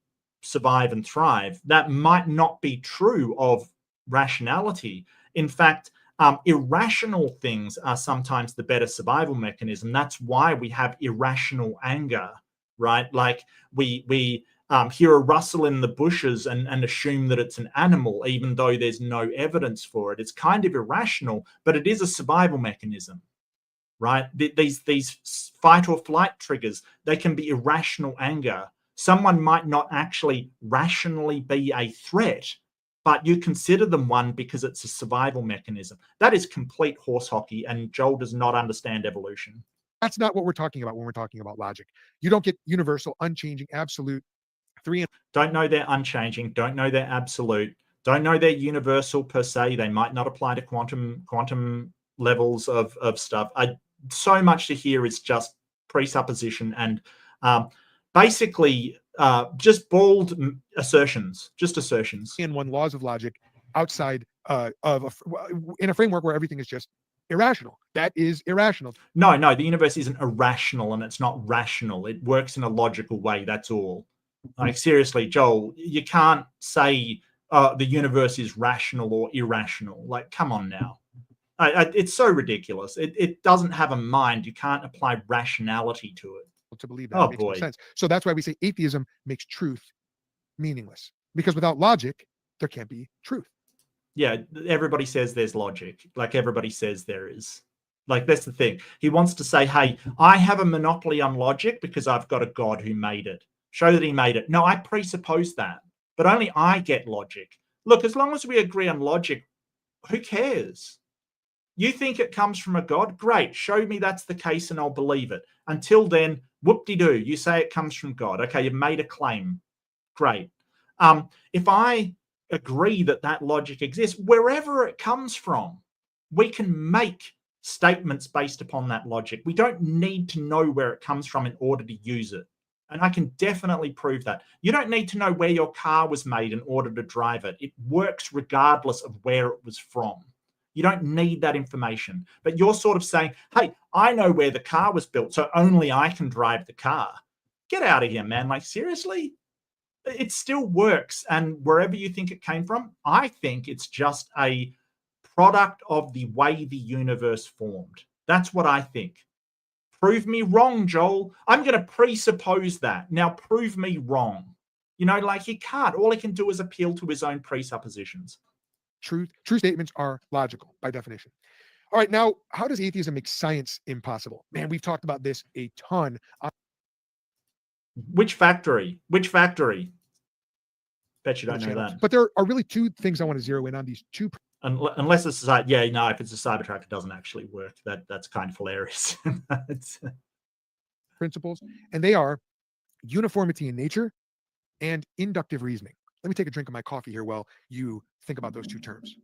survive and thrive. That might not be true of rationality. In fact, irrational things are sometimes the better survival mechanism. That's why we have irrational anger, right? Like we hear a rustle in the bushes and assume that it's an animal, even though there's no evidence for it. It's kind of irrational, but it is a survival mechanism, right? These fight or flight triggers, they can be irrational anger. Someone might not actually rationally be a threat, but you consider them one because it's a survival mechanism. That is complete horse hockey, and Joel does not understand evolution. that's not what we're talking about when we're talking about logic. You don't get universal, unchanging, absolute, three. Don't know they're unchanging. Don't know they're absolute. Don't know they're universal per se. They might not apply to quantum levels of stuff. So much to hear is just presupposition and basically just bald assertions, just assertions. And one laws of logic outside in a framework where everything is just irrational. That is irrational. No, the universe isn't irrational and it's not rational. It works in a logical way. That's all. Like, seriously, Joel, you can't say the universe is rational or irrational. Like, come on now. It's so ridiculous. It doesn't have a mind. You can't apply rationality to it. To believe that makes no sense. So that's why we say atheism makes truth meaningless, because without logic, there can't be truth. Yeah, everybody says there's logic. Like, everybody says there is. Like, that's the thing. He wants to say, hey, I have a monopoly on logic because I've got a God who made it. Show that he made it. No, I presuppose that, but only I get logic. Look, as long as we agree on logic, who cares? You think it comes from a God? Great. Show me that's the case and I'll believe it. Until then, whoop-de-doo. You say it comes from God. Okay, you've made a claim. Great. If I agree that that logic exists, wherever it comes from, we can make statements based upon that logic. We don't need to know where it comes from in order to use it. And I can definitely prove that. You don't need to know where your car was made in order to drive it. It works regardless of where it was from. You don't need that information. But you're sort of saying, hey, I know where the car was built, so only I can drive the car. Get out of here, man. Like, seriously? It still works. And wherever you think it came from, I think it's just a product of the way the universe formed. That's what I think. Prove me wrong, Joel. I'm going to presuppose that. Now prove me wrong. You know, like he can't. All he can do is appeal to his own presuppositions. True statements are logical by definition. All right, now, how does atheism make science impossible? Man, we've talked about this a ton. Which factory? Which factory? Bet you don't know that. But there are really two things I want to zero in on, these two. Unless it's a, yeah, no, if it's a Cybertruck, it doesn't actually work. That's kind of hilarious. Principles, and they are uniformity in nature and inductive reasoning. Let me take a drink of my coffee here while you think about those two terms.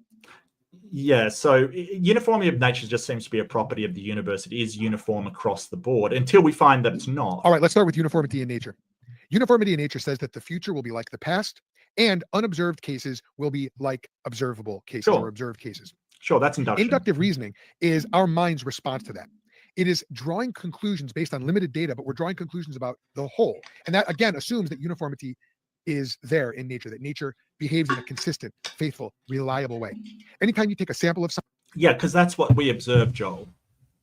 Yeah, so uniformity of nature just seems to be a property of the universe. It is uniform across the board until we find that it's not. All right, let's start with uniformity in nature. Uniformity in nature says that the future will be like the past, and unobserved cases will be like observable cases or observed cases. Sure, that's induction. Inductive reasoning is our mind's response to that. It is drawing conclusions based on limited data, but we're drawing conclusions about the whole. And that, again, assumes that uniformity is there in nature, that nature behaves in a consistent, faithful, reliable way. Anytime you take a sample of something. Yeah, because that's what we observe, Joel.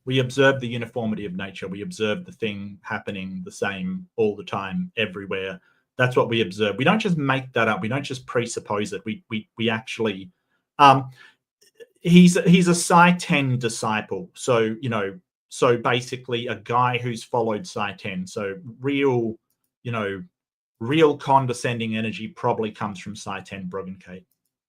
We observe the uniformity of nature. We observe the thing happening the same all the time, everywhere. That's what we observe. We don't just make that up. We don't just presuppose it. We actually, he's a Psi 10 disciple. So, you know, so basically a guy who's followed Psi 10. So real, you know, real condescending energy probably comes from Psi 10 Brogankate.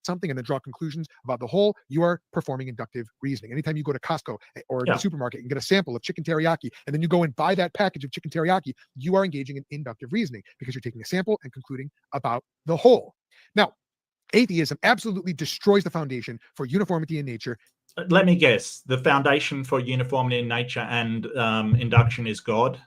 Something and then draw conclusions about the whole, you are performing inductive reasoning. Anytime you go to Costco or the supermarket and get a sample of chicken teriyaki, and then you go and buy that package of chicken teriyaki, you are engaging in inductive reasoning because you're taking a sample and concluding about the whole. Now, atheism absolutely destroys the foundation for uniformity in nature. Let me guess, the foundation for uniformity in nature and induction is God.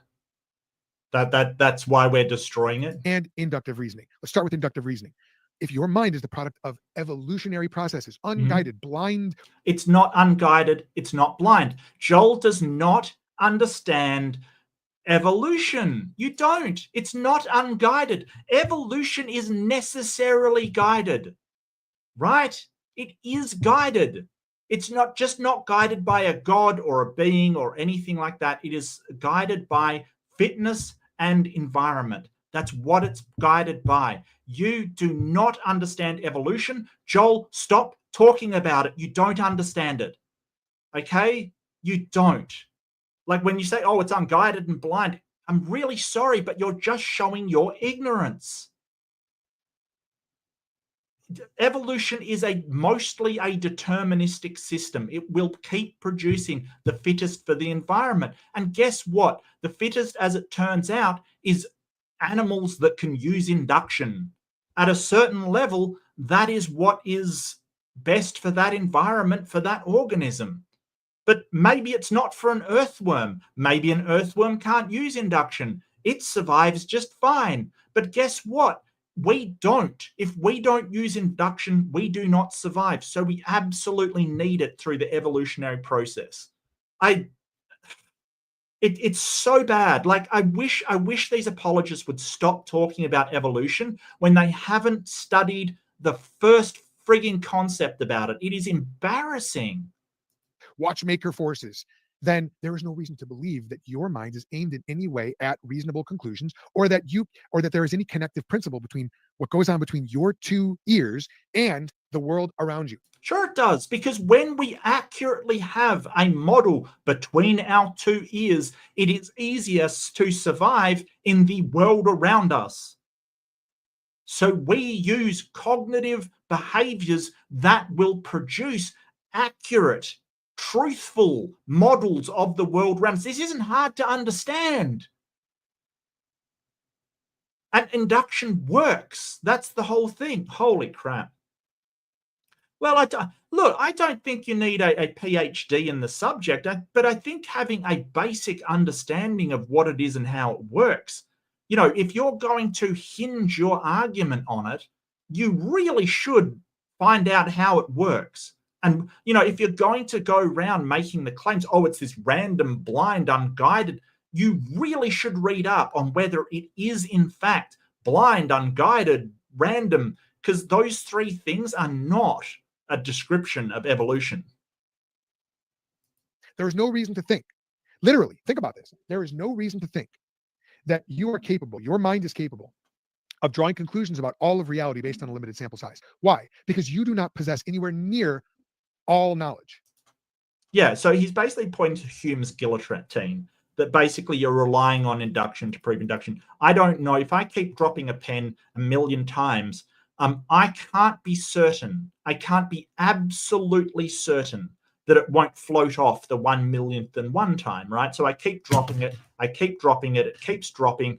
That's why we're destroying it. And inductive reasoning. Let's start with inductive reasoning. If your mind is the product of evolutionary processes, unguided, blind. It's not unguided. It's not blind. Joel does not understand evolution. You don't. It's not unguided. Evolution is necessarily guided, right? It is guided. It's not just not guided by a god or a being or anything like that. It is guided by fitness and environment. That's what it's guided by. You do not understand evolution. Joel, stop talking about it. You don't understand it. Okay? You don't. Like when you say, oh, it's unguided and blind, I'm really sorry, but you're just showing your ignorance. Evolution is mostly a deterministic system. It will keep producing the fittest for the environment. And guess what? The fittest, as it turns out, is animals that can use induction. At a certain level, that is what is best for that environment, for that organism. But maybe it's not for an earthworm. Maybe an earthworm can't use induction. It survives just fine. But guess what? We don't. If we don't use induction, we do not survive. So we absolutely need it through the evolutionary process. It's so bad. Like I wish these apologists would stop talking about evolution when they haven't studied the first frigging concept about it. It is embarrassing. Watchmaker forces. Then there is no reason to believe that your mind is aimed in any way at reasonable conclusions, or that there is any connective principle between what goes on between your two ears and the world around you. Sure it does, because when we accurately have a model between our two ears, it is easiest to survive in the world around us. So we use cognitive behaviors that will produce accurate, truthful models of the world around us. This isn't hard to understand. And induction works. That's the whole thing. Holy crap. Well, I don't think you need a PhD in the subject, but I think having a basic understanding of what it is and how it works, you know, if you're going to hinge your argument on it, you really should find out how it works. And, you know, if you're going to go around making the claims, oh, it's this random, blind, unguided, you really should read up on whether it is, in fact, blind, unguided, random, because those three things are not a description of evolution. There is no reason to think Literally, think about this. There is no reason to think that you are capable, your mind is capable of drawing conclusions about all of reality based on a limited sample size. Why? Because you do not possess anywhere near all knowledge. Yeah, so he's basically pointing to Hume's guillotine, that basically you're relying on induction to prove induction. I don't know. If I keep dropping a pen a million times, I can't be certain. I can't be absolutely certain that it won't float off the 1 millionth and one time, right? So I keep dropping it. It keeps dropping.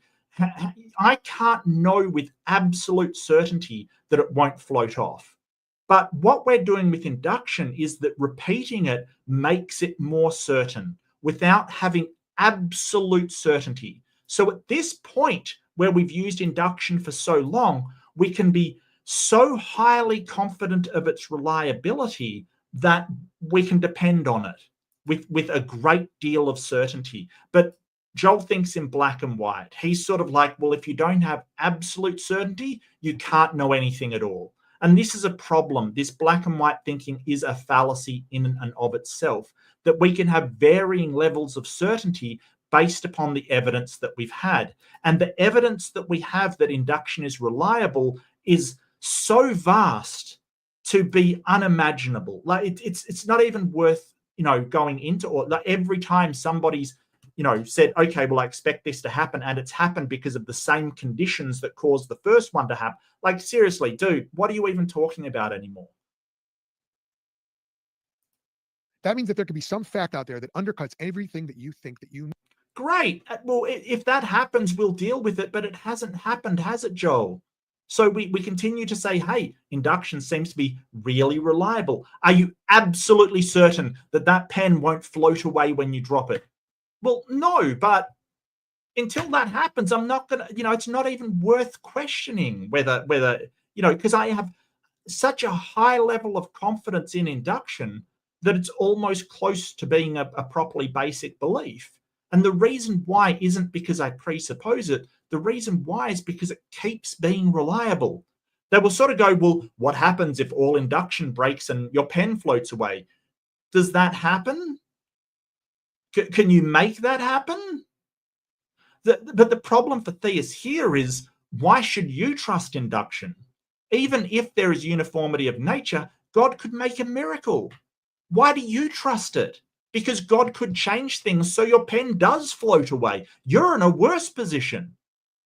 I can't know with absolute certainty that it won't float off. But what we're doing with induction is that repeating it makes it more certain without having absolute certainty. So at this point where we've used induction for so long, we can be so highly confident of its reliability that we can depend on it with a great deal of certainty. But Joel thinks in black and white. He's sort of like, well, if you don't have absolute certainty, you can't know anything at all. And this is a problem. This black and white thinking is a fallacy in and of itself, that we can have varying levels of certainty based upon the evidence that we've had. And the evidence that we have that induction is reliable is so vast to be unimaginable. Like it's not even worth, going into, or like every time somebody's, said, okay, well, I expect this to happen, and it's happened because of the same conditions that caused the first one to happen. Like, seriously, dude, what are you even talking about anymore? That means that there could be some fact out there that undercuts everything that you think that you know. Great. Well, if that happens, we'll deal with it, but it hasn't happened, has it, Joel? So we continue to say, hey, induction seems to be really reliable. Are you absolutely certain that that pen won't float away when you drop it? Well, no, but until that happens, I'm not going to, it's not even worth questioning whether, because I have such a high level of confidence in induction that it's almost close to being a properly basic belief. And the reason why isn't because I presuppose it. The reason why is because it keeps being reliable. They will sort of go, well, what happens if all induction breaks and your pen floats away? Does that happen? Can you make that happen? But the problem for theists here is, why should you trust induction? Even if there is uniformity of nature, God could make a miracle. Why do you trust it? Because God could change things so your pen does float away. You're in a worse position.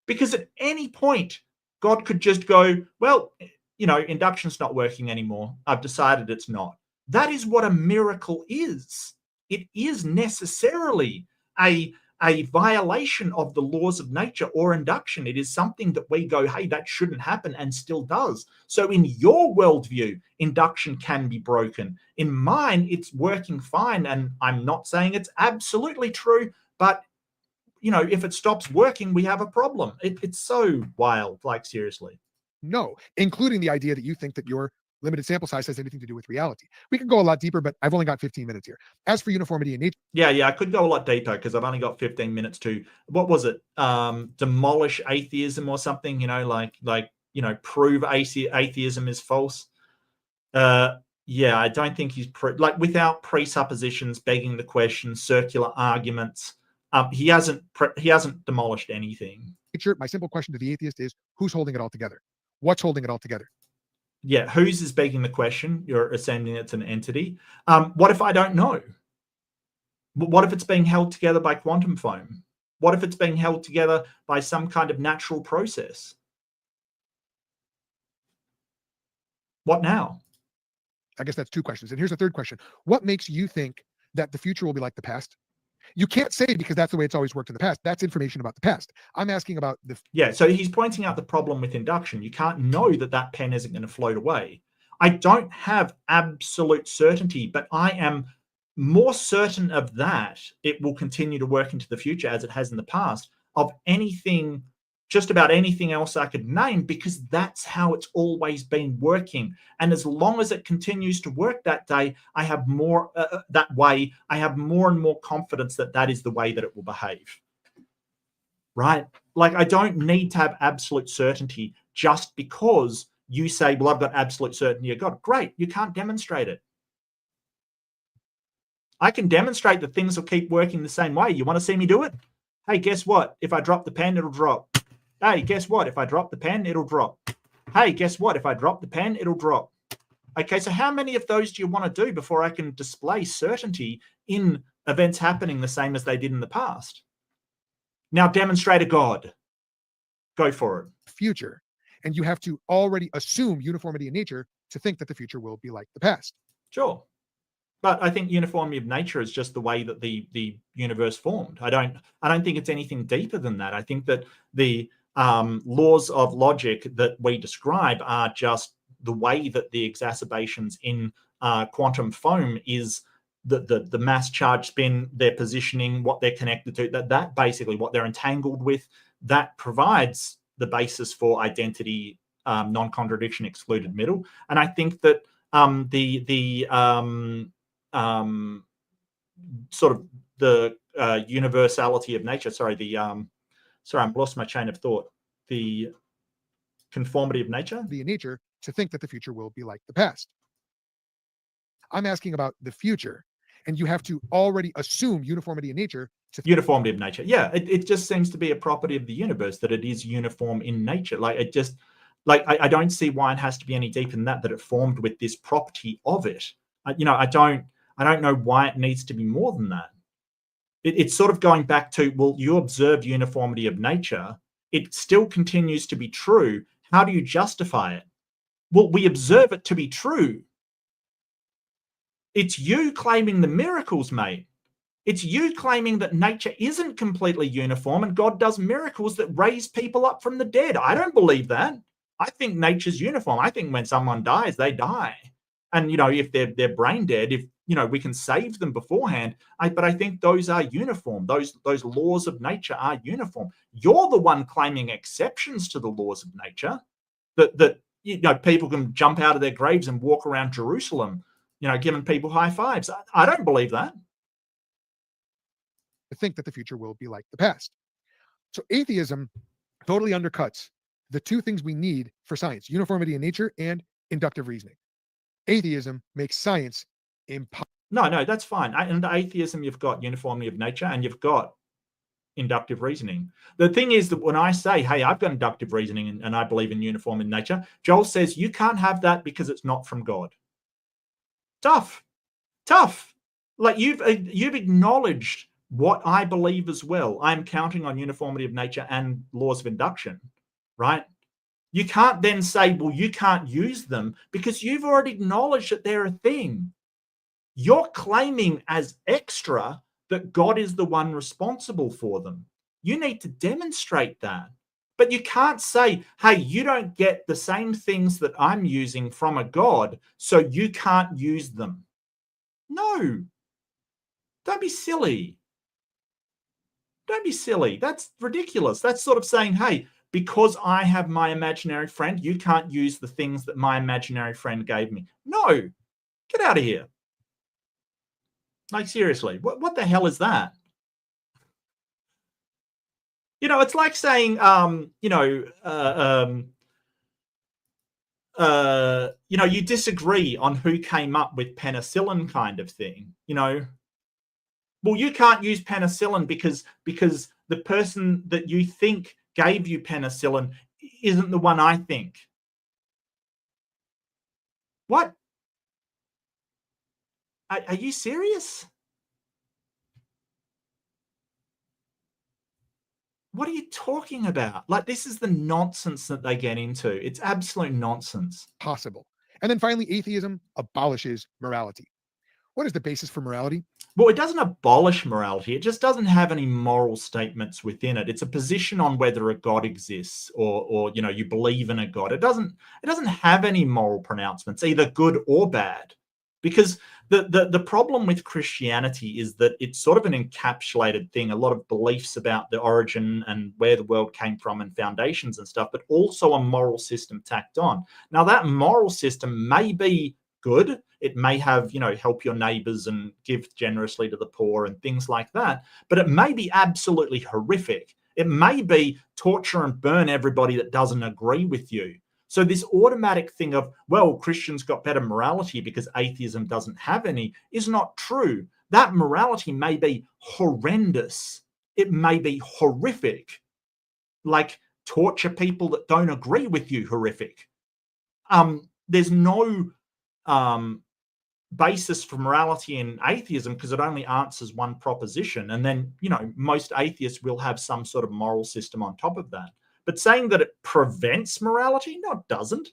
Because at any point, God could just go, well, induction's not working anymore. I've decided it's not. That is what a miracle is. It is necessarily a violation of the laws of nature or induction. It is something that we go, hey, that shouldn't happen, and still does. So in your worldview, induction can be broken. In mine, it's working fine, and I'm not saying it's absolutely true, but if it stops working, we have a problem. It's so wild, like, seriously. No, including the idea that you think that your limited sample size has anything to do with reality. We could go a lot deeper, but I've only got 15 minutes here. As for uniformity in nature. Yeah, I could go a lot deeper because I've only got 15 minutes to, what was it? Demolish atheism or something, prove atheism is false. Yeah, I don't think he's without presuppositions, begging the question, circular arguments. He hasn't demolished anything. My simple question to the atheist is, who's holding it all together? What's holding it all together? Yeah, whose is begging the question? You're assuming it's an entity. What if I don't know? What if it's being held together by quantum foam? What if it's being held together by some kind of natural process? What now? I guess that's two questions. And here's a third question. What makes you think that the future will be like the past? You can't say because that's the way it's always worked in the past. That's information about the past. I'm asking about the... Yeah, so he's pointing out the problem with induction. You can't know that pen isn't going to float away. I don't have absolute certainty, but I am more certain of that it will continue to work into the future as it has in the past, of anything, just about anything else I could name, because that's how it's always been working. And as long as it continues to work that day, I have more that way. I have more and more confidence that that is the way that it will behave. Right? Like, I don't need to have absolute certainty just because you say, well, I've got absolute certainty of God. Great. You can't demonstrate it. I can demonstrate that things will keep working the same way. You want to see me do it? Hey, guess what? If I drop the pen, it'll drop. Hey, guess what? If I drop the pen, it'll drop. Hey, guess what? If I drop the pen, it'll drop. Okay, so how many of those do you want to do before I can display certainty in events happening the same as they did in the past? Now demonstrate a God. Go for it. Future. And you have to already assume uniformity in nature to think that the future will be like the past. Sure. But I think uniformity of nature is just the way that the universe formed. I don't think it's anything deeper than that. I think that the laws of logic that we describe are just the way that the exacerbations in quantum foam is the mass charge spin, their positioning, what they're connected to, that basically what they're entangled with, that provides the basis for identity, non-contradiction, excluded middle. And I think that sort of the universality of nature, sorry, I've lost my chain of thought. The conformity of nature? The nature to think that the future will be like the past. I'm asking about the future, and you have to already assume uniformity in nature. Uniformity of nature. Yeah, it just seems to be a property of the universe that it is uniform in nature. Like it just, like I don't see why it has to be any deeper than that it formed with this property of it. I don't know why it needs to be more than that. It's sort of going back to, well, you observe uniformity of nature. It still continues to be true. How do you justify it? Well, we observe it to be true. It's you claiming the miracles, mate. It's you claiming that nature isn't completely uniform and God does miracles that raise people up from the dead. I don't believe that. I think nature's uniform. I think when someone dies, they die. And, if they're brain dead, if, we can save them beforehand. But I think those are uniform. Those laws of nature are uniform. You're the one claiming exceptions to the laws of nature, that people can jump out of their graves and walk around Jerusalem, giving people high fives. I don't believe that. To think that the future will be like the past. So atheism totally undercuts the two things we need for science: uniformity in nature and inductive reasoning. Atheism makes science impossible. No, that's fine. Under atheism, you've got uniformity of nature and you've got inductive reasoning. The thing is that when I say, hey, I've got inductive reasoning and I believe in uniform in nature, Joel says you can't have that because it's not from God. Tough. Like you've acknowledged what I believe as well. I'm counting on uniformity of nature and laws of induction, right? You can't then say, well, you can't use them because you've already acknowledged that they're a thing. You're claiming as extra that God is the one responsible for them. You need to demonstrate that. But you can't say, hey, you don't get the same things that I'm using from a God, so you can't use them. No. Don't be silly. Don't be silly. That's ridiculous. That's sort of saying, hey, because I have my imaginary friend, you can't use the things that my imaginary friend gave me. No. Get out of here. Like, seriously, what the hell is that? It's like saying, you disagree on who came up with penicillin kind of thing, Well, you can't use penicillin because the person that you think gave you penicillin isn't the one I think. What? Are you serious? What are you talking about? Like, this is the nonsense that they get into. It's absolute nonsense. Possible. And then finally, atheism abolishes morality. What is the basis for morality? Well, it doesn't abolish morality. It just doesn't have any moral statements within it. It's a position on whether a God exists or you believe in a God. It doesn't have any moral pronouncements, either good or bad. Because the problem with Christianity is that it's sort of an encapsulated thing, a lot of beliefs about the origin and where the world came from and foundations and stuff, but also a moral system tacked on. Now, that moral system may be good. It may have, help your neighbors and give generously to the poor and things like that, but it may be absolutely horrific. It may be torture and burn everybody that doesn't agree with you. So this automatic thing of, well, Christians got better morality because atheism doesn't have any is not true. that morality may be horrendous. It may be horrific, like torture people that don't agree with you, horrific. There's no basis for morality in atheism because it only answers one proposition. And then, most atheists will have some sort of moral system on top of that. But saying that it prevents morality, no, it doesn't.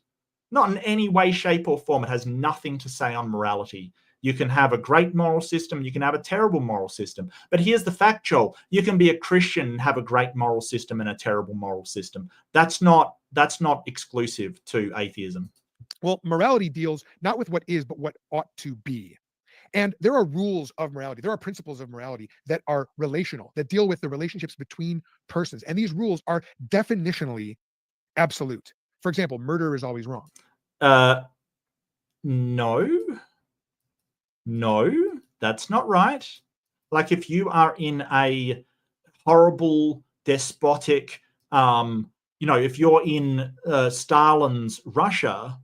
Not in any way, shape, or form. It has nothing to say on morality. You can have a great moral system, you can have a terrible moral system. But here's the fact, Joel. You can be a Christian and have a great moral system and a terrible moral system. That's not exclusive to atheism. Well, morality deals not with what is, but what ought to be. And there are rules of morality. There are principles of morality that are relational, that deal with the relationships between persons. And these rules are definitionally absolute. For example, murder is always wrong. No, that's not right. Like if you are in a horrible, despotic, if you're in Stalin's Russia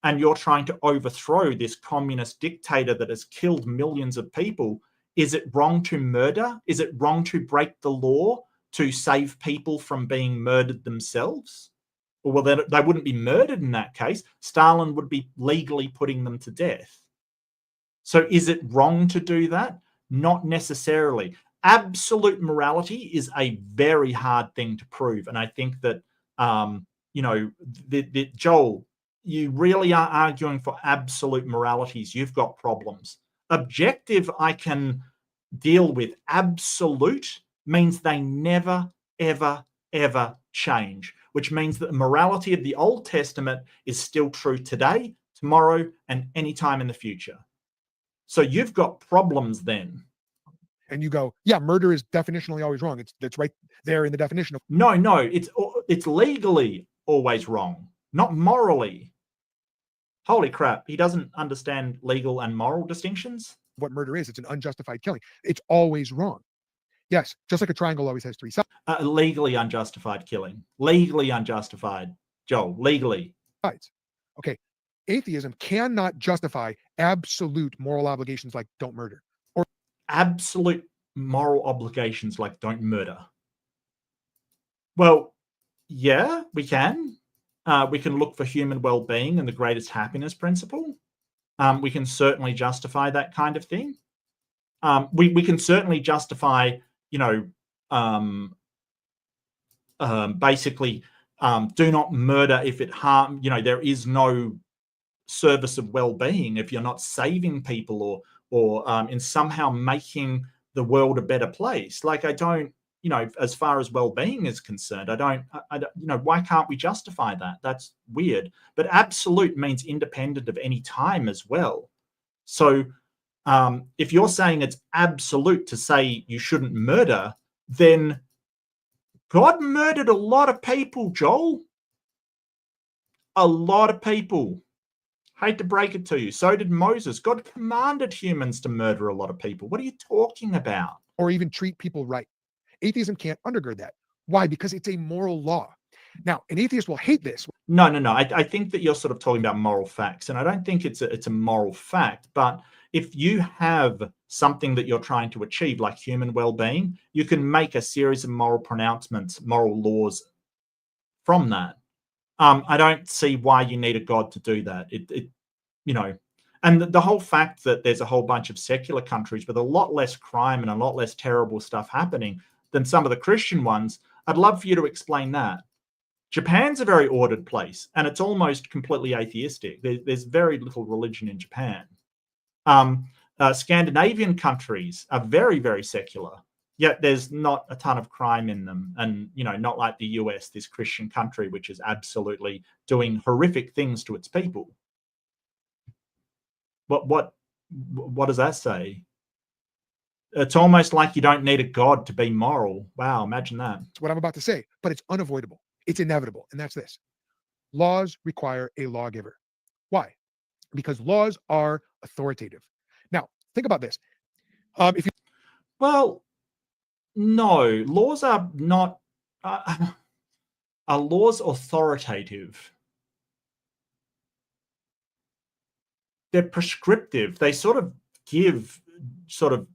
and you're trying to overthrow this communist dictator that has killed millions of people, is it wrong to murder? Is it wrong to break the law to save people from being murdered themselves? Well, they wouldn't be murdered in that case. Stalin would be legally putting them to death. So is it wrong to do that? Not necessarily. Absolute morality is a very hard thing to prove. And I think that, Joel, you really are arguing for absolute moralities. You've got problems. Objective, I can deal with. Absolute means they never, ever, ever change, which means that the morality of the Old Testament is still true today, tomorrow, and any time in the future. So you've got problems then. And you go, yeah, murder is definitionally always wrong. It's right there in the definition of. No, it's legally always wrong, not morally. Holy crap, he doesn't understand legal and moral distinctions? What murder is, it's an unjustified killing. It's always wrong. Yes, just like a triangle always has three sides. Legally unjustified killing. Legally unjustified, Joel, legally. Okay, atheism cannot justify absolute moral obligations like don't murder. Or absolute moral obligations like don't murder. Well, yeah, we can. We can look for human well-being and the greatest happiness principle. We can certainly justify that kind of thing. We can certainly justify, basically, do not murder if it harm. There is no service of well-being if you're not saving people or in somehow making the world a better place. Like I don't. As far as well-being is concerned, I don't, why can't we justify that? That's weird. But absolute means independent of any time as well. So if you're saying it's absolute to say you shouldn't murder, then God murdered a lot of people, Joel. A lot of people. Hate to break it to you. So did Moses. God commanded humans to murder a lot of people. What are you talking about? Or even treat people right. Atheism can't undergird that. Why? Because it's a moral law. Now, an atheist will hate this. No. I think that you're sort of talking about moral facts, and I don't think it's a moral fact. But if you have something that you're trying to achieve, like human well-being, you can make a series of moral pronouncements, moral laws from that. I don't see why you need a God to do that. And the whole fact that there's a whole bunch of secular countries with a lot less crime and a lot less terrible stuff happening than some of the Christian ones, I'd love for you to explain that. Japan's a very ordered place, and it's almost completely atheistic. There's very little religion in Japan. Scandinavian countries are very, very secular, yet there's not a ton of crime in them. And, not like the US, this Christian country, which is absolutely doing horrific things to its people. What does that say? It's almost like you don't need a God to be moral. Wow, imagine that. That's what I'm about to say, but it's unavoidable. It's inevitable, and that's this. Laws require a lawgiver. Why? Because laws are authoritative. Now, think about this. Well, no, laws are not. Are laws authoritative? They're prescriptive. They sort of give sort of,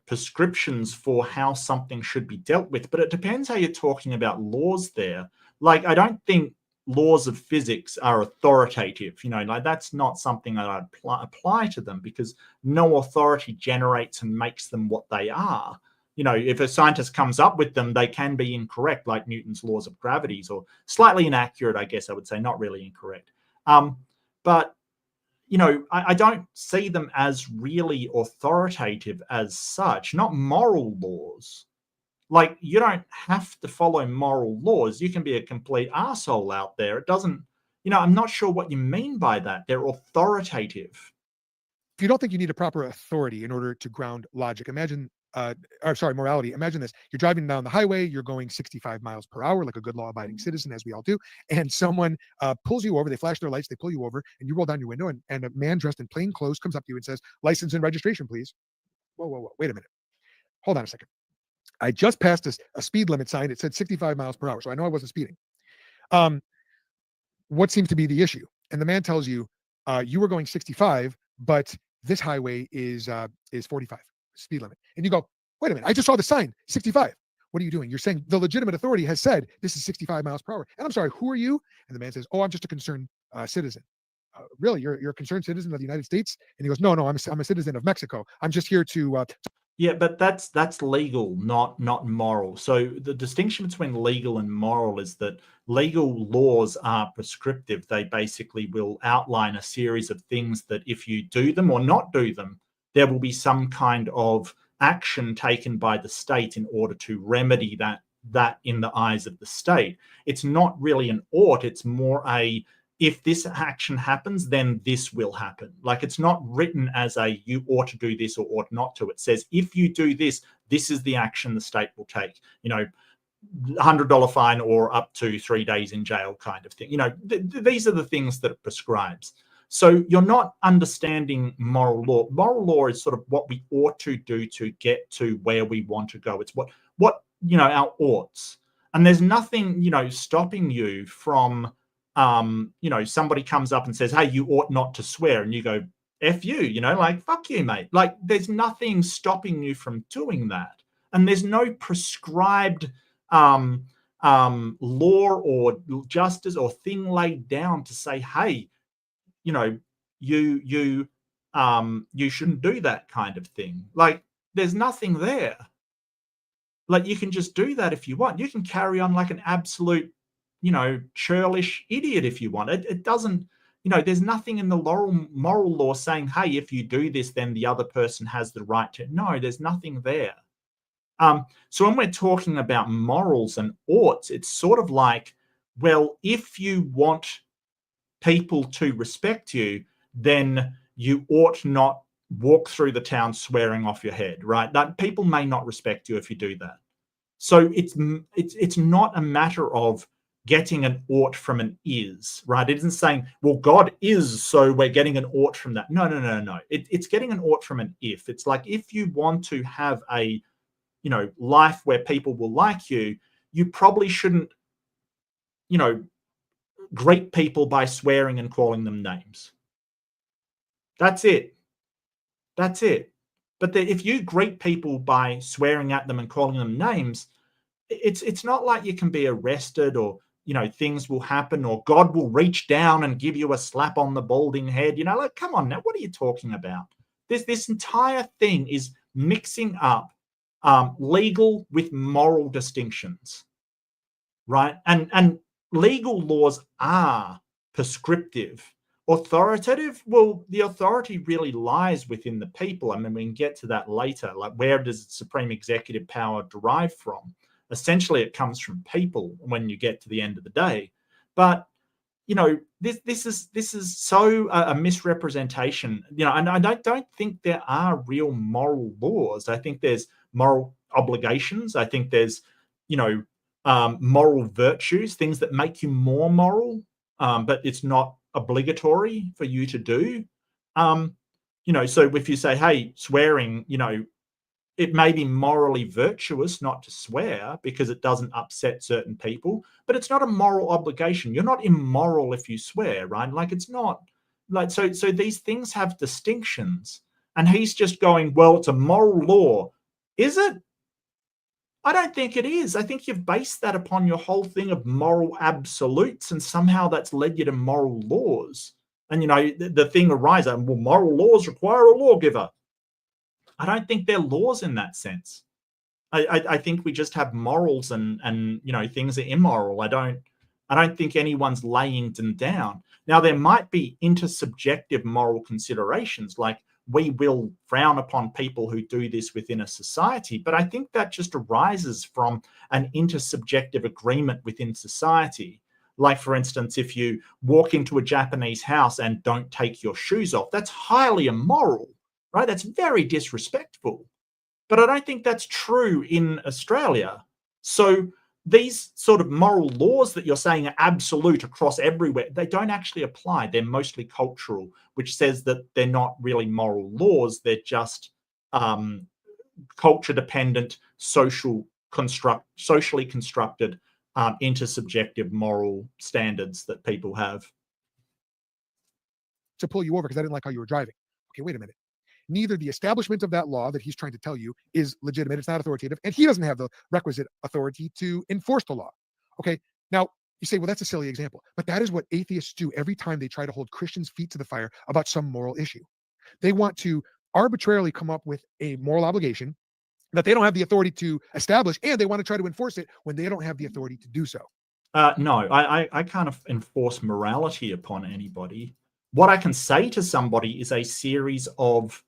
prescriptions for how something should be dealt with, but it depends how you're talking about laws there. Like, I don't think laws of physics are authoritative, like that's not something that I'd apply to them, because no authority generates and makes them what they are. If a scientist comes up with them, they can be incorrect, like Newton's laws of gravity, or slightly inaccurate, I guess I would say, not really incorrect. But I don't see them as really authoritative as such, not moral laws. Like, you don't have to follow moral laws. You can be a complete arsehole out there. It doesn't, I'm not sure what you mean by that. They're authoritative. If you don't think you need a proper authority in order to ground logic, morality. Imagine this. You're driving down the highway, you're going 65 miles per hour, like a good law-abiding citizen, as we all do, and someone pulls you over, they flash their lights, they pull you over, and you roll down your window, and a man dressed in plain clothes comes up to you and says, "License and registration, please." Whoa, wait a minute. Hold on a second. I just passed a speed limit sign. It said 65 miles per hour, so I know I wasn't speeding. What seems to be the issue? And the man tells you, you were going 65, but this highway is 45. Speed limit. And you go, wait a minute, I just saw the sign, 65. What are you doing? You're saying the legitimate authority has said this is 65 miles per hour. And I'm sorry, who are you? And the man says, oh, I'm just a concerned citizen. Really? You're a concerned citizen of the United States? And he goes, no, I'm a citizen of Mexico. I'm just here to... Yeah, but that's legal, not moral. So the distinction between legal and moral is that legal laws are prescriptive. They basically will outline a series of things that if you do them or not do them, there will be some kind of action taken by the state in order to remedy that in the eyes of the state. It's not really an ought, it's more a, if this action happens, then this will happen. Like, it's not written as a, you ought to do this or ought not to. It says, if you do this, this is the action the state will take. $100 fine or up to 3 days in jail kind of thing. These are the things that it prescribes. So you're not understanding moral law. Moral law is sort of what we ought to do to get to where we want to go. It's what our oughts. And there's nothing, stopping you from, somebody comes up and says, hey, you ought not to swear. And you go, F you, like, fuck you, mate. Like, there's nothing stopping you from doing that. And there's no prescribed law or justice or thing laid down to say, hey, you shouldn't do that kind of thing. Like, there's nothing there. Like, you can just do that if you want. You can carry on like an absolute, churlish idiot if you want. It doesn't, there's nothing in the moral law saying, hey, if you do this, then the other person has the right to. No, there's nothing there. So when we're talking about morals and oughts, it's sort of like, well, if you want people to respect you, then you ought not walk through the town swearing off your head, right? That people may not respect you if you do that. So it's not a matter of getting an ought from an is, right? It isn't saying, well, God is, so we're getting an ought from that. No. It's getting an ought from an if. It's like, if you want to have a, life where people will like you, you probably shouldn't, greet people by swearing and calling them names. That's it. But if you greet people by swearing at them and calling them names, it's not like you can be arrested or, things will happen or God will reach down and give you a slap on the balding head. Like, come on now, what are you talking about? This entire thing is mixing up legal with moral distinctions, right? And legal laws are prescriptive. Authoritative, well, the authority really lies within the people. I mean, we can get to that later. Like, where does supreme executive power derive from? Essentially, it comes from people when you get to the end of the day. But, this is so a misrepresentation, and I don't think there are real moral laws. I think there's moral obligations. I think there's, moral virtues, things that make you more moral, but it's not obligatory for you to do. So if you say, hey, swearing, it may be morally virtuous not to swear because it doesn't upset certain people, but it's not a moral obligation. You're not immoral if you swear, right? Like, it's not like, so these things have distinctions. And he's just going, well, it's a moral law. Is it? I don't think it is. I think you've based that upon your whole thing of moral absolutes, and somehow that's led you to moral laws. And, the thing arises, well, moral laws require a lawgiver. I don't think they're laws in that sense. I think we just have morals and things are immoral. I don't think anyone's laying them down. Now, there might be intersubjective moral considerations, like we will frown upon people who do this within a society, but I think that just arises from an intersubjective agreement within society. Like, for instance, if you walk into a Japanese house and don't take your shoes off, that's highly immoral, right? That's very disrespectful. But I don't think that's true in Australia. So these sort of moral laws that you're saying are absolute across everywhere, they don't actually apply. They're mostly cultural, which says that they're not really moral laws. They're just culture-dependent, socially constructed, intersubjective moral standards that people have. To pull you over because I didn't like how you were driving. Okay, wait a minute. Neither the establishment of that law that he's trying to tell you is legitimate, it's not authoritative, and he doesn't have the requisite authority to enforce the law. Okay, now you say, well, that's a silly example, but that is what atheists do every time they try to hold Christians' feet to the fire about some moral issue. They want to arbitrarily come up with a moral obligation that they don't have the authority to establish, and they want to try to enforce it when they don't have the authority to do so. No, I can't enforce morality upon anybody. What I can say to somebody is a series of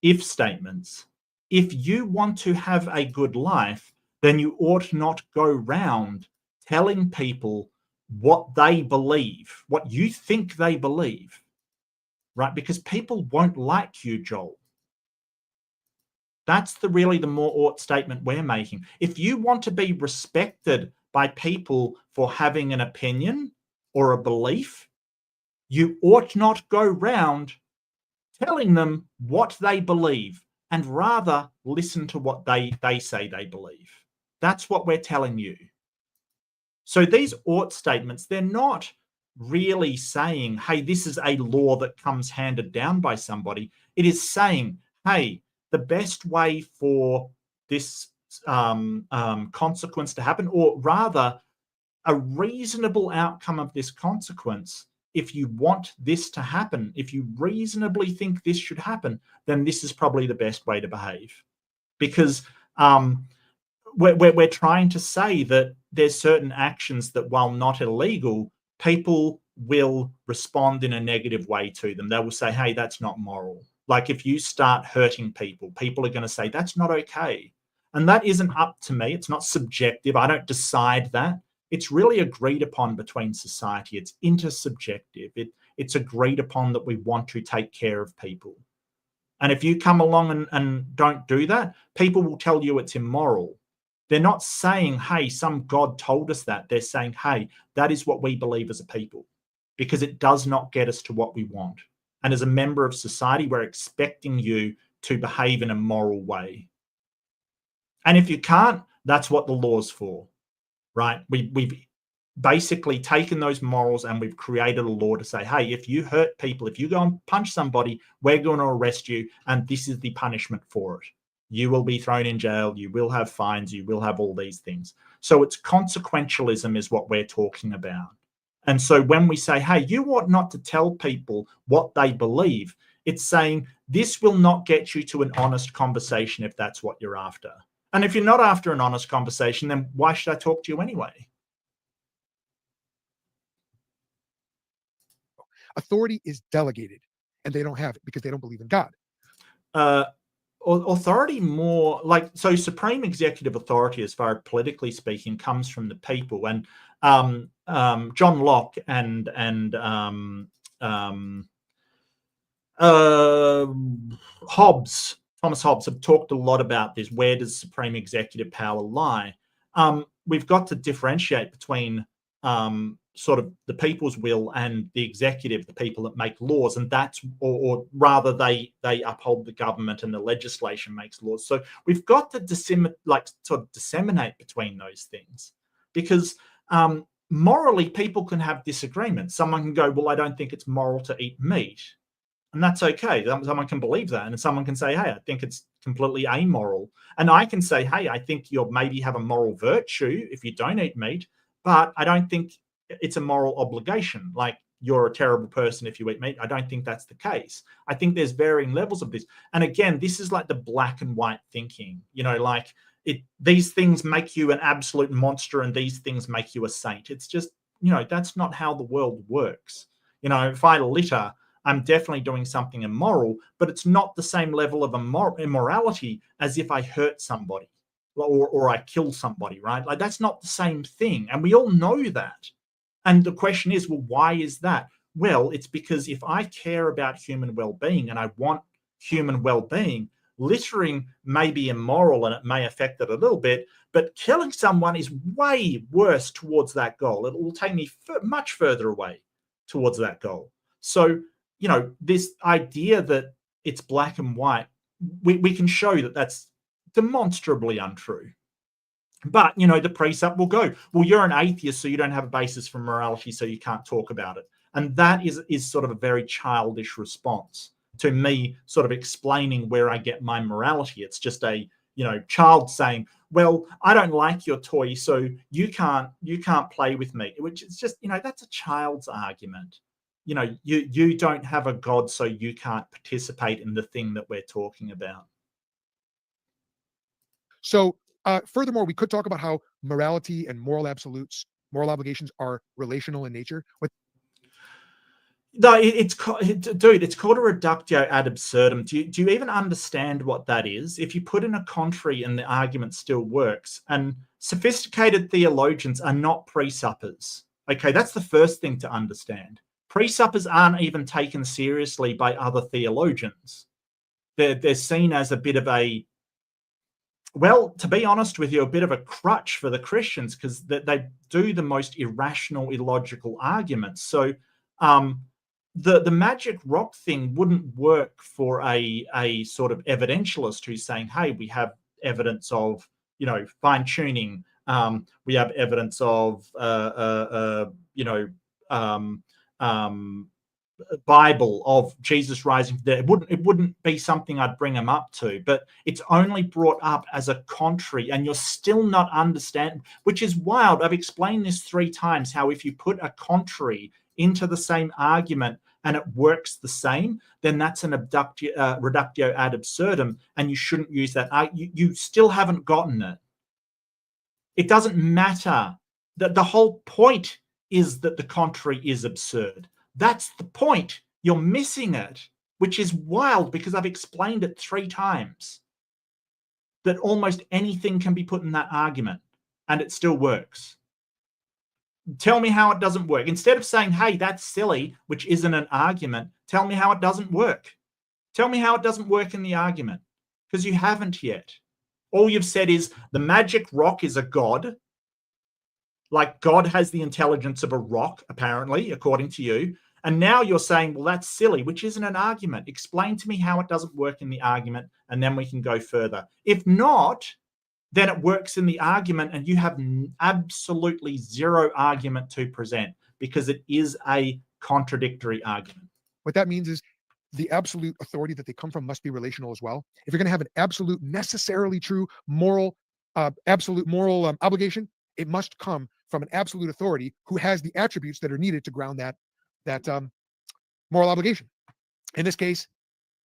if statements. If you want to have a good life, then you ought not go round telling people what they believe, what you think they believe, right? Because people won't like you, Joel. That's really the more ought statement we're making. If you want to be respected by people for having an opinion or a belief, you ought not go round telling them what they believe, and rather listen to what they say they believe. That's what we're telling you. So these ought statements, they're not really saying, hey, this is a law that comes handed down by somebody. It is saying, hey, the best way for this consequence to happen, or rather a reasonable outcome of this consequence, if you want this to happen, if you reasonably think this should happen, then this is probably the best way to behave. Because we're trying to say that there's certain actions that, while not illegal, people will respond in a negative way to them. They will say, hey, that's not moral. Like if you start hurting people, people are going to say, that's not okay. And that isn't up to me. It's not subjective. I don't decide that. It's really agreed upon between society. It's intersubjective. It's agreed upon that we want to take care of people. And if you come along and don't do that, people will tell you it's immoral. They're not saying, hey, some God told us that. They're saying, hey, that is what we believe as a people, because it does not get us to what we want. And as a member of society, we're expecting you to behave in a moral way. And if you can't, that's what the law's for. Right? We've basically taken those morals and we've created a law to say, hey, if you hurt people, if you go and punch somebody, we're going to arrest you, and this is the punishment for it. You will be thrown in jail, you will have fines, you will have all these things. So it's consequentialism is what we're talking about. And so when we say, hey, you ought not to tell people what they believe, it's saying this will not get you to an honest conversation if that's what you're after. And if you're not after an honest conversation, then why should I talk to you anyway? Authority is delegated, and they don't have it because they don't believe in God. Authority more like, so supreme executive authority, as far as politically speaking, comes from the people. And John Locke and Thomas Hobbes have talked a lot about this. Where does supreme executive power lie? We've got to differentiate between sort of the people's will and the executive, the people that make laws, and that's, or rather they uphold the government and the legislation makes laws. So we've got to disseminate between those things, because morally people can have disagreements. Someone can go, well, I don't think it's moral to eat meat. And that's okay. Someone can believe that. And someone can say, hey, I think it's completely amoral. And I can say, hey, I think you'll maybe have a moral virtue if you don't eat meat, but I don't think it's a moral obligation. Like, you're a terrible person if you eat meat. I don't think that's the case. I think there's varying levels of this. And again, this is like the black and white thinking, like these things make you an absolute monster and these things make you a saint. It's just, that's not how the world works. If I litter, I'm definitely doing something immoral, but it's not the same level of immorality as if I hurt somebody or I kill somebody, right? Like, that's not the same thing. And we all know that. And the question is, well, why is that? Well, it's because if I care about human well-being and I want human well-being, littering may be immoral and it may affect it a little bit, but killing someone is way worse towards that goal. It will take me much further away towards that goal. So, this idea that it's black and white, we can show that that's demonstrably untrue. But, the precept will go, well, you're an atheist, so you don't have a basis for morality, so you can't talk about it. And that is sort of a very childish response to me sort of explaining where I get my morality. It's just a, child saying, well, I don't like your toy, so you can't play with me, which is just, that's a child's argument. You don't have a God, so you can't participate in the thing that we're talking about. So, furthermore, we could talk about how morality and moral absolutes, moral obligations are relational in nature. No, it's called a reductio ad absurdum. Do you even understand what that is? If you put in a contrary and the argument still works, and sophisticated theologians are not presuppers. Okay, that's the first thing to understand. Presuppers aren't even taken seriously by other theologians. They're seen as a bit of a, well, to be honest with you, a bit of a crutch for the Christians, because they do the most irrational, illogical arguments. So the magic rock thing wouldn't work for a sort of evidentialist who's saying, hey, we have evidence of, fine tuning. We have evidence of, Bible, of Jesus rising from the dead. It wouldn't be something I'd bring them up to, but it's only brought up as a contrary, and you're still not understanding, which is wild. I've explained this 3 times, how if you put a contrary into the same argument and it works the same, then that's an reductio ad absurdum, and you shouldn't use that. You still haven't gotten it. It doesn't matter. The whole point is that the contrary is absurd. That's the point. You're missing it, which is wild, because I've explained it 3 times. That almost anything can be put in that argument and it still works. Tell me how it doesn't work. Instead of saying, hey, that's silly, which isn't an argument, tell me how it doesn't work. Tell me how it doesn't work in the argument, because you haven't yet. All you've said is the magic rock is a god. Like, God has the intelligence of a rock, apparently, according to you. And now you're saying, well, that's silly, which isn't an argument. Explain to me how it doesn't work in the argument, and then we can go further. If not, then it works in the argument and you have absolutely zero argument to present, because it is a contradictory argument. What that means is the absolute authority that they come from must be relational as well. If you're going to have an absolute, necessarily true moral, absolute moral obligation, it must come from an absolute authority who has the attributes that are needed to ground that moral obligation. In this case,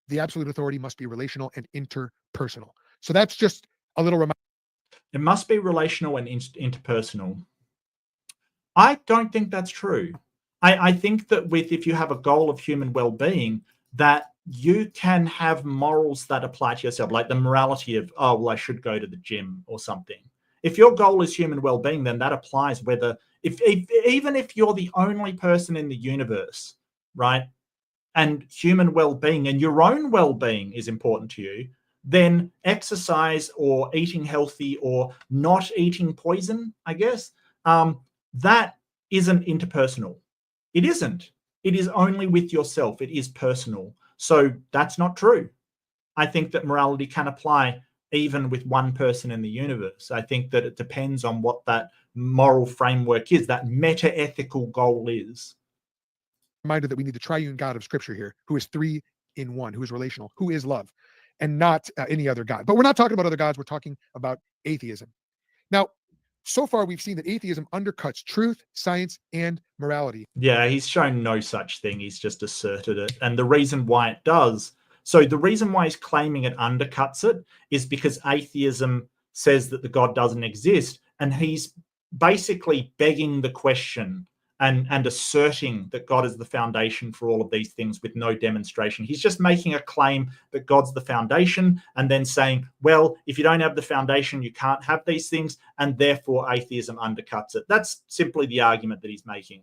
the absolute authority must be relational and interpersonal. So that's just a little reminder. It must be relational and interpersonal. I don't think that's true. I think that if you have a goal of human well-being, that you can have morals that apply to yourself, like the morality of, oh, well, I should go to the gym or something. If your goal is human well-being, then that applies whether, even if you're the only person in the universe, right, and human well-being and your own well-being is important to you, then exercise or eating healthy or not eating poison, I guess, that isn't interpersonal. It isn't. It is only with yourself. It is personal. So that's not true. I think that morality can apply even with one person in the universe. I think that it depends on what that moral framework is, that meta-ethical goal is. Reminder that we need the triune God of Scripture here, who is 3 in 1, who is relational, who is love, and not any other God. But we're not talking about other gods. We're talking about atheism. Now, so far, we've seen that atheism undercuts truth, science, and morality. Yeah, he's shown no such thing. He's just asserted it. And the reason why it does, so the reason why he's claiming it undercuts it is because atheism says that the God doesn't exist. And he's basically begging the question and asserting that God is the foundation for all of these things with no demonstration. He's just making a claim that God's the foundation and then saying, well, if you don't have the foundation, you can't have these things, and therefore atheism undercuts it. That's simply the argument that he's making.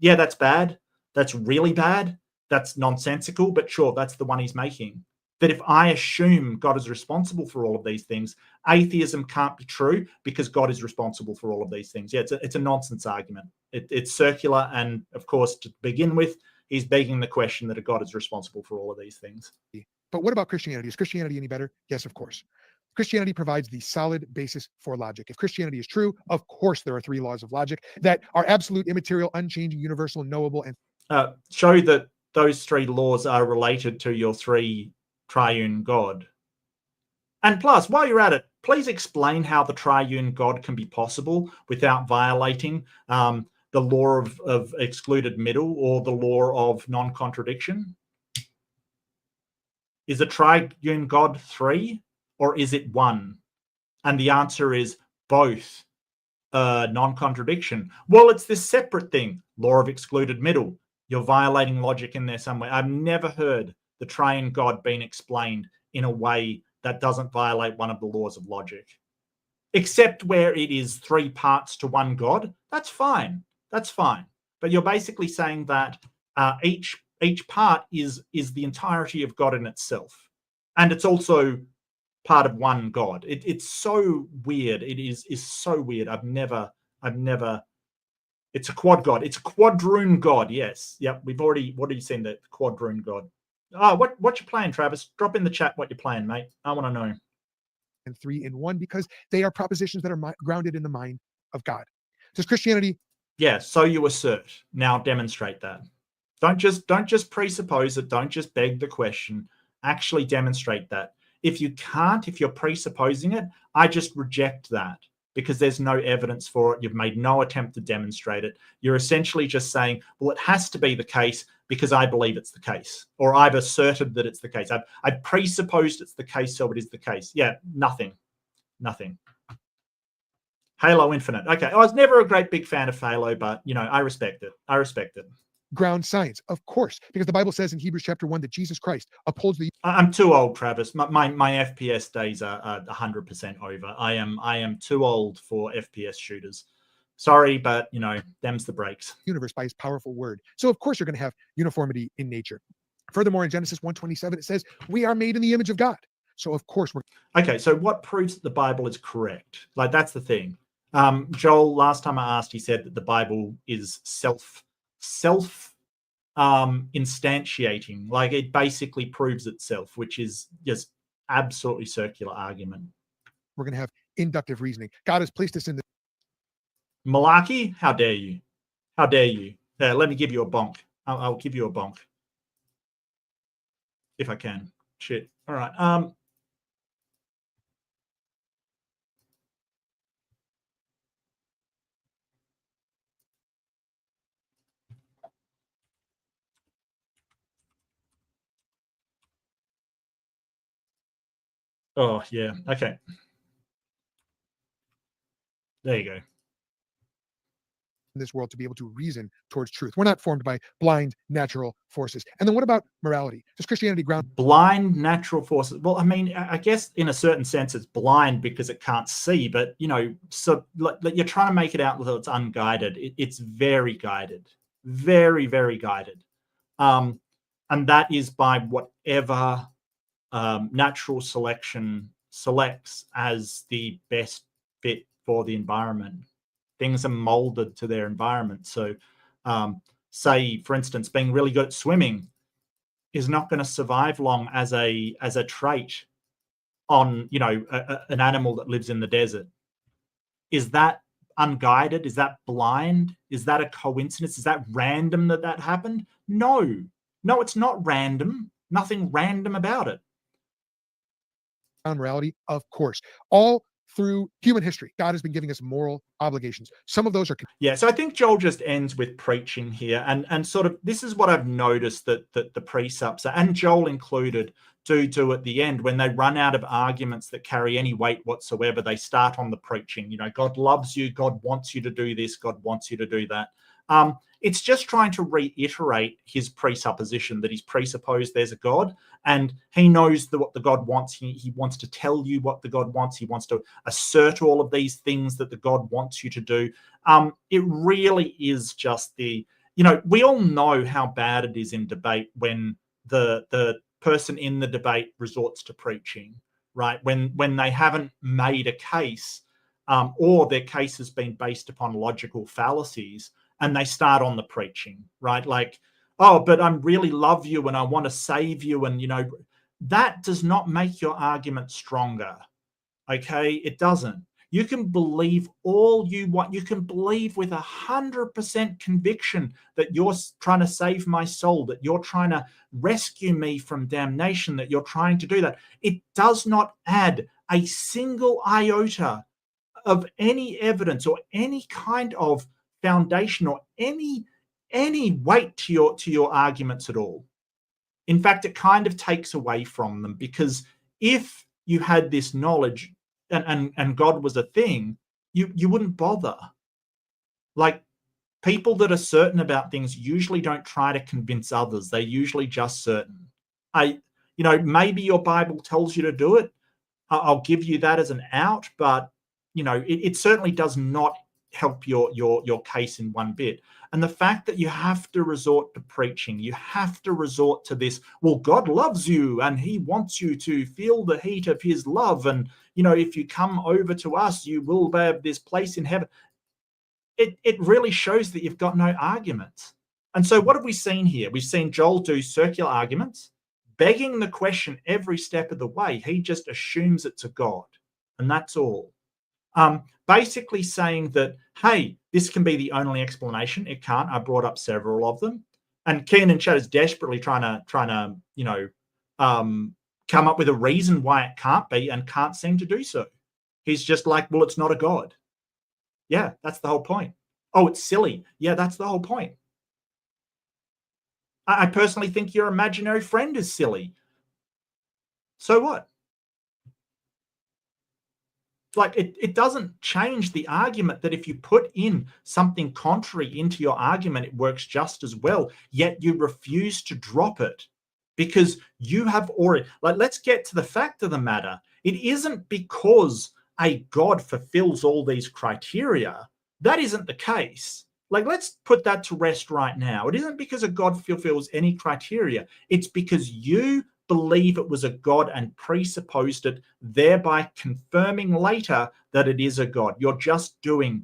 Yeah, that's bad. That's really bad. That's nonsensical, but sure, that's the one he's making. That if I assume God is responsible for all of these things, atheism can't be true because God is responsible for all of these things. Yeah, it's a nonsense argument. It's circular. And of course, to begin with, he's begging the question that a God is responsible for all of these things. But what about Christianity? Is Christianity any better? Yes, of course. Christianity provides the solid basis for logic. If Christianity is true, of course there are 3 laws of logic that are absolute, immaterial, unchanging, universal, knowable, and show that those 3 laws are related to your 3 triune God. And plus, while you're at it, please explain how the triune God can be possible without violating the law of excluded middle or the law of non-contradiction. Is a triune God 3 or is it 1? And the answer is both. Non-contradiction. Well, it's this separate thing, law of excluded middle. You're violating logic in there somewhere. I've never heard the triune God being explained in a way that doesn't violate one of the laws of logic. Except where it is 3 parts to one God. That's fine. That's fine. But you're basically saying that each part is the entirety of God in itself. And it's also part of one God. It's so weird. It is so weird. I've never. It's a quad God. It's a quadroon God. Yes. Yep. We've already seen that quadroon God. What you playing, Travis? Drop in the chat what you're playing, mate. I want to know. And 3 in 1 because they are propositions that are grounded in the mind of God. Does Christianity? Yeah. So you assert. Now demonstrate that. Don't just presuppose it. Don't just beg the question. Actually demonstrate that. If you can't, if you're presupposing it, I just reject that because there's no evidence for it. You've made no attempt to demonstrate it. You're essentially just saying, well, it has to be the case because I believe it's the case, or I've asserted that it's the case. I've presupposed it's the case, so it is the case. Yeah, nothing. Halo Infinite. Okay, I was never a great big fan of Halo, but, I respect it. Ground science, of course, because the Bible says in Hebrews chapter 1 that Jesus Christ upholds the... I'm too old, Travis. My FPS days are 100% over. I am too old for FPS shooters. Sorry, but, them's the breaks. Universe by his powerful word. So, of course, you're going to have uniformity in nature. Furthermore, in Genesis 1:27, it says, we are made in the image of God. So, of course, we're... Okay, so what proves that the Bible is correct? Like, that's the thing. Joel, last time I asked, he said that the Bible is self instantiating. Like, it basically proves itself, which is just absolutely circular argument. We're going to have inductive reasoning. God has placed us in the... Malarkey, how dare you? How dare you? There, let me give you a bonk. I'll give you a bonk. If I can. Shit. All right. Oh, yeah. Okay. There you go. This world to be able to reason towards truth. We're not formed by blind natural forces. And then what about morality? Does Christianity ground... Blind natural forces? Well, I mean, I guess in a certain sense it's blind because it can't see, but, so like, you're trying to make it out that it's unguided. It's very guided. Very, very guided. And that is by whatever natural selection selects as the best fit for the environment. Things are molded to their environment. So say, for instance, being really good at swimming is not going to survive long as a trait on, an animal that lives in the desert. Is that unguided? Is that blind? Is that a coincidence? Is that random that happened? No, it's not random. Nothing random about it. Morality, of course. All through human history, God has been giving us moral obligations. Some of those are... Yeah, so I think Joel just ends with preaching here. And sort of, this is what I've noticed that the precepts, and Joel included, do at the end. When they run out of arguments that carry any weight whatsoever, they start on the preaching. God loves you, God wants you to do this, God wants you to do that. It's just trying to reiterate his presupposition that he's presupposed there's a God, and he knows what the God wants. He wants to tell you what the God wants. He wants to assert all of these things that the God wants you to do. It really is just we all know how bad it is in debate when the person in the debate resorts to preaching, right? When they haven't made a case, or their case has been based upon logical fallacies, and they start on the preaching, right? Like, oh, but I really love you and I want to save you. And, that does not make your argument stronger, okay? It doesn't. You can believe all you want. You can believe with 100% conviction that you're trying to save my soul, that you're trying to rescue me from damnation, that you're trying to do that. It does not add a single iota of any evidence or any kind of foundation or any weight to your arguments at all. In fact, it kind of takes away from them, because if you had this knowledge and God was a thing, you wouldn't bother. Like, people that are certain about things usually don't try to convince others. They're usually just certain. Maybe your Bible tells you to do it. I'll give you that as an out, but it certainly does not help your case in one bit. And the fact that you have to resort to preaching, you have to resort to this, well, God loves you and he wants you to feel the heat of his love, and if you come over to us, you will have this place in heaven. It really shows that you've got no arguments. And so what have we seen here? We've seen Joel do circular arguments, begging the question every step of the way. He just assumes it's a God, and that's all. Basically saying that, hey, this can be the only explanation. It can't. I brought up several of them. And Keenan Chat is desperately trying to come up with a reason why it can't be, and can't seem to do so. He's just like, well, it's not a God. Yeah, that's the whole point. Oh, it's silly. Yeah, that's the whole point. I personally think your imaginary friend is silly. So what? Like, it doesn't change the argument that if you put in something contrary into your argument, it works just as well, yet you refuse to drop it because you have already... Like, let's get to the fact of the matter. It isn't because a God fulfills all these criteria. That isn't the case. Like, let's put that to rest right now. It isn't because a God fulfills any criteria. It's because you believe it was a God and presupposed it, thereby confirming later that it is a God. You're just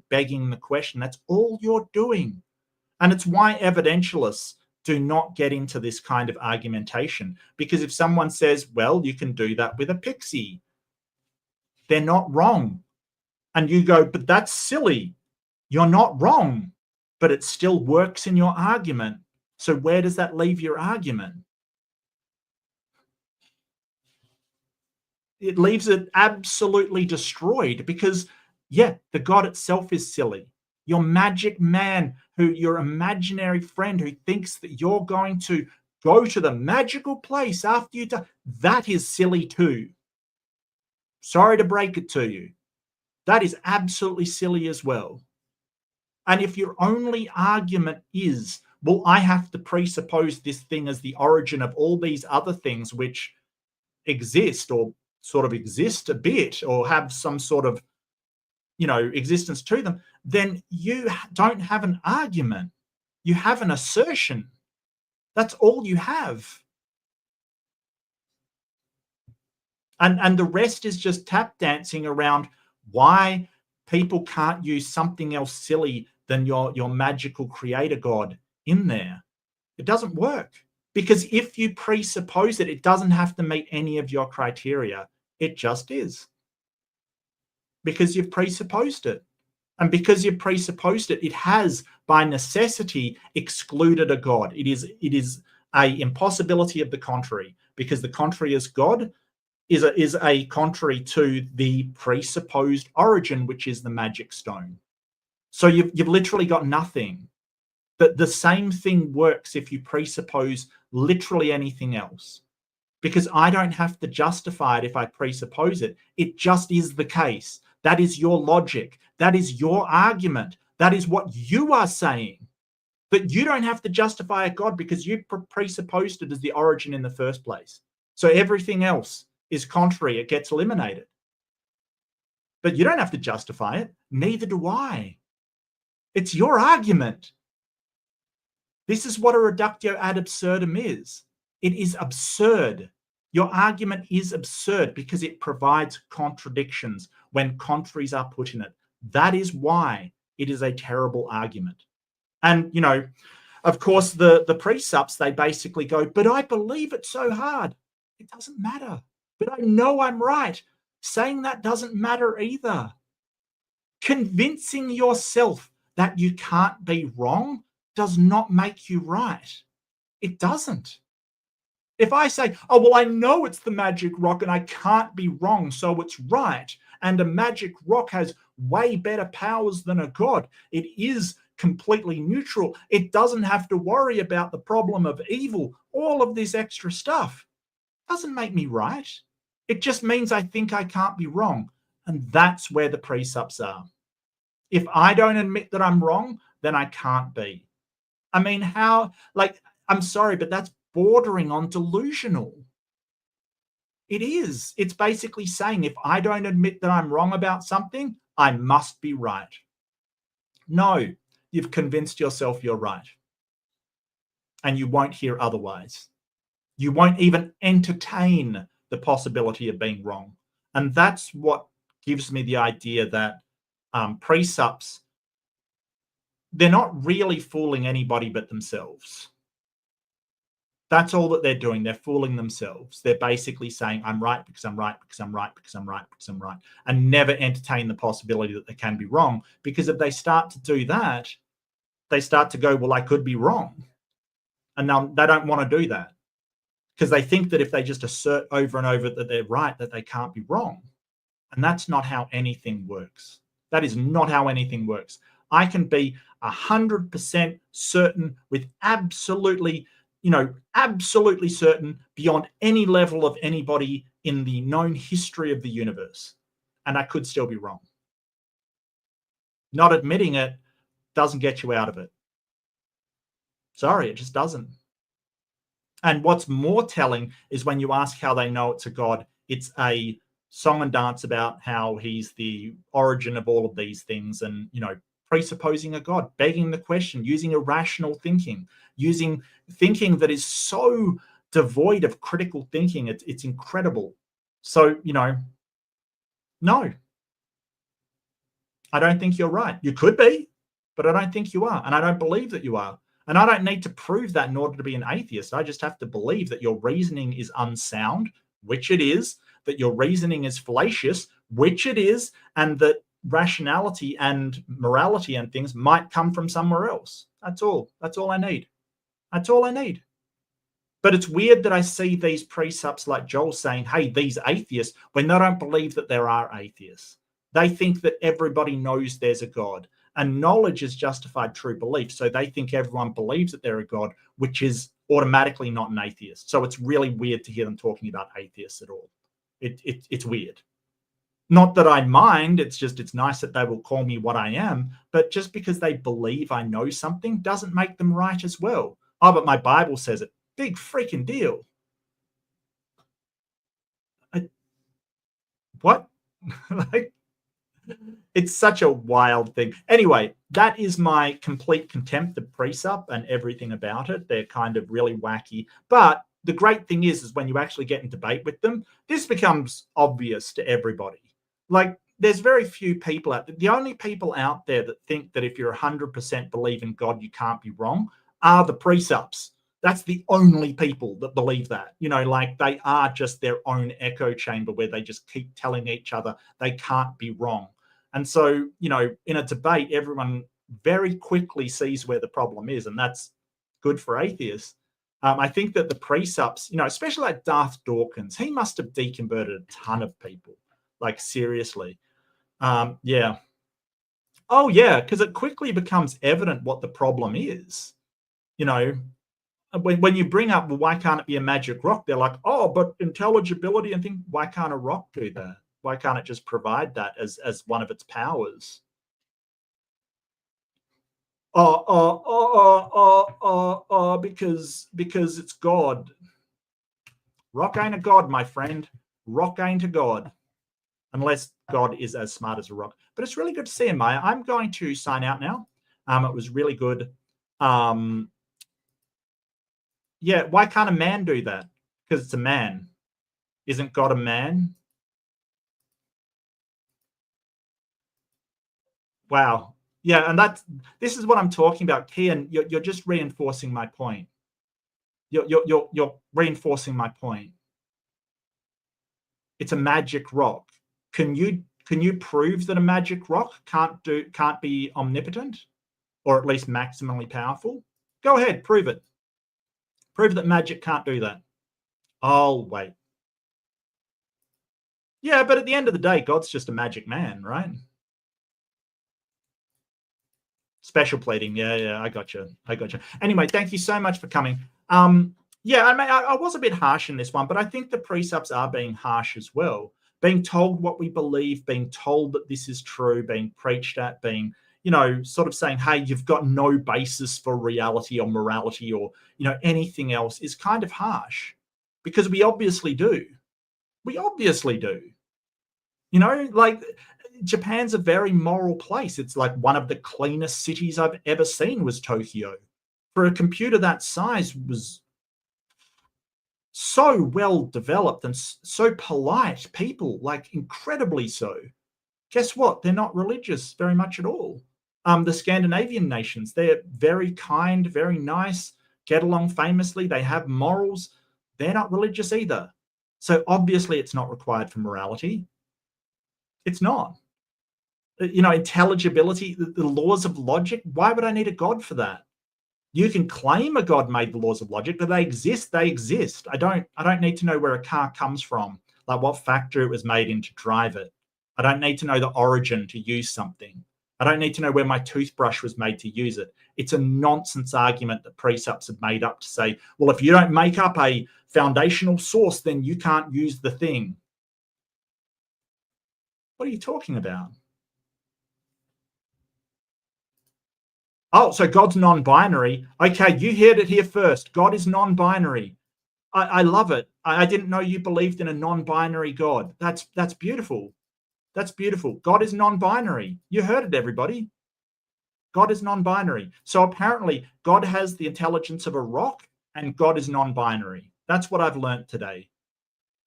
begging the question. That's all you're doing. And it's why evidentialists do not get into this kind of argumentation. Because if someone says, well, you can do that with a pixie, they're not wrong. And you go, but that's silly. You're not wrong, but it still works in your argument. So where does that leave your argument? It leaves it absolutely destroyed, because, yeah, the God itself is silly. Your magic man, your imaginary friend who thinks that you're going to go to the magical place after you die, that is silly too. Sorry to break it to you. That is absolutely silly as well. And if your only argument is, well, I have to presuppose this thing as the origin of all these other things which exist or sort of exist a bit or have some sort of, existence to them, then you don't have an argument. You have an assertion. That's all you have. And the rest is just tap dancing around why people can't use something else silly than your magical creator God in there. It doesn't work. Because if you presuppose it, it doesn't have to meet any of your criteria. It just is. Because you've presupposed it. And because you presupposed it, it has by necessity excluded a God. It is a impossibility of the contrary, because the contrary is God is a contrary to the presupposed origin, which is the magic stone. So you've literally got nothing. But the same thing works if you presuppose literally anything else, because I don't have to justify it if I presuppose it. It just is the case. That is your logic. That is your argument. That is what you are saying. But you don't have to justify a God because you presupposed it as the origin in the first place. So everything else is contrary. It gets eliminated. But you don't have to justify it. Neither do I. It's your argument. This is what a reductio ad absurdum is. It is absurd. Your argument is absurd because it provides contradictions when contraries are put in it. That is why it is a terrible argument. And, you know, of course, the precepts, they basically go, but I believe it so hard. It doesn't matter. But I know I'm right. Saying that doesn't matter either. Convincing yourself that you can't be wrong does not make you right. It doesn't. If I say, oh, well, I know it's the magic rock and I can't be wrong, so it's right, and a magic rock has way better powers than a God, it is completely neutral, it doesn't have to worry about the problem of evil, all of this extra stuff, doesn't make me right. It just means I think I can't be wrong. And that's where the precepts are. If I don't admit that I'm wrong, then I can't be. I mean, how, like, I'm sorry, but that's bordering on delusional. It is. It's basically saying if I don't admit that I'm wrong about something, I must be right. No, you've convinced yourself you're right. And you won't hear otherwise. You won't even entertain the possibility of being wrong. And that's what gives me the idea that precepts, they're not really fooling anybody but themselves. That's all that they're doing. They're fooling themselves. They're basically saying, I'm right because I'm right, because I'm right, because I'm right, because I'm right, and never entertain the possibility that they can be wrong. Because if they start to do that, they start to go, well, I could be wrong. And now they don't want to do that because they think that if they just assert over and over that they're right, that they can't be wrong. And that's not how anything works. That is not how anything works. I can be 100% certain with absolutely certain beyond any level of anybody in the known history of the universe. And I could still be wrong. Not admitting it doesn't get you out of it. Sorry, it just doesn't. And what's more telling is when you ask how they know it's a God, it's a song and dance about how he's the origin of all of these things and, presupposing a God, begging the question, using irrational thinking, using thinking that is so devoid of critical thinking. It's incredible. So, no, I don't think you're right. You could be, but I don't think you are. And I don't believe that you are. And I don't need to prove that in order to be an atheist. I just have to believe that your reasoning is unsound, which it is, that your reasoning is fallacious, which it is, and that rationality and morality and things might come from somewhere else. That's all. That's all I need. That's all I need. But it's weird that I see these precepts like Joel saying, hey, these atheists, when they don't believe that there are atheists. They think that everybody knows there's a God. And knowledge is justified true belief. So they think everyone believes that they're a God, which is automatically not an atheist. So it's really weird to hear them talking about atheists at all. It's weird. Not that I mind, it's nice that they will call me what I am, but just because they believe I know something doesn't make them right as well. Oh, but my Bible says it. Big freaking deal. What? It's such a wild thing. Anyway, that is my complete contempt of precept and everything about it. They're kind of really wacky. But the great thing is when you actually get in debate with them, this becomes obvious to everybody. Like, there's very few people out there. The only people out there that think that if you're 100% believe in God, you can't be wrong are the precepts. That's the only people that believe that. Like they are just their own echo chamber where they just keep telling each other they can't be wrong. And so, you know, in a debate, everyone very quickly sees where the problem is, and that's good for atheists. I think that the precepts, you know, especially like Darth Dawkins, he must have deconverted a ton of people, like seriously. Yeah. Oh, yeah, because it quickly becomes evident what the problem is. You know, when you bring up, well, why can't it be a magic rock? They're like, oh, but intelligibility and things. Why can't a rock do that? Why can't it just provide that as one of its powers? Because it's God. Rock ain't a god, my friend. Rock ain't a god. Unless God is as smart as a rock. But it's really good to see you, Maya. I'm going to sign out now. It was really good. Yeah, why can't a man do that? Because it's a man. Isn't God a man? Wow. Yeah, and this is what I'm talking about, Kian. You're just reinforcing my point. You're reinforcing my point. It's a magic rock. Can you prove that a magic rock can't be omnipotent, or at least maximally powerful? Go ahead, prove it. Prove that magic can't do that. I'll wait. Yeah, but at the end of the day, God's just a magic man, right? Special pleading. Yeah, I got you. Anyway, thank you so much for coming. Yeah, I was a bit harsh in this one, but I think the precepts are being harsh as well. Being told what we believe, being told that this is true, being preached at, being, you know, sort of saying, hey, you've got no basis for reality or morality or, you know, anything else is kind of harsh, because we obviously do. We obviously do. You know, like, Japan's a very moral place. It's like one of the cleanest cities I've ever seen was Tokyo. For a computer that size, was so well developed and so polite people, like incredibly so. Guess what? They're not religious very much at all. The Scandinavian nations, they're very kind, very nice, get along famously. They have morals. They're not religious either. So obviously it's not required for morality. It's not. You know, intelligibility, the laws of logic. Why would I need a God for that? You can claim a God made the laws of logic, but they exist. They exist. I don't need to know where a car comes from, like what factory it was made in to drive it. I don't need to know the origin to use something. I don't need to know where my toothbrush was made to use it. It's a nonsense argument that precepts have made up to say, well, if you don't make up a foundational source, then you can't use the thing. What are you talking about? Oh, so God's non-binary. Okay, you heard it here first. God is non-binary. I love it. I didn't know you believed in a non-binary God. That's beautiful. That's beautiful. God is non-binary. You heard it, everybody. God is non-binary. So apparently God has the intelligence of a rock and God is non-binary. That's what I've learned today.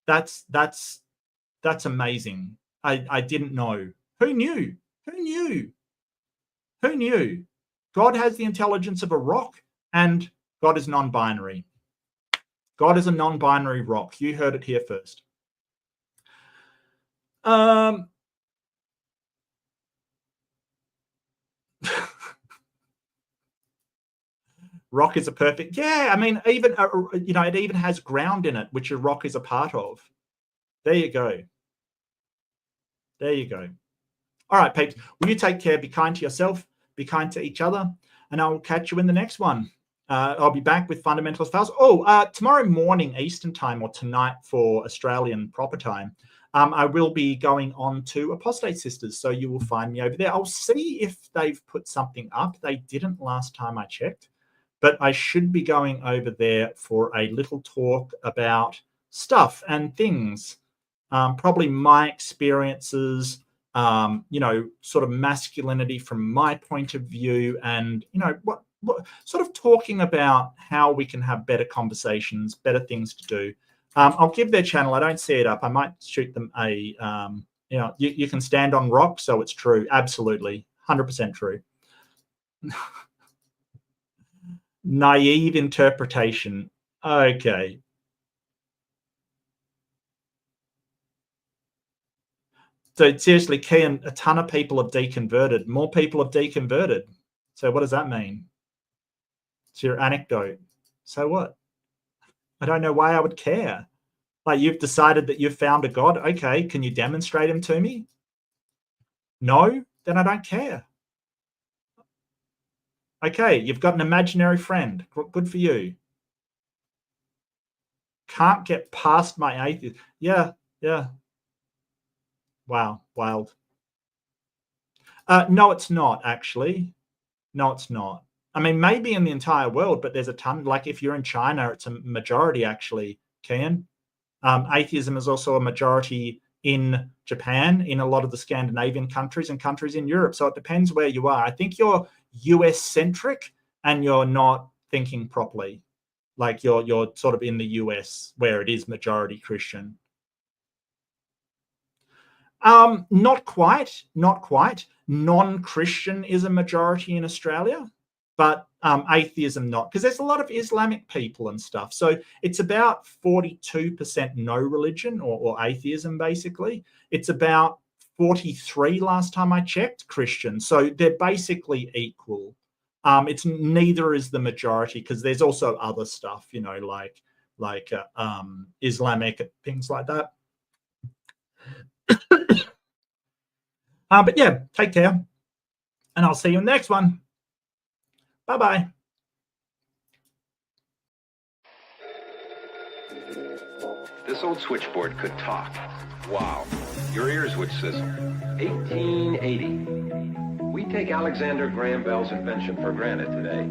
That's amazing. I didn't know. Who knew? Who knew? Who knew? God has the intelligence of a rock and God is non-binary. God is a non-binary rock. You heard it here first. Rock is a perfect. Yeah, I mean, even, you know, it even has ground in it, which a rock is a part of. There you go. There you go. All right, peeps. Will you take care? Be kind to yourself. Be kind to each other. And I will catch you in the next one. I'll be back with Fundamentalist Files. Tomorrow morning Eastern time, or tonight for Australian proper time, I will be going on to Apostate Sisters. So you will find me over there. I'll see if they've put something up. They didn't last time I checked. But I should be going over there for a little talk about stuff and things. Probably my experiences, you know, sort of masculinity from my point of view, and, you know, what sort of talking about how we can have better conversations, better things to do. I'll give their channel. I don't see it up. I might shoot them a, you know, you can stand on rock, so it's true. Absolutely. 100% true. Naive interpretation. Okay. So seriously, Kian, a ton of people have deconverted. More people have deconverted. So what does that mean? It's your anecdote. So what? I don't know why I would care. Like, you've decided that you've found a God. Okay, can you demonstrate him to me? No, then I don't care. Okay, you've got an imaginary friend. Good for you. Can't get past my atheism. Yeah. Wow, wild. No, it's not, actually. No, it's not. I mean, maybe in the entire world, but there's a ton. Like, if you're in China, it's a majority, actually, Kian. Atheism is also a majority in Japan, in a lot of the Scandinavian countries and countries in Europe. So it depends where you are. I think you're US-centric and you're not thinking properly. Like, you're sort of in the US where it is majority Christian. Not quite. Non-Christian is a majority in Australia, but atheism not, because there's a lot of Islamic people and stuff. So it's about 42% no religion or atheism, basically. It's about 43 last time I checked Christian. So they're basically equal. It's neither is the majority, because there's also other stuff, you know, like Islamic things like that. But yeah, take care, and I'll see you in the next one. Bye-bye. This old switchboard could talk. Wow, your ears would sizzle. 1880. We take Alexander Graham Bell's invention for granted today.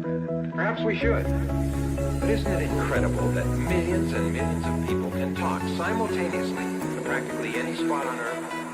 Perhaps we should. But isn't it incredible that millions and millions of people can talk simultaneously to practically any spot on Earth?